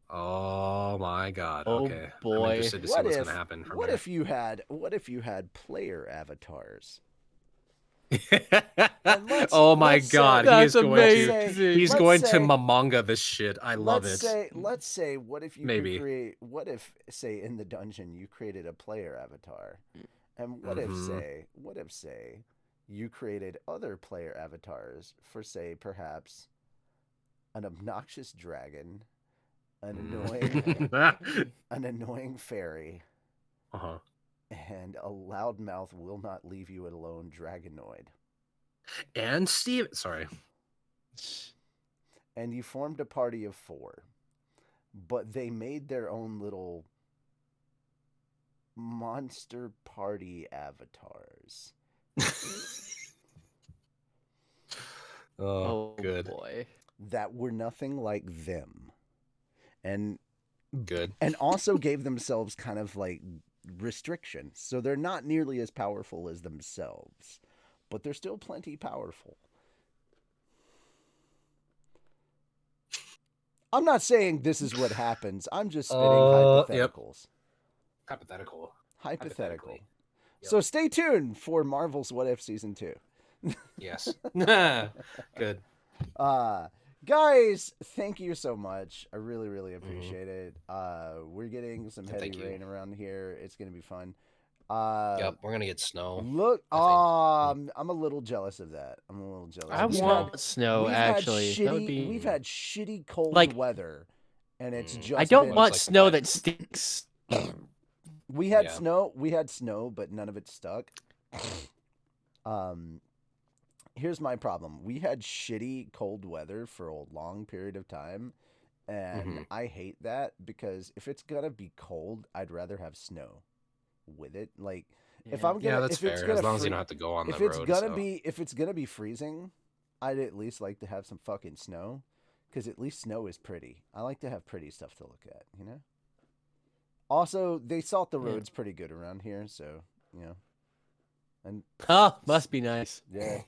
Oh my god. Oh, Okay. boy. I'm interested to see what's gonna happen from What here. if you had player avatars? Oh my let's say- god, he That's is going amazing. to he's let's going say- to mamanga this shit. I love it. Let's say, what if you Maybe. could create? What if, say, in the dungeon you created a player avatar, and what if, say, you created other player avatars for, say, perhaps an obnoxious dragon, an annoying fairy, Uh-huh. and a loudmouth will not leave you alone dragonoid. And Steve, sorry. And you formed a party of 4, but they made their own little monster party avatars. Oh, good. boy. That were nothing like them. And Good. also gave themselves kind of like restrictions. So they're not nearly as powerful as themselves, but they're still plenty powerful. I'm not saying this is what happens. I'm just spitting Yep. hypotheticals. Hypothetical. Hypothetical. Hypothetically. Yep. So stay tuned for Marvel's What If Season 2. Yes. Good. Guys, thank you so much. I really, really appreciate it. We're getting some heavy Thank you. rain around here. It's gonna be fun. Yep, we're gonna get snow. Look, I I'm a little jealous of that. I'm a little jealous. I want snow, actually. That would be... We've had shitty cold Like- weather, and it's just. I don't been- want like snow wet. that stinks. We had Yeah. snow. We had snow, but none of it stuck. Here's my problem. We had shitty cold weather for a long period of time, and Mhm. I hate that because if it's gonna be cold, I'd rather have snow with it. Like if I'm gonna, Yeah, that's if it's fair. gonna As long as you free- don't have to go on the if it's road. gonna so. be if it's gonna be freezing, I'd at least like to have some fucking snow, because at least snow is pretty. I like to have pretty stuff to look at, you know. Also, they salt the roads pretty good around here, so you know. And Oh, must be nice. yeah.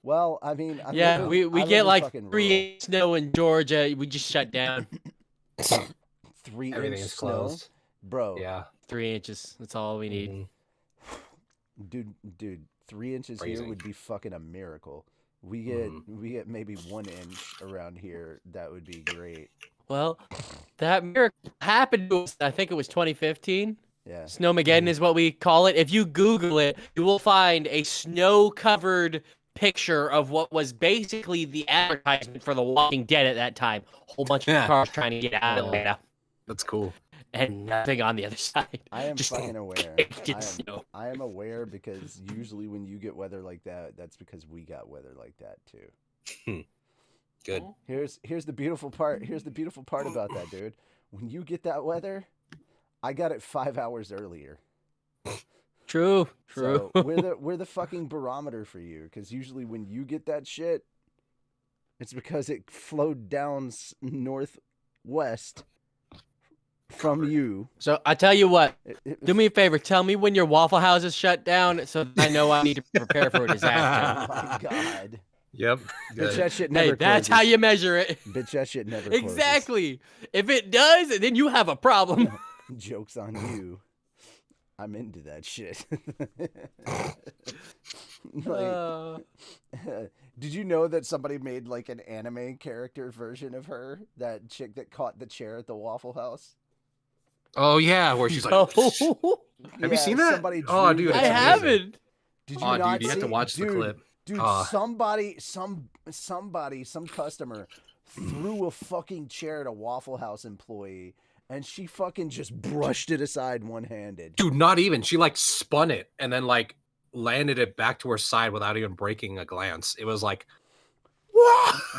Well, I mean, I Yeah, live we in- I live get in like fucking 3 rural. inches snow in Georgia. We just shut down 3 Everything inch is snow, closed. bro. Yeah. 3 inches. That's all we need. Mhm. Dude, 3 inches here Freezing. would be fucking a miracle. We get maybe 1 inch around here. That would be great. Well, that miracle happened to us. I think it was 2015. Yeah. Snowmageddon is what we call it. If you Google it, you will find a snow-covered picture of what was basically the advertisement for The Walking Dead at that time. Whole bunch of Yeah. cars trying to get out of Oh. Atlanta, That's cool. and nothing on the other side. I am Just fucking aware. baked in I am, snow. I am aware because usually when you get weather like that, that's because we got weather like that too. Good. Here's the beautiful part. Here's the beautiful part about that, dude. When you get that weather, I got it 5 hours earlier. True. So we're the fucking barometer for you, because usually when you get that shit, it's because it flowed down northwest from you. So I tell you what. It- Do me a favor. Tell me when your Waffle House is shut down, so that I know I need to prepare for a Oh disaster. my god. Yep. Bitch, Good. that shit never Hey, that's closes. how you measure it. Bitch, that shit never closes. Exactly. If it does, then you have a problem. Joke's on you. I'm into that shit. Like, did you know that somebody made like an anime character version of her? That chick that caught the chair at the Waffle House? Oh yeah, where she's like, No. have you seen that? Somebody Oh, drew dude, I it's that. amazing. haven't. Did you Oh, not dude, you have to see- watch the dude, clip. Dude, Ah. some customer threw a fucking chair at a Waffle House employee, and she fucking just brushed it aside one-handed. Dude, not even. She like spun it and then like landed it back to her side without even breaking a glance. It was like,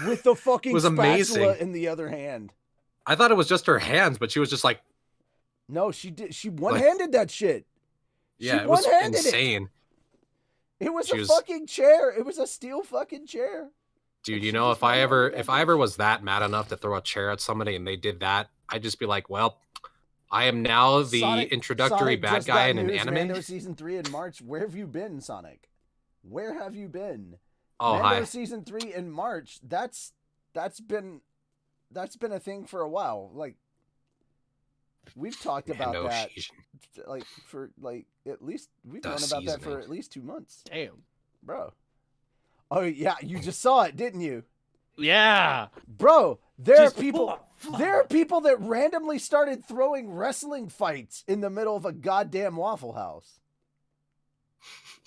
With the fucking It was spatula amazing. in the other hand. I thought it was just her hands, but she was just like, No, she did. She one-handed that shit. Yeah, She it was one-handed it. insane. It was She a was- fucking chair. It was a steel fucking chair. Dude, And you she know, just if I one-handed that ever bitch. was that mad enough to throw a chair at somebody and they did that, I'd just be like, well, I am now the introductory Sonic bad just guy got in an news, anime. Mando season 3 in March. Where have you been, Sonic? Where have you been? Oh, Mando hi. season 3 in March. That's been a thing for a while. Like we've talked about Mando that season. like for like at least we've The known about that for seasoning. at least 2 months. Damn. Bro. Oh yeah, you just saw it, didn't you? Yeah. Bro, there Just are people that randomly started throwing wrestling fights in the middle of a goddamn Waffle House.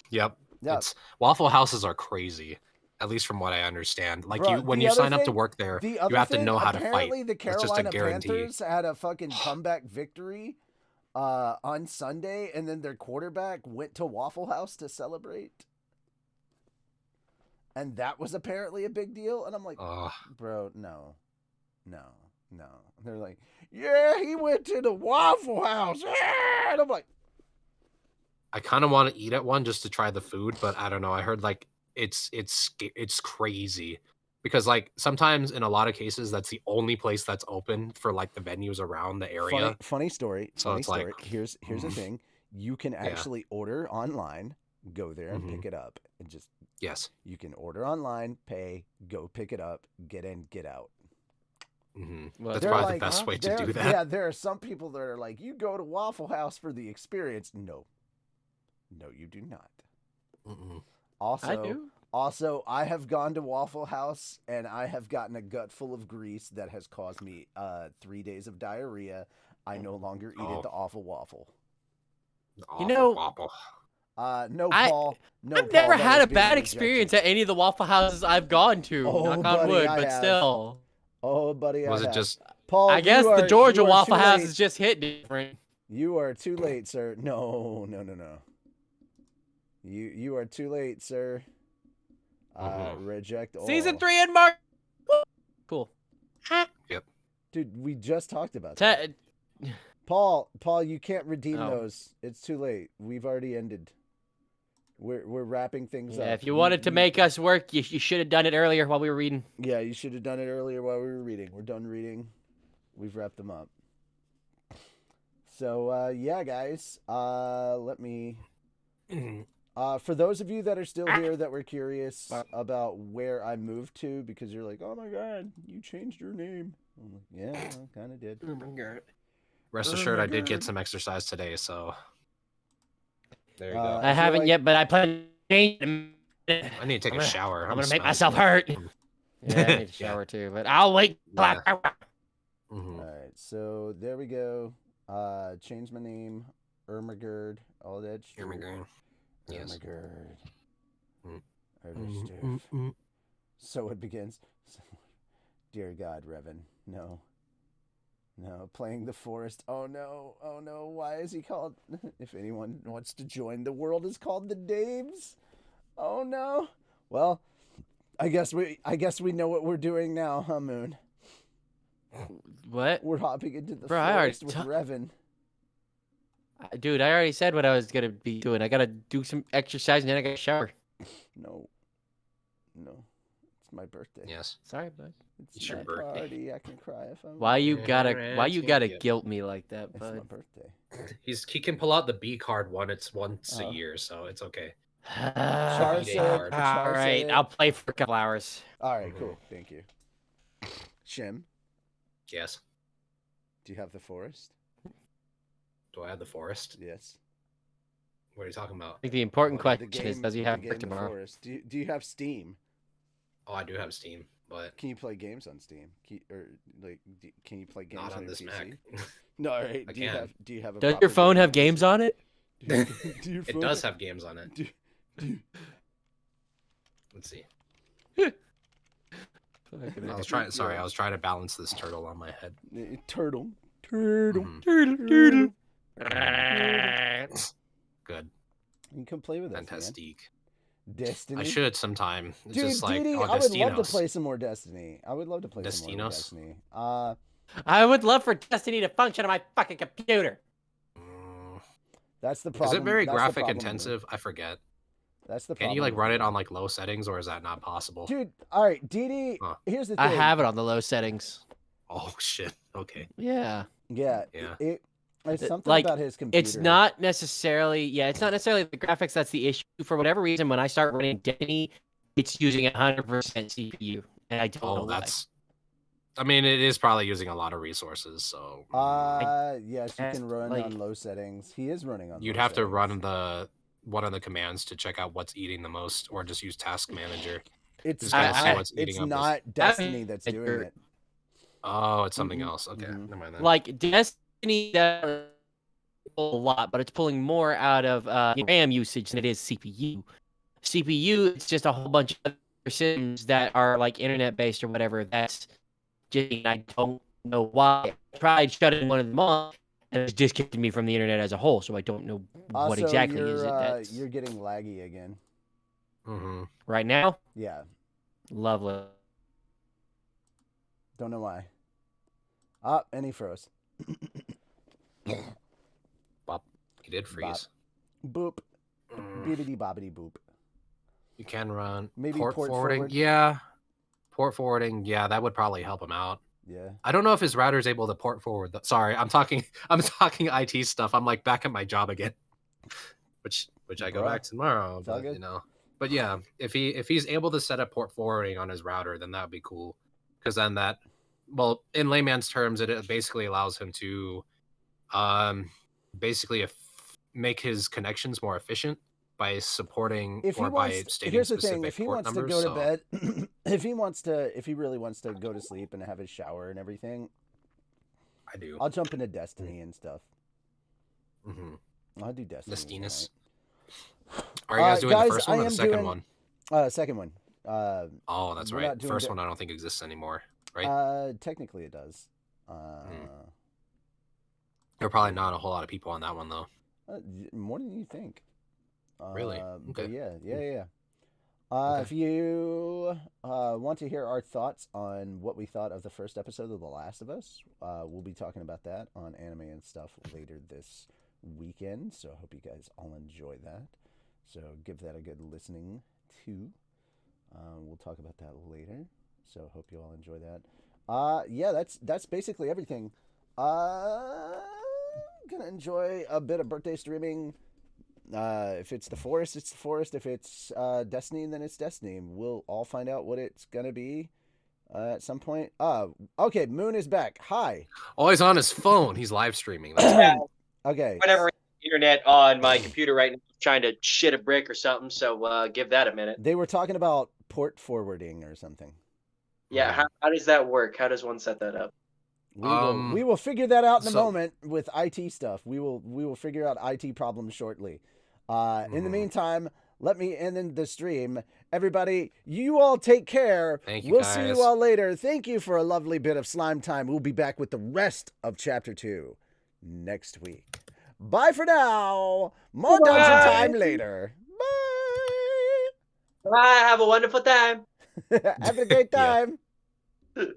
Yep. Yeah. It's Waffle Houses are crazy, at least from what I understand. Like Bruh, when the you other sign up to thing- work there, The you other have to thing, know how to fight. apparently the That's just a Carolina guarantee. Panthers had a fucking comeback victory on Sunday, and then their quarterback went to Waffle House to celebrate. And that was apparently a big deal. And I'm like, Ugh. bro, no. They're like, yeah, he went to the Waffle House. Yeah! And I'm like, I kind of want to eat at one just to try the food, but I don't know. I heard like it's crazy because like sometimes in a lot of cases that's the only place that's open for like the venues around the area. funny story. So it's like, Here's the thing. You can actually order online, go there and pick it up, and just Yes. you can order online, pay, go pick it up, get in, get out. Well, That's They're probably like, the best way to there- do that. Yeah, there are some people that are like, you go to Waffle House for the experience. No, you do not. Mm-mm. Also, I do. Also, I have gone to Waffle House and I have gotten a gut full of grease that has caused me 3 days of diarrhea. I no longer eat at the awful waffle. Awful know, waffle. No, I- Paul. No, I've Paul, never that had was a being bad rejection. experience at any of the Waffle Houses I've gone to. Oh, knock on buddy, wood, I but have. still. Oh, buddy, Was I it have. just Paul? I guess the Georgia you are Waffle too House late. is just hit different. You are too late, sir. No. You are too late, sir. Reject all. Season 3 in March. Cool. Dude, we just talked about that. Paul, you can't redeem those. It's too late. We've already ended. We're wrapping things up. Yeah, if you wanted to make us work, you should have done it earlier while we were reading. Yeah, you should have done it earlier while we were reading. We're done reading. We've wrapped them up. So, yeah, guys. Let me... for those of you that are still here that were curious about where I moved to, because you're like, oh my god, you changed your name. I'm like, yeah, I kind of did. Rest assured, I did get some exercise today, so there you go. I feel haven't like- yet, but I plan to change it. I need to take a shower. I'm gonna make myself hurt. Yeah, I need to shower too, but I'll wait. Yeah. All right, so there we go. Change my name, Ermagerd, all that shit. Yes. Ermagerd. Mm. Erderstiff. So it begins. Dear God, Revan, no. Playing the forest. Oh no, why is he called? If anyone wants to join, the world is called the Daves. Oh no. Well, I guess we know what we're doing now, huh, Moon? What? We're hopping into the Bro, I already forest with Revan. Dude, I already said what I was gonna be doing. I gotta do some exercise and then I gotta shower. No. It's my birthday. Yes. Sorry, bud. It's your my birthday. party. I can cry if I want. Why you gotta Yeah. guilt me like that, It's my bud? birthday. He can pull out the B card once Oh. a year, so it's okay. Char B-Day said- card. Char All right, said- I'll play for a couple hours. All right, cool. Thank you. Shim, Yes. do you have the forest? Do I have the forest? Yes. What are you talking about? I think the important Well, question is, does he have the work game, The tomorrow? Forest. Do you have Steam? Oh, I do have Steam, but Can you play games on Steam? Can you play games not on on your this PC? Mac. No, all right. I Do you can. have a Does proper your phone gaming have games PC? on it? Do your It phone- does have games on it. do- Let's see. Fucking I was trying. Sorry, I was trying to balance this turtle on my head. Turtle. Mhm. Doodle. Good. You can play with us, man. Fantastic. Destiny. I should sometime. It's Dude, just like, Didi, oh, I would love to Destinos. play some more Destiny. I would love to play some more Destinos? Destiny. I would love for Destiny to function on my fucking computer. Mm, That's the Is problem. it very That's the graphic problem with it. intensive? I forget. That's the Can problem. you like with run it. it on like low settings, or is that not possible? Dude, all right, DD. Huh. Here's the thing. I have it on the low settings. Oh shit. Okay. Yeah. Yeah. Yeah. It's something Like, about his computer. It's not necessarily, it's not necessarily the graphics that's the issue. For whatever reason, when I start running Destiny, it's using 100% CPU, and I don't know Oh, why. that's. I mean, it is probably using a lot of resources, so. Yes, you can run like- on low settings. He is running on. You'd low have to run settings. one of the commands to check out what's eating the most, or just use Task Manager. It's Just kinda see I- what's eating it's up this. not Destiny that's doing it. Oh, it's something Mhm, else. Okay, mhm. never mind then. Like, Destiny does a lot, but it's pulling more out of RAM usage than it is CPU. CPU, it's just a whole bunch of other systems that are like internet-based or whatever. That's just, I don't know why. I tried shutting one of them off, and it's disconnected me from the internet as a whole, so I don't know what Also, exactly you're, is it that's you're getting laggy again. Mm-hmm. right now. Yeah, Lovely. don't know why. And he froze. Bop. He did freeze. Boop. Mm. Bibbidi bobbidi boop. You can run Maybe port port forwarding. forward? Yeah, port forwarding. Yeah, that would probably help him out. Yeah. I don't know if his router is able to port forward. Sorry, I'm talking. I'm talking IT stuff. I'm like back at my job again, which I go Bruh. back tomorrow. It's all But good. you know, but yeah, if he's able to set up port forwarding on his router, then that would be cool. Because then that, well, in layman's terms, it basically allows him to, basically make his connections more efficient by supporting If he or by wants, stating here's the specific thing: if he port wants to numbers. go to So bed, if he really wants to go to sleep and have his shower and everything, I do. I'll jump into Destiny and stuff. Mm-hmm. I'll do Destiny. Nestiness. tonight. Are you guys doing guys, the first one I or the am second doing- one? Second one. Oh, that's we're right. not doing First the- one I don't think exists anymore, right? Technically it does. There are probably not a whole lot of people on that one though. More than you think. Really? But Okay. yeah. Okay. If you want to hear our thoughts on what we thought of the first episode of The Last of Us, we'll be talking about that on Anime and Stuff later this weekend. So I hope you guys all enjoy that. So give that a good listening to. We'll talk about that later. So hope you all enjoy that. Yeah, that's basically everything. Gonna enjoy a bit of birthday streaming. If it's the forest, it's the forest. If it's Destiny, then it's Destiny. We'll all find out what it's gonna be at some point. Okay, Moon is back. Hi. Oh, he's on his phone. He's live streaming. That's Okay. Whatever internet on my computer right now, trying to shit a brick or something. So give that a minute. They were talking about port forwarding or something. Yeah, how does that work? How does one set that up? We will figure that out in a so- moment with IT stuff. We will figure out IT problems shortly. In the meantime, let me end the stream. Everybody, you all take care. Thank you, We'll see you guys. all later. Thank you for a lovely bit of slime time. We'll be back with the rest of Chapter 2 next week. Bye for now. More Bye. dungeon time later. Bye. Bye. Have a wonderful time. Have a great Yeah. time.